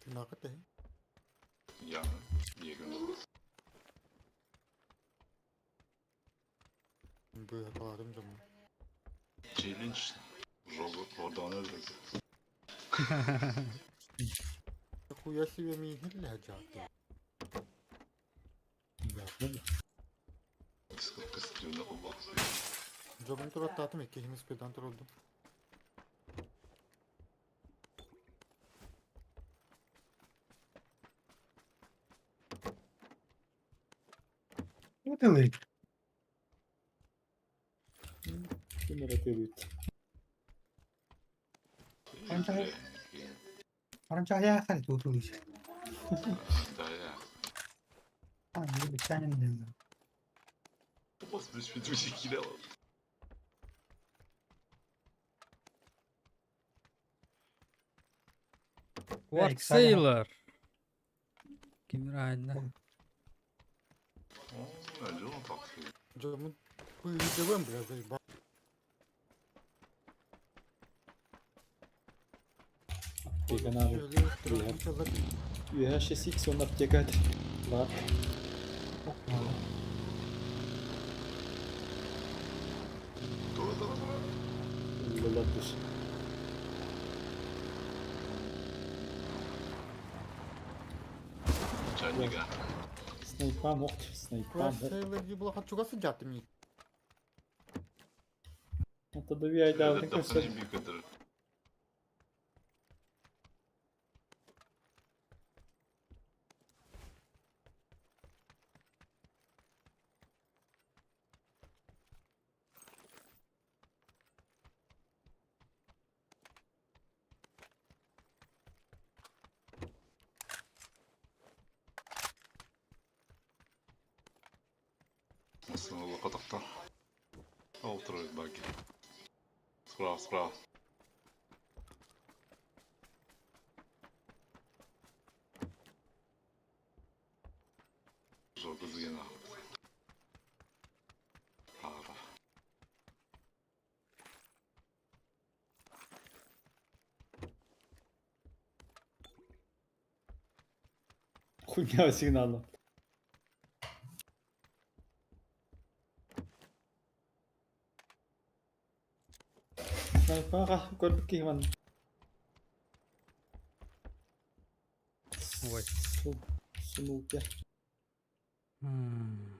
Tırnak da. Я егін. Böyle yakaladım canım. Челлендж. Жогу oradan öldürdü. Хуя себе мигель лежат. Кастрюльна оба. Job'un tur attım ikimiz birden tur oldu. Utılıydı. Kimler atıyor? Ancak ancak ayağa kalktı utılıydı. Hangi bir tane mi diyorum? Nasıl düşmüş ikili alalım. Quart Belki sana- Sailor. Kim rayında? Bence onu taktı. Camın bu videoda mı biraz değil? Bak. Vegan abi. Şöyle Ya. trafik çalar. UHS-X on apteka var. Olabilir. Çayniga. Sniper mocht. Sniper. Kursayla gibi bulakat çok asıl cattım iyi. Hatta da bir ay daha Evet, göster. defneci büyük ödürü. Nasıl olur katakta? Oturuyor belki. Справа. Жопа згина. Ара. Хуйня сигнала. Sniper gördük ki hemen. Ой. Smoke. Hmm.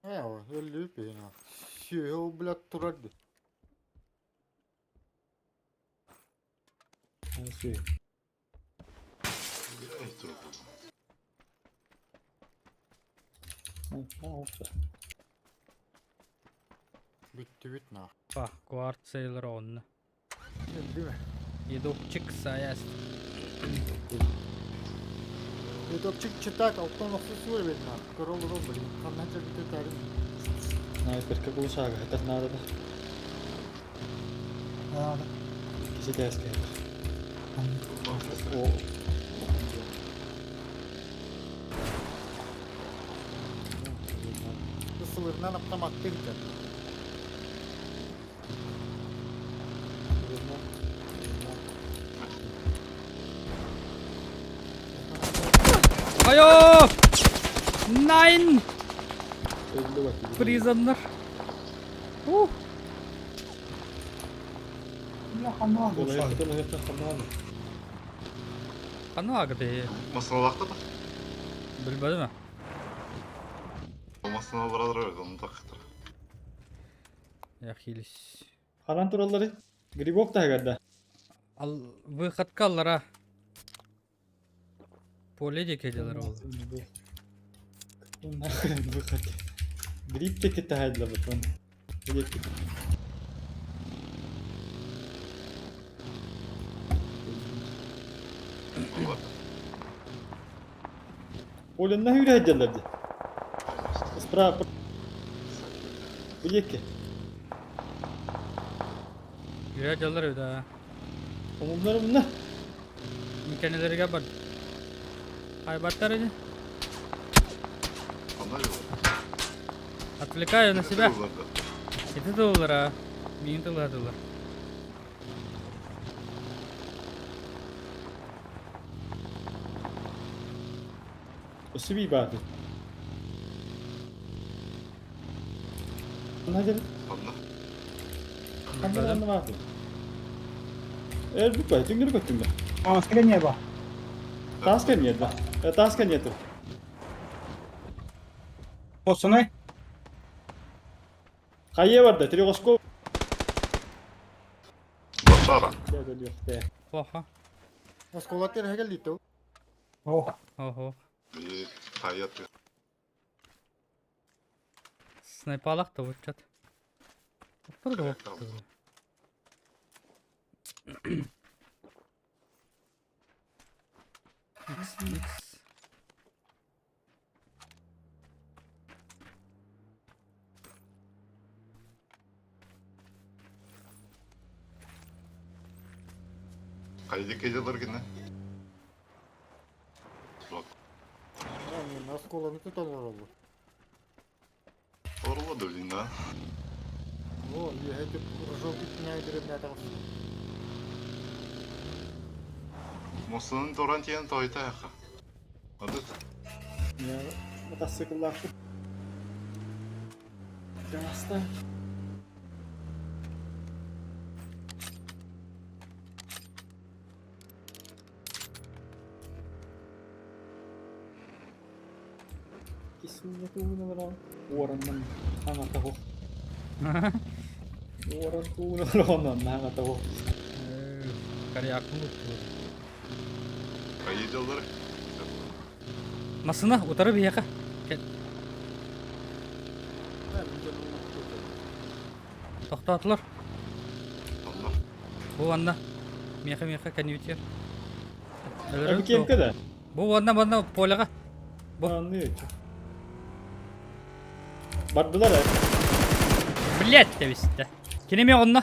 o 50 pena. Şey o bilet turardı. Nasıl? Ey turbo. Sniper. Bitti nah. Bak Quart Sailor on. Değil mi? Yedokçuk sayas. Yedokçuk çıtak alttan nasıl suyu benim ha. Karol rol böyle. Kanlanca bir de tarim. Sniper какого шага? Это надо, да? Aa, Kişi ters geldi. O. Isılırından aptam attı gider. Ayo! Nein! Öldü bak. Prisoner. ya ama bu Olaya şey. kadar hayattan kalmadı. Kanı agdı. Masana baktı mı? Bilmedi mi? O masana birader evet onu taktı. Ya hilis. Kalan turalları. Gribok da herhalde. Al выход kallara. Polece geceler oldu. Нахрен выход. Гриб таки тагайла батон. Оленна yürüyeceğlerdi. Справа. Bu yeki. Geceler öde. Onları bunlar. İmkanları kapat. Haybatlar öde. Onlar yok. Отвлекаю на себя. Uzakta. $7. $1000. Usubi bari. Hadi. Onlar. Kameralarını vardı. Öldük be. Düngürü götürdüm. Ama sen niye bak? Tasken yedi. Tasken yedi. Olsun ne? Kayıya vardı. Triosko. Başara. Gel yok de. Oha. Oskolatlar hegel ditti o. Oh. Oho. Bir kayı atıyor. Снайпалак da vuracak. Doktor da Evet, vuracak. tamam. X. Kaydı geceler yine. Bak. Yani nasıl kullanıcı tanımlar oldu. Orada dövdün ha. О, я эти прыжок не деревня там. Mosunun Dorantiyen toyta yaka. Adı. Ya motosikletler şu. Yasta. Kisunya tuh bener orang men hangat tahu. Orang tuh bener hangat tahu. Karı aklını tuttu. Kayıcıları. Masına utarı bir yaka. Toxtatlar. Allah. Bu anda. Miyaka kan yutuyor. Abi kim kadar? Bu anda polaga. Bu. Anlıyor ki. Bardılar ya. Блять, de işte. Kine mi onunla?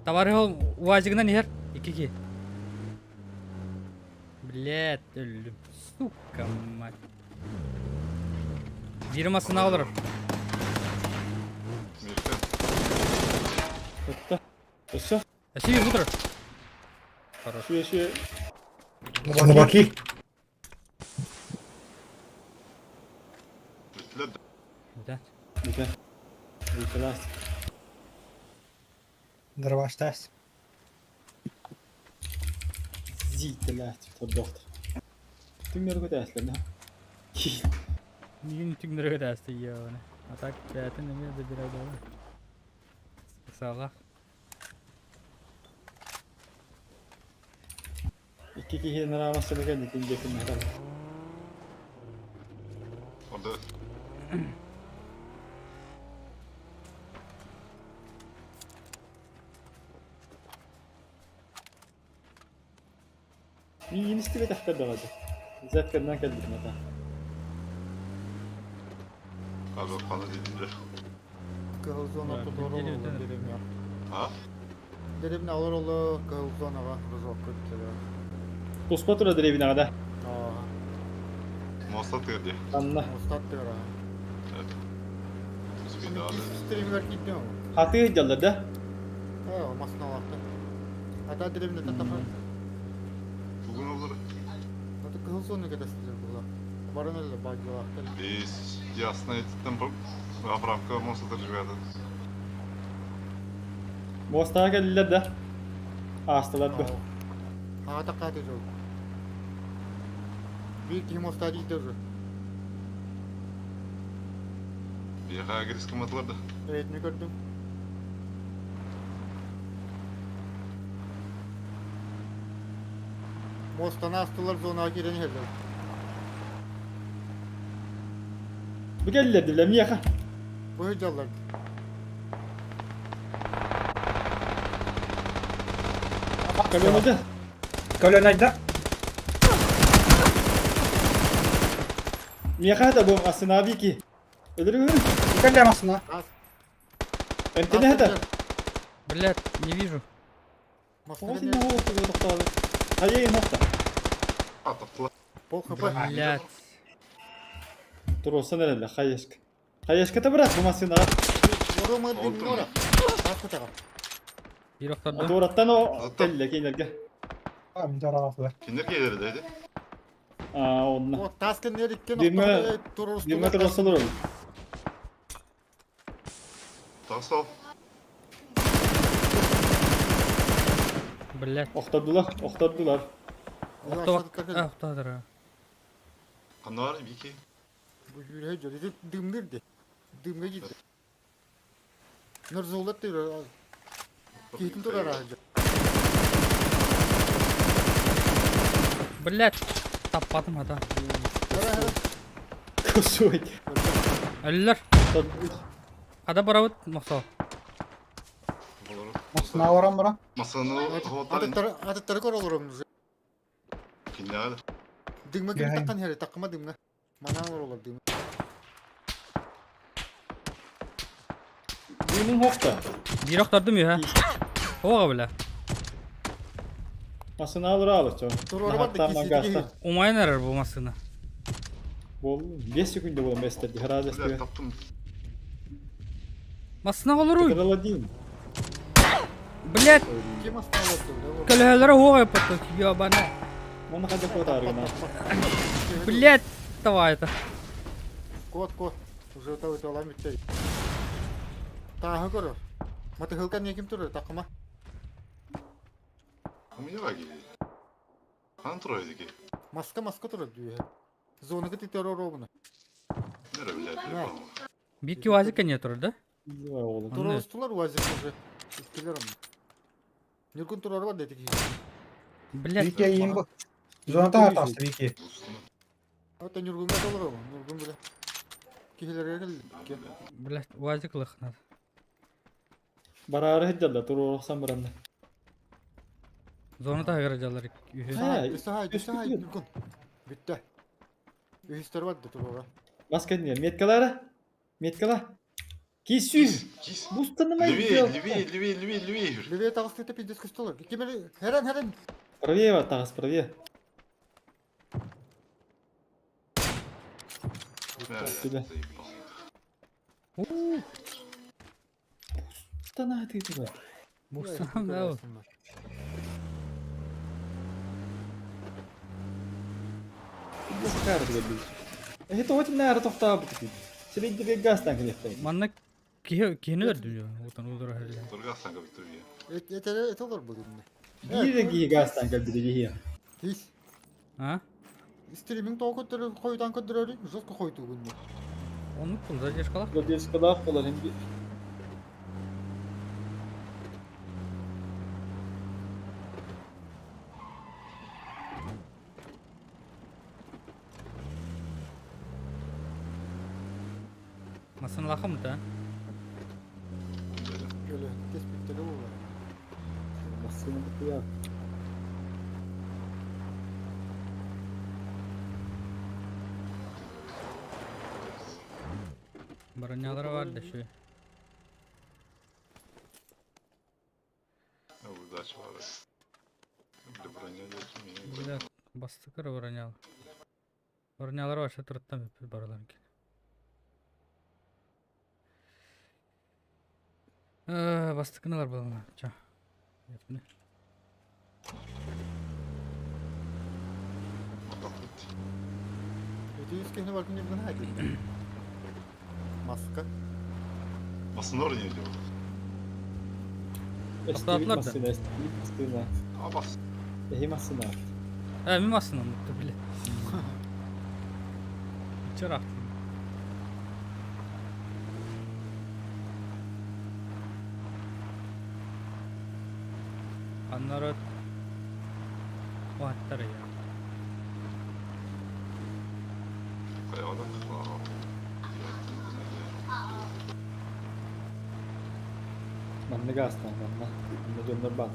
Tavarı uvacıgından yer. 2-2. Блять, öldüm. Сука мать. Bir masını alırım. Mirkan. Hatta. Aşağı. Şimdi budur. Şuraya. Bana bakayım. Bitler de. Güzel. Güzel. Güzel. Дроваштась. Зителя, типа доктор. Ты мне руку даешь, да? Bugün tüm nereye dersi ya ona. Atak hayatın ne de biraz daha. Sağlık. İki kişinin aramasını geldik incekinin herhalde. Orada. Yeni stile tahta dağıdı. Zaten geldik mata. Abi bana dediler. Кылзон Да, оттуда неделю олу өтеді. деревня. Ha? Деревня алар олу Кылзонага прыжок көттүлөр. Tospatura direvine kadar. Ага. Mostat geldi. Anla. Остаттыгара. Evet. Biz bir daha. Стример китем. Hatı hıcalı da. Масналакты. Ата деревня татапар. Bugün olur. Это Кылзоны кедесилер була. Барын эле бажылакты. Biz yasna ettim bu. Apravka Mostat rüyada. Mostağa geldiler de. Astılar bu. Ага такаты жол. Бир ким остадıydı уже. Bir yaka giriş kımatlarda. Evet ne gördüm. Mosttan astılar zona giren yerler. Bu geldiler diler mi yaka? Bu hıcalar. Kalemadı. Kolonajda. Miyaka da bu aslında abi ki. Öldürün. Dikkat aslında. As. Ente ne hada? Блять, не вижу. Olsun ne oldu bu doktor abi. Hayır nokta. Atattılar. Пол хп. Блять. Dur olsa nerede? Hayeşk. Hayeşk'ı bırak bu masını abi. Yorumu Oldu mu? dinliyor. Nasıl takım? Bir oktardı. Doğrattan o Zaten- telle gel. Tamam, daravatlar. Kimler gelir dedi. Aa onunla. O taskın nerede? Dirme- Tururuz. 20 metre olsa olur. Daha sol. Блять. Oktadılar. Okta bak. Ah oktadır ha. Kanlar bir iki. Bu yüreğe göre dümdürdü. Dümge gitti. Nırzolat diyor. Kitin turar ağacı. Блять. Tapmadım hada. Hele hele. Kusuy. Ölüler. Kada barawut maqsal. Olur. Masına varan bura. Masanı havatar indi. Atatları kor olurum. Kinyalı. Dingme gibi Yani. takkan heri takma dingme. Mana var olur dingme. Bunun hokta. Bir oqtardım ya. Oğa bile. Masını alır çok. Dur oraya bak da kesidi. Umayın arar bu masını. Bol 5 sekunda bulan besteldi. Herhalde Bile istiyor. taptım. Masına olur uy. Kadar değil mi? Блядь, Kim hasta oldu? kalehelere oğa yapattık. Ya bana. Onu kadar kadar gına. Блядь, давай это. Кот. Уже это лами тей. Тағы көрі. Маты хылкан не кім тұры, тақыма. Ama ne var ki? Kan troydu ki. Маска тұры дүйе. Зоныгы тетер ору бұны. Nere bile Ne? Bir kivazika не тұр, да? Vay oğlum. Anne. Тұры ұстылар уазик уже. Үстілер аны. Нürkün тұрары бар деді кейі. Блядь, Viki yiyin bu. Zonata hatası Viki. Ата Нürkün'e dolur ama. Nürkün bile. Кейлерге келді. блядь, вазиклық надо. Bararı hıccalar. Dur oraksan baranda. Зона да гаражалар. Ha, Үсі üst хай, gidiyor. Нürkün. Бітті. Üstler var da тұрары. Başka ne? Metkalara. Metkala. Kesiyor. Kis. Bu tanımayı Левее. Левее тағыс кетіп пендес күстілер. Кемелі, herен. Правее var tağız правее. Güzel. Tanı dedi bu. Бурсам да. ол. Bir sıkar diye bir. Это очень наверное тоқтап бітті. Средний газ танк лехтай. Манна кені өрдім я. Отан удара хәлі. Turgaz sanki bitiriyor. Et olur bu dinle. Bir de giy gaz tank bir de giy. Hiç. А? Стриминг тоғы көттірі қойдан көттірі жұртқа қойды күнде. Onu kulda жешкалақ. Bu bir kadar falan hem bir. Masını laqım da. Böyle tespitleri olur. Masını bu ya. Baranyaları var da şu. Burada aç var. Bir de buraya geçmiyor. Блядь, бастыкыр баранялы. Баранялар башы тұрттам өпір бараларын кен. Бастыкыналар болыңа. Ча. Епіне. Öte yüzkeni var günde bir hadi. Maska. Masın oraya ne diyor? Estivik Atlatlar da. masını, estivik masını. Aa bas. Ehi masını. Min masını unuttu bile. İçer aktım. Anlar o hatları ya. Kayalık. Manlı gaz tank manlı. Manlı döndür bak.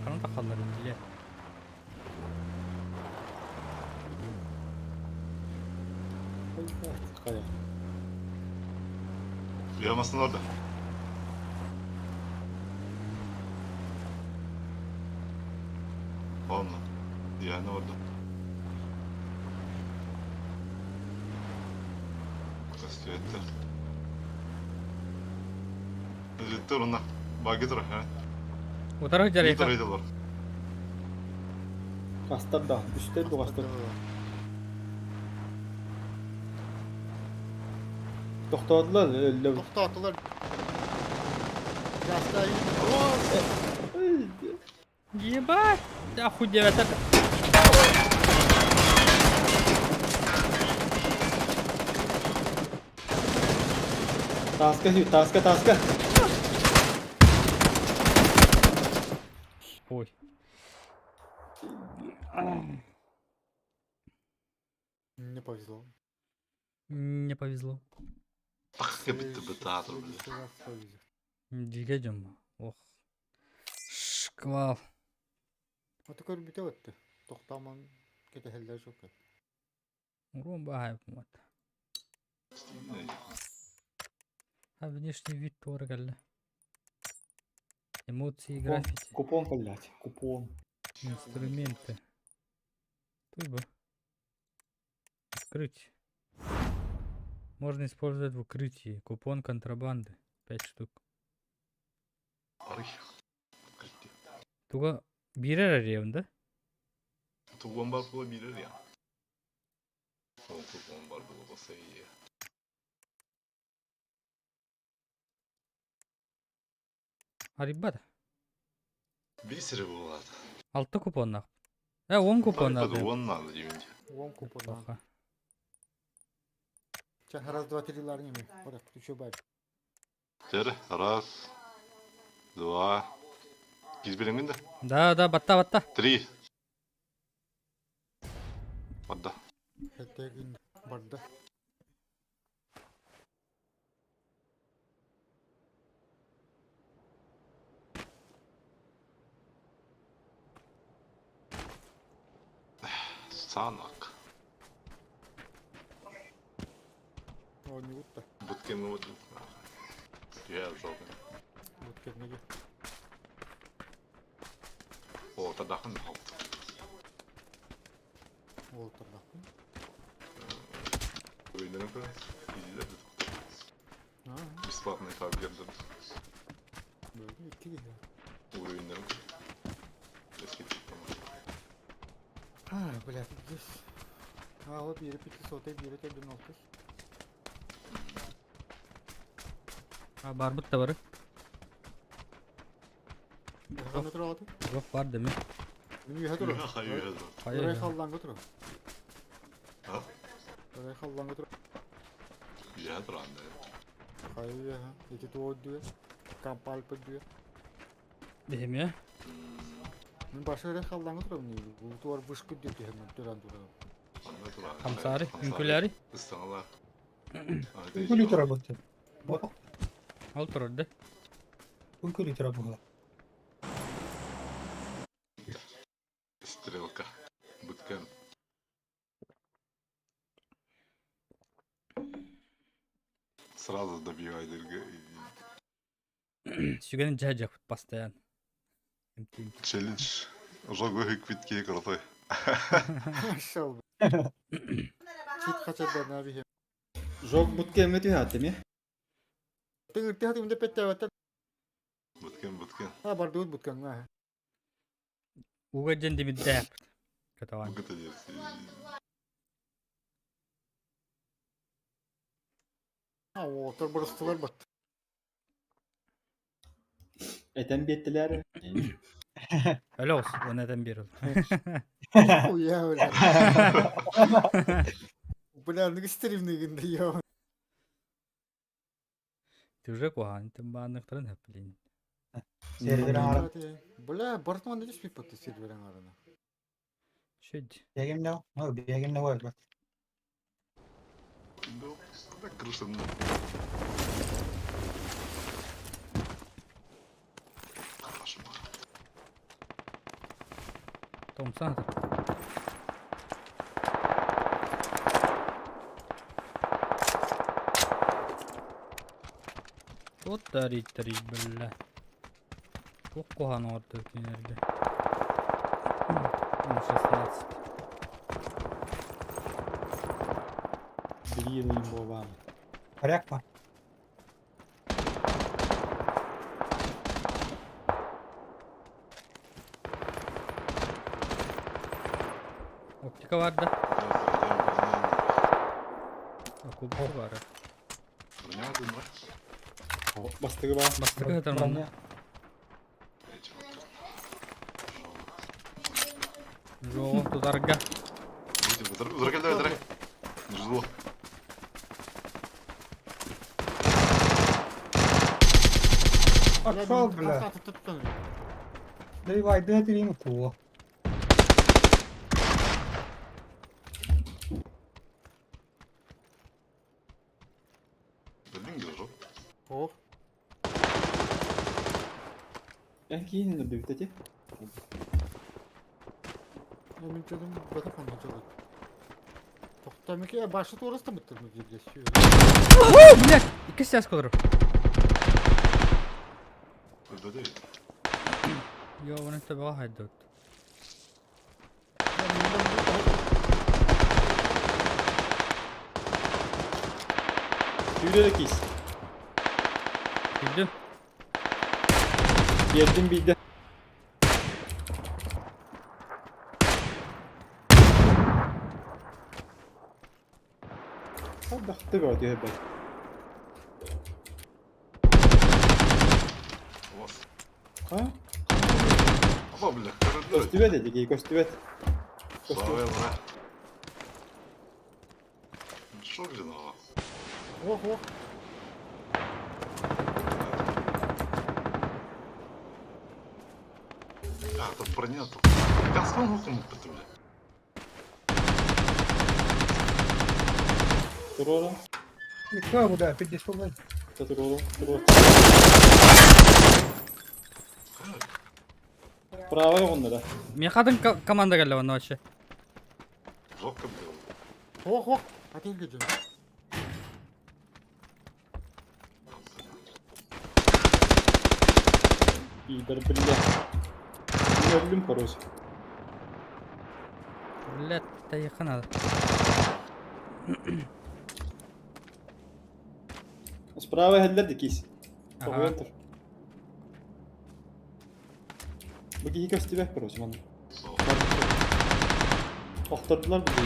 Kanı takalları bile. Kaya. Yamasın orada. Onunla. Yani orada. Kastiyette. Dur ona. Bak getir ha. O tarafı Bir jarayka. taraydı var. Kastar da. Düştü bu kastar. Toxtadılar öyle. Tokta attılar. Gazda Ебать! Да охуеть это. Taska. Ой. Не повезло. Не повезло. Бак кепитти бытаатыр. Диге жомма. Ох. Шквал. Оты көрбүтө өттү. Токтаман кетехелдер жок. Урон бахай мат. А внешний вид тоже галла. Эмоции, граффити, Купон, блядь, купон. инструменты. Тут бы. Открыть. Можно использовать в укрытии. Купон контрабанды. 5 штук. Арый. Туга бирер арыyorum да? Туган бар була билер ya. Ол туган бар була болса iyi. Арибада. Bir sürü болады. 6 kupon nak. 10 kupon Арипада nak. onun aldı deyince. Вон купон. Оха. Ча раз, два, три ларни ми. Орак, түшө бар. Тері, раз, два. Giz bilemin de. Да, бата. 3. Бадда. Хеттегин барды. Санак. О, не утта. Буткemi вот. Я жопа. Вот кетмеге. О, тадахын алды. Ол тардакын. Oyunlarına kadar izler. А, Бесплатные кабелерді. бөлдү, 2 киги. Oyunların. Eski çıktı. А, блядь, здесь. А, вот бири 500, бири 1.6. Ha barbut da var. Кандай тура алат? Yok var değil mi? Мени үйө тура. Hayır. Hayır. Örey халланга тура. Ha? Örey халланга тура. Ya durandı. Hayır, эти туот дуе. Камп алпы дуе. Değil ya. Мен башы örey халланга тура мени. Бул туар вышкы деп hemen туран тура. Anne duran. Hamsari, ünküleri. Istanala. Ülkülü работает. Al tur orada. Ülkülü работает. Стрелка. Буткен. Сразу добивай дыргы. Sügenin cahacak постоянно. Челлендж. Жогу хиквитке крутой. Шал. Чит качадан abi. Jog bootcamp'e diyor değil mi? Тыгыр тыгыр мында петтебет. Буткен. Ha бар дуут буткан га. Uga jendi bir de yaptı. Katavan. Bu kadar yersin. Ha отор бурыстылар бат. Eten bittiler. Öyle olsun. O neden bir oldu. Уя öyle. Бля, ну стримнигинде я. Ты уже кухан. Ты bağınlıkların hep bilin. Server'in ara. Бля, Бартман не спит под серверен арана. Şöyle. Begim ne? No, begim ne var bak. Ну, так крышен. Кошмар. Tom sana. Вот дарить, бля. Çok kuhan orada nerede? 16. Блин, имбован. Коряк var. Optika vardı. Okul var. Buna aldın mı? Bastığı var. Bastık kadar mı? Bana- Жо, тударга. Узар geldi öldürek. Жузло. Пошел, бля. Да и вайды это ему то. Oh. En kiyinin de bitecek. Emin dedim bakıp anlayacak. Toxtam ki başı orası da bitirmiş gibi. Блядь, 2 сяз кылыр. Burada değil. Yo, bunu tabağa haydi. Tüyleri keyiz. Bildim. Yerdim bildi. Sen baktı gördü hep. Olmaz. Ha? Ama bile kırıldı. Köstüvet dedik iyi köstüvet. Sağ ol bana. Çok güzel ama. Oh oh. А, тут броня-то. Я сам луком бля. Dur oğlum. Yıkma bu da. Bir de sola. Dur oğlum. Dur oğlum. Bravo yok onlara. Мен kadın komanda geldi bana вообще. Жопка бля. Oh oh. Hadi gidiyorum. İyidir bildi. Öldüm korusu. Блядь, да yakın hadi. Справа hallerdik iyiyiz. Aha. Kovuyordur. Bu iyi köstüvet korusu bana. Aktardılar bizi.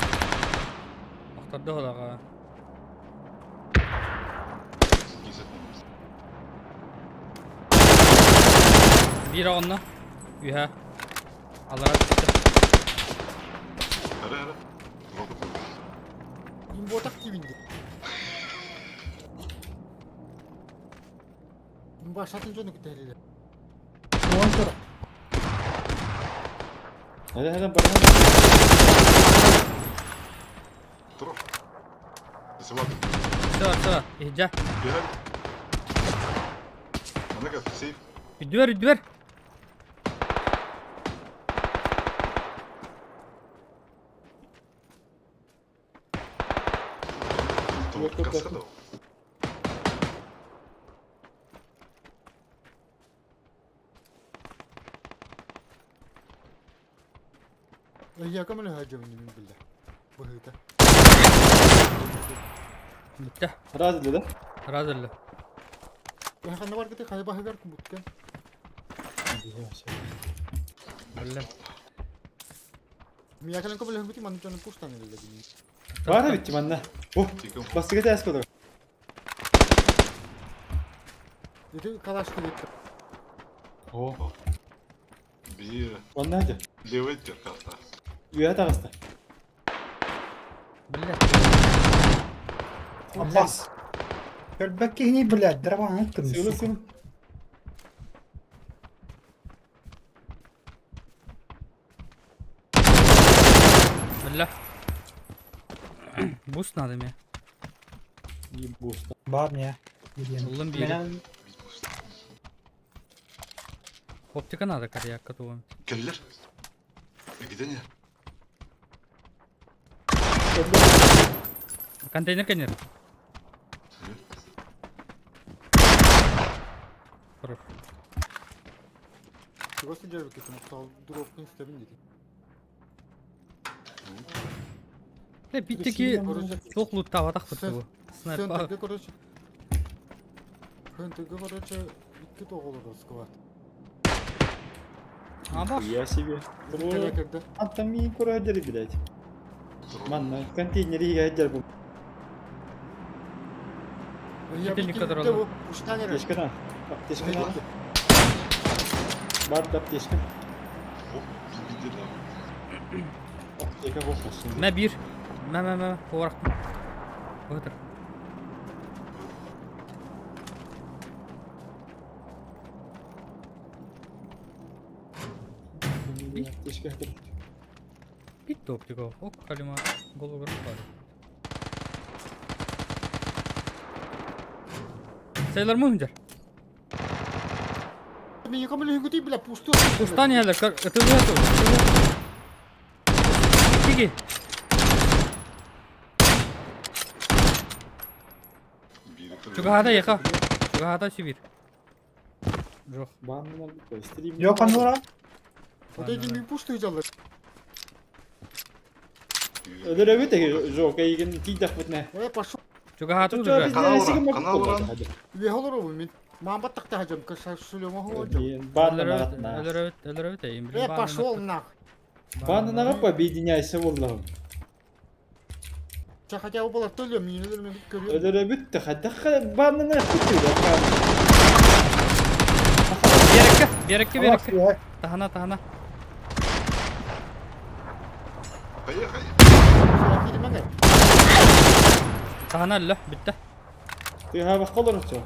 Aktardı olağa. Bir onunla. Ühe. Allah razı olsun. Hadi hadi. Жопка. İmbotak gibiydi. Başlatınca onu gidelim. Ondan sonra. Hele bana. Dur. Симат. Sıra. İhca. Gel. Ana gel. Safe. Üdver. Тут каскада. İyi kamera harcamayın billah. Bu hıyda. Bitti. Razı dedi. Razırlı. Ya kanı var gidi kayba haber kubutken. Öyle. Mi yakalan kabul hımbiti manı canı pustan öyle gini. Var mı bitti bende? Oh. Тиком. Bastığı ters kodu. Dedi kalaş gibi. Oh. Bir Bana hadi. levay ter kasta. Üye tarafta. Блядь. Abbas. Gölbek yeni bile. Draban Sığılın ettim. sığılın. Billah. Boost nadım ya. İyi bu usta. Var mı ya? Gidiyorum. Oğlum bir yere. Optika nadı karı yakka tuğum. Келлер. Где не? Контейнер kenir. Vurur. Şurası cevap kesin. Sağ drop'un istemin dedi. Ne bitti ki çok loot tavadak bitti bu. Sen Sniper. tek koruyucu. Ben tek koruyucu. İki doğulu da squat. Ama İyi seviye. Bir Bu telekerde. adam iyi koruyordur bile. Manna konteyneri iyi geldi bu. Ya Gidin bir kadar kilit de oldu. bu. 3 tane yer. Teşkana. Bak teşkana. Haydi. Var da teşkana. Оп, видели там. Bak teka bakmasın. ne bir. Me. Olarak. Odur. Teşkana. Bitti optika. Ok kalima. Gol var. Sayılar mı hıncar? Мен екі миллион күтей біле пусты. Пустан ядар. Это же это. Тиги. Чуга хата яка. Чуга хата сибир. Жоқ. Bandına bir koy. İstediğim Yok gibi Pandora. Вот эти ми пусты жалар. Öder evet de yok egin tidak bitne. Пошел. Чуга хата Çocuğa уже. biz Kanal de vuran, esigim kanal vuran. hadi. Вехолор ол мен. Мамбат тақта хажам каша шулема хожам. Bandına atma. Ölür öte. Пошел нах. Bandına kapma bir dünyaysa vallahi. Ча хотя бы было то ли мне не мен көрüyor. Öder bitti hatta bandına tutuyor. Берекке. Tahana. Hayır. Кирмен гай. Tahana lö bitti. Тыга бақалар отчо.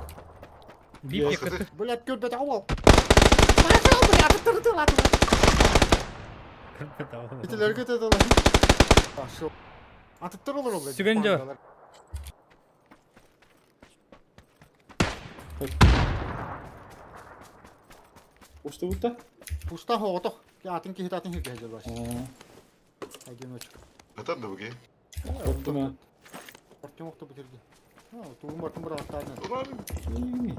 Бип Yes. якыты. Блядь, көрбет авал. Пошел, блядь, тыртылады. Итилер кетеді олар. Пошел. Атып тұр олар, блядь. Сүген жо. Usta burada. Пуста хоғытық. Атын кейт атын хирге хажар баш. Әген өчік. Atar da bu ge. Korktum ha. Артем оқты бітерге. Туғым бартын бір аттарынан. Ulan. İyi.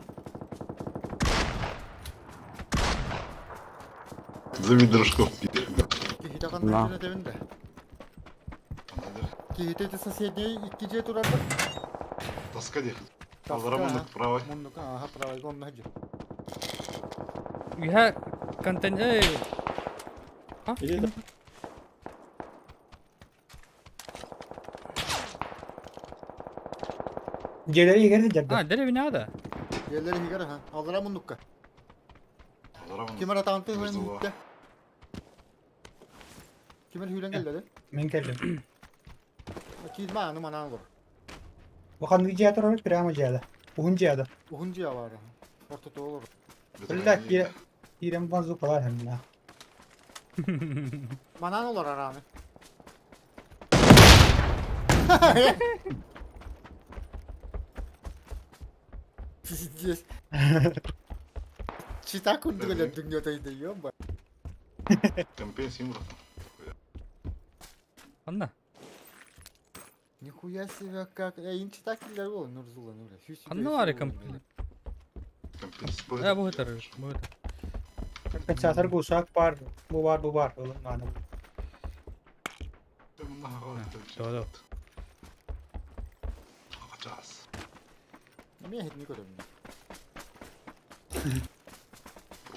Зови дружков. Кейт аған мәжіне дебінде. Кейт еті соседней икки же тұрарды. Таска де. Аларамын правай. Мұндық, аға, правай, гон мәжі. Ühe konten Ha? İyi de. Celeri yeger de Ha, dere binada. Елдері хигер, ха. Алдыра мұндыққа. Аларамын. Кемер атағынты Өзі хүйен ола. үтті. Кемер hüylen geldi. Men geldim. Кейт мағаны манан olur. Bakan bir cihat olarak prama cihada. Uhun cihada. Uhuncu ya var. Orta doğu olur. Bırak ki İrem bazı kadar hem ya. Manan olur aranı. Пиздец. Чита kundu gelen dünyada yiyor mu? Компенсим. Anla. Нихуя себе как. Читакiller olur Nurzulla Nur'a. Anla var ya kampanya. Bu hıtar. Kaçasar gusak var. Bu var. Oğlum bana. Doğru. Bakacağız. Ne etnik adam.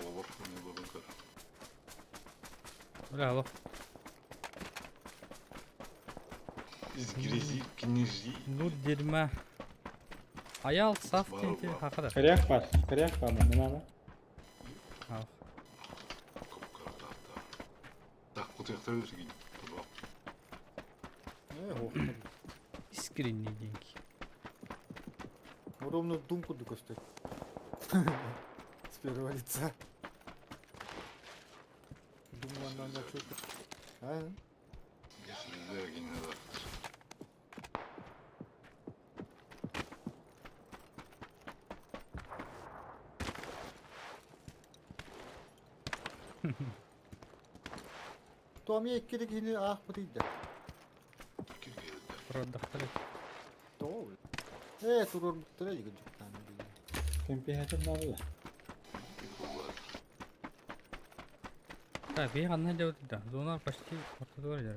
Olur. Ne buldun kar. Öyle al. İzgirezi, kinezi. Nur dirme. Ayal saf Var, tinti var. hakada. Kariyak var. Kariyak var bende ne var? Al. Kapkara tahta. Tak kutuya koyulur ki. Tamam. İskrinli dink. Ровно думку докости. С первого лица. Думаю, надо что-то. А? Если зерги не надо. То мне керек yine ah bu değil de. Продахтары. Doğru. Durur mutlu değil gıcık tane değil. Kempi hacım ne oldu? Да, бей одна делать да. Зона почти ortada var ya.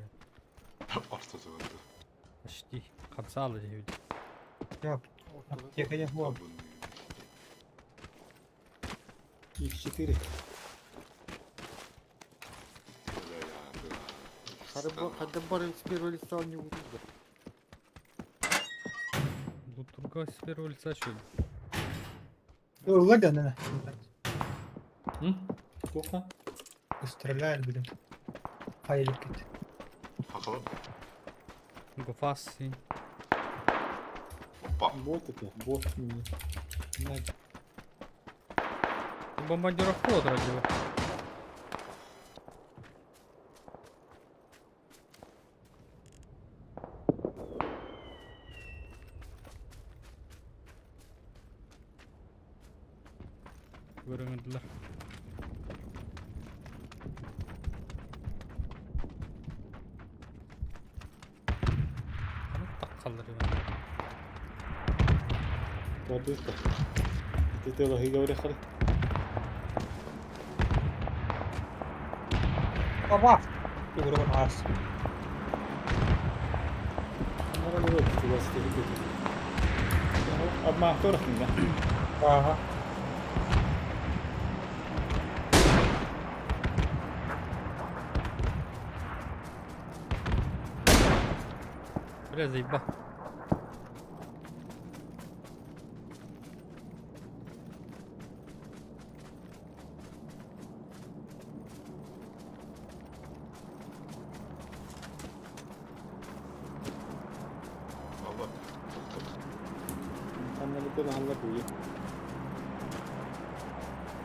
Ortada oldu. Почти. Kapsa alacak. Yok. Ortalık. Yakacak bu. X4. Hadi bari с первого лица не увидел. Тут другой с первого лица что ли? Yollar da ne? Hı? Koka. Stреляет, блин. Hayırlık git. Bakalım. Гофас. Hoppa. Бот это. Бот. Надо. Бомбардировку вроде бы. görüngüdüler. Kanıt takkallar ya. Gördünüz mü? Dedi ola higa öyle kalır. Baba. Bir grubu ağız. Onlara göre tuttu basit edip dedi. Ama aktor hakkında. Aha. Biraz iyi bak. Allah. İnsanları böyle halla koyuyor.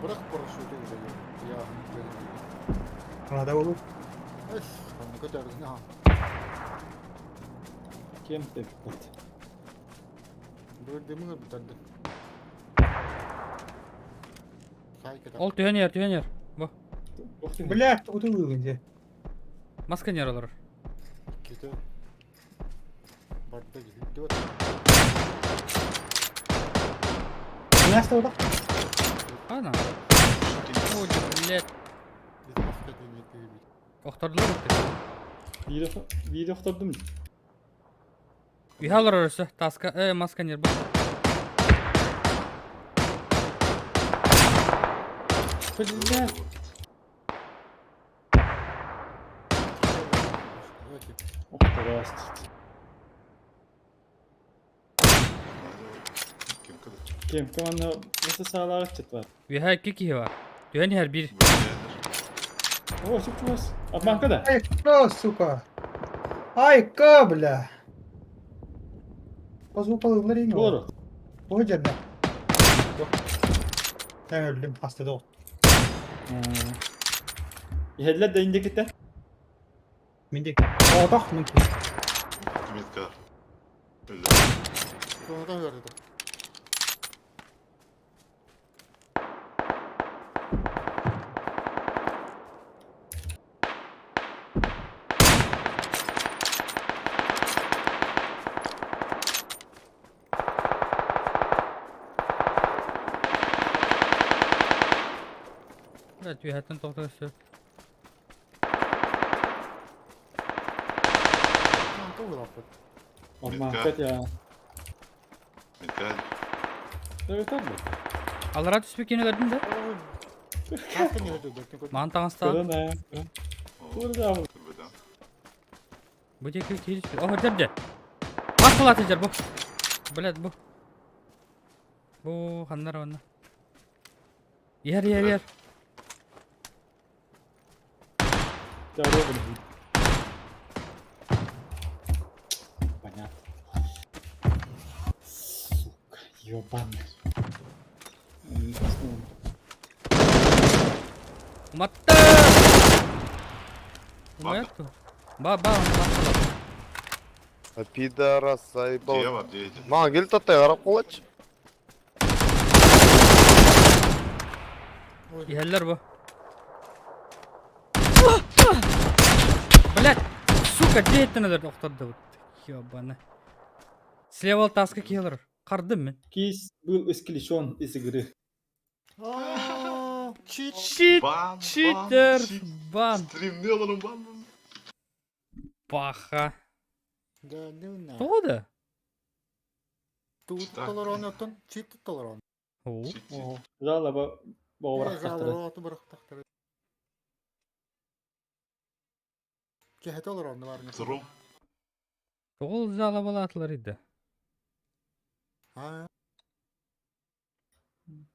Bırak paraşütü güzel ya. Ya benim. Buna da olur. Eş, kanı köterdin ha. Kim tepkilat? Böyle demin bitirdi. Sayket. Ol tühen yer. Bu. Блядь, oturuyor önce. Maskan yaralar. Gidi. Barda gitti. Nasıl orada? Ana. Ой, блядь. Biz başka dinleyip gibi. Oktardılar mı? Bir okturdum. Ühalar orası. Taska, maskan yer bu. Блядь. Oktar astı. Kim kılı? Kim kamanla nasıl sağlığa çıt var? Üha iki kişi var. Tühen yer bir. O çıkmaz. Atma kadar. Ай, кто, сука? Ай, ка, бля. Позвукал в Ларино. Doğru. O cennet. Ben öldüm. Hastada ol. Yediler de indik gitti. Mindik. Odak mı ki? Ümit Kar. Öyle. Sonradan verdi. Evet, ühetten toktası. Tamam, doğru affet. Atma Dikkat. hakikaten ya. Ümit Kar. Evet abi. Allara tüspük yeni verdin de. Kaskın yere dövdük. Mantağın sta. Kırın ha. Burada abi. Buradan. Bu cekil kiriş bir. Oh, derdi. Nasıl atıcılar bu? Bled bu. Bu hanlar onlar. Yer. Ya oraya bunu. Понятно. Сука, ёбаный. Umattı. Umayat mı? Ba. Пидорас, Diye заебал. var diye. Маған келіп таттай қарап қолайшы. Yeller bu. Блядь, сука, дейтінілер оқтарды бұд. Ёбаны. Слева таскы келер. Қардым мен. Кис был исключен из игры. Aaa, cheat. Чит, Ban. читер, бан. Stream'de alalım ban. Баха. Да, не знаю. Тоғыды? Тут толорон ötün, cheat толорон. О. О, жала ба баврак тахтара. Жалуатı bıraktı. Kehet толорон var ne? Durum. Тоғыл жала балатылар еді. Ha,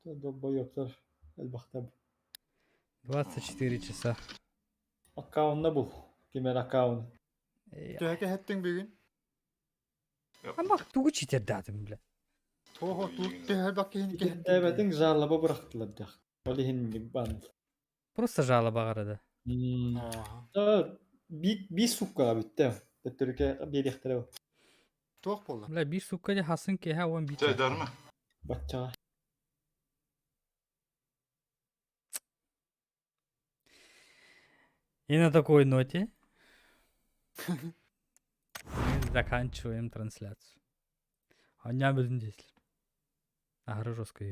Долбоёбтар. Элбахта. 24 часа. Аккаунна бул. Кимер аккаун. kehettin bir gün. Ama тугу читер дадым, бля. Oho, tut her bakayım kehettin. Эбетин жала ба бырактылар дах. Оли хин бан. Просто жала бағарады. Aha. Bir sukka bitti. Türkiye bir ihtere. Toq boldu. Бля, bir сукка де хасын кеха он бит. Eder mi? Батчаға. И на такой ноте мы заканчиваем трансляцию. А не будем здесь. Агры жестко.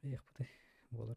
Эх, болар.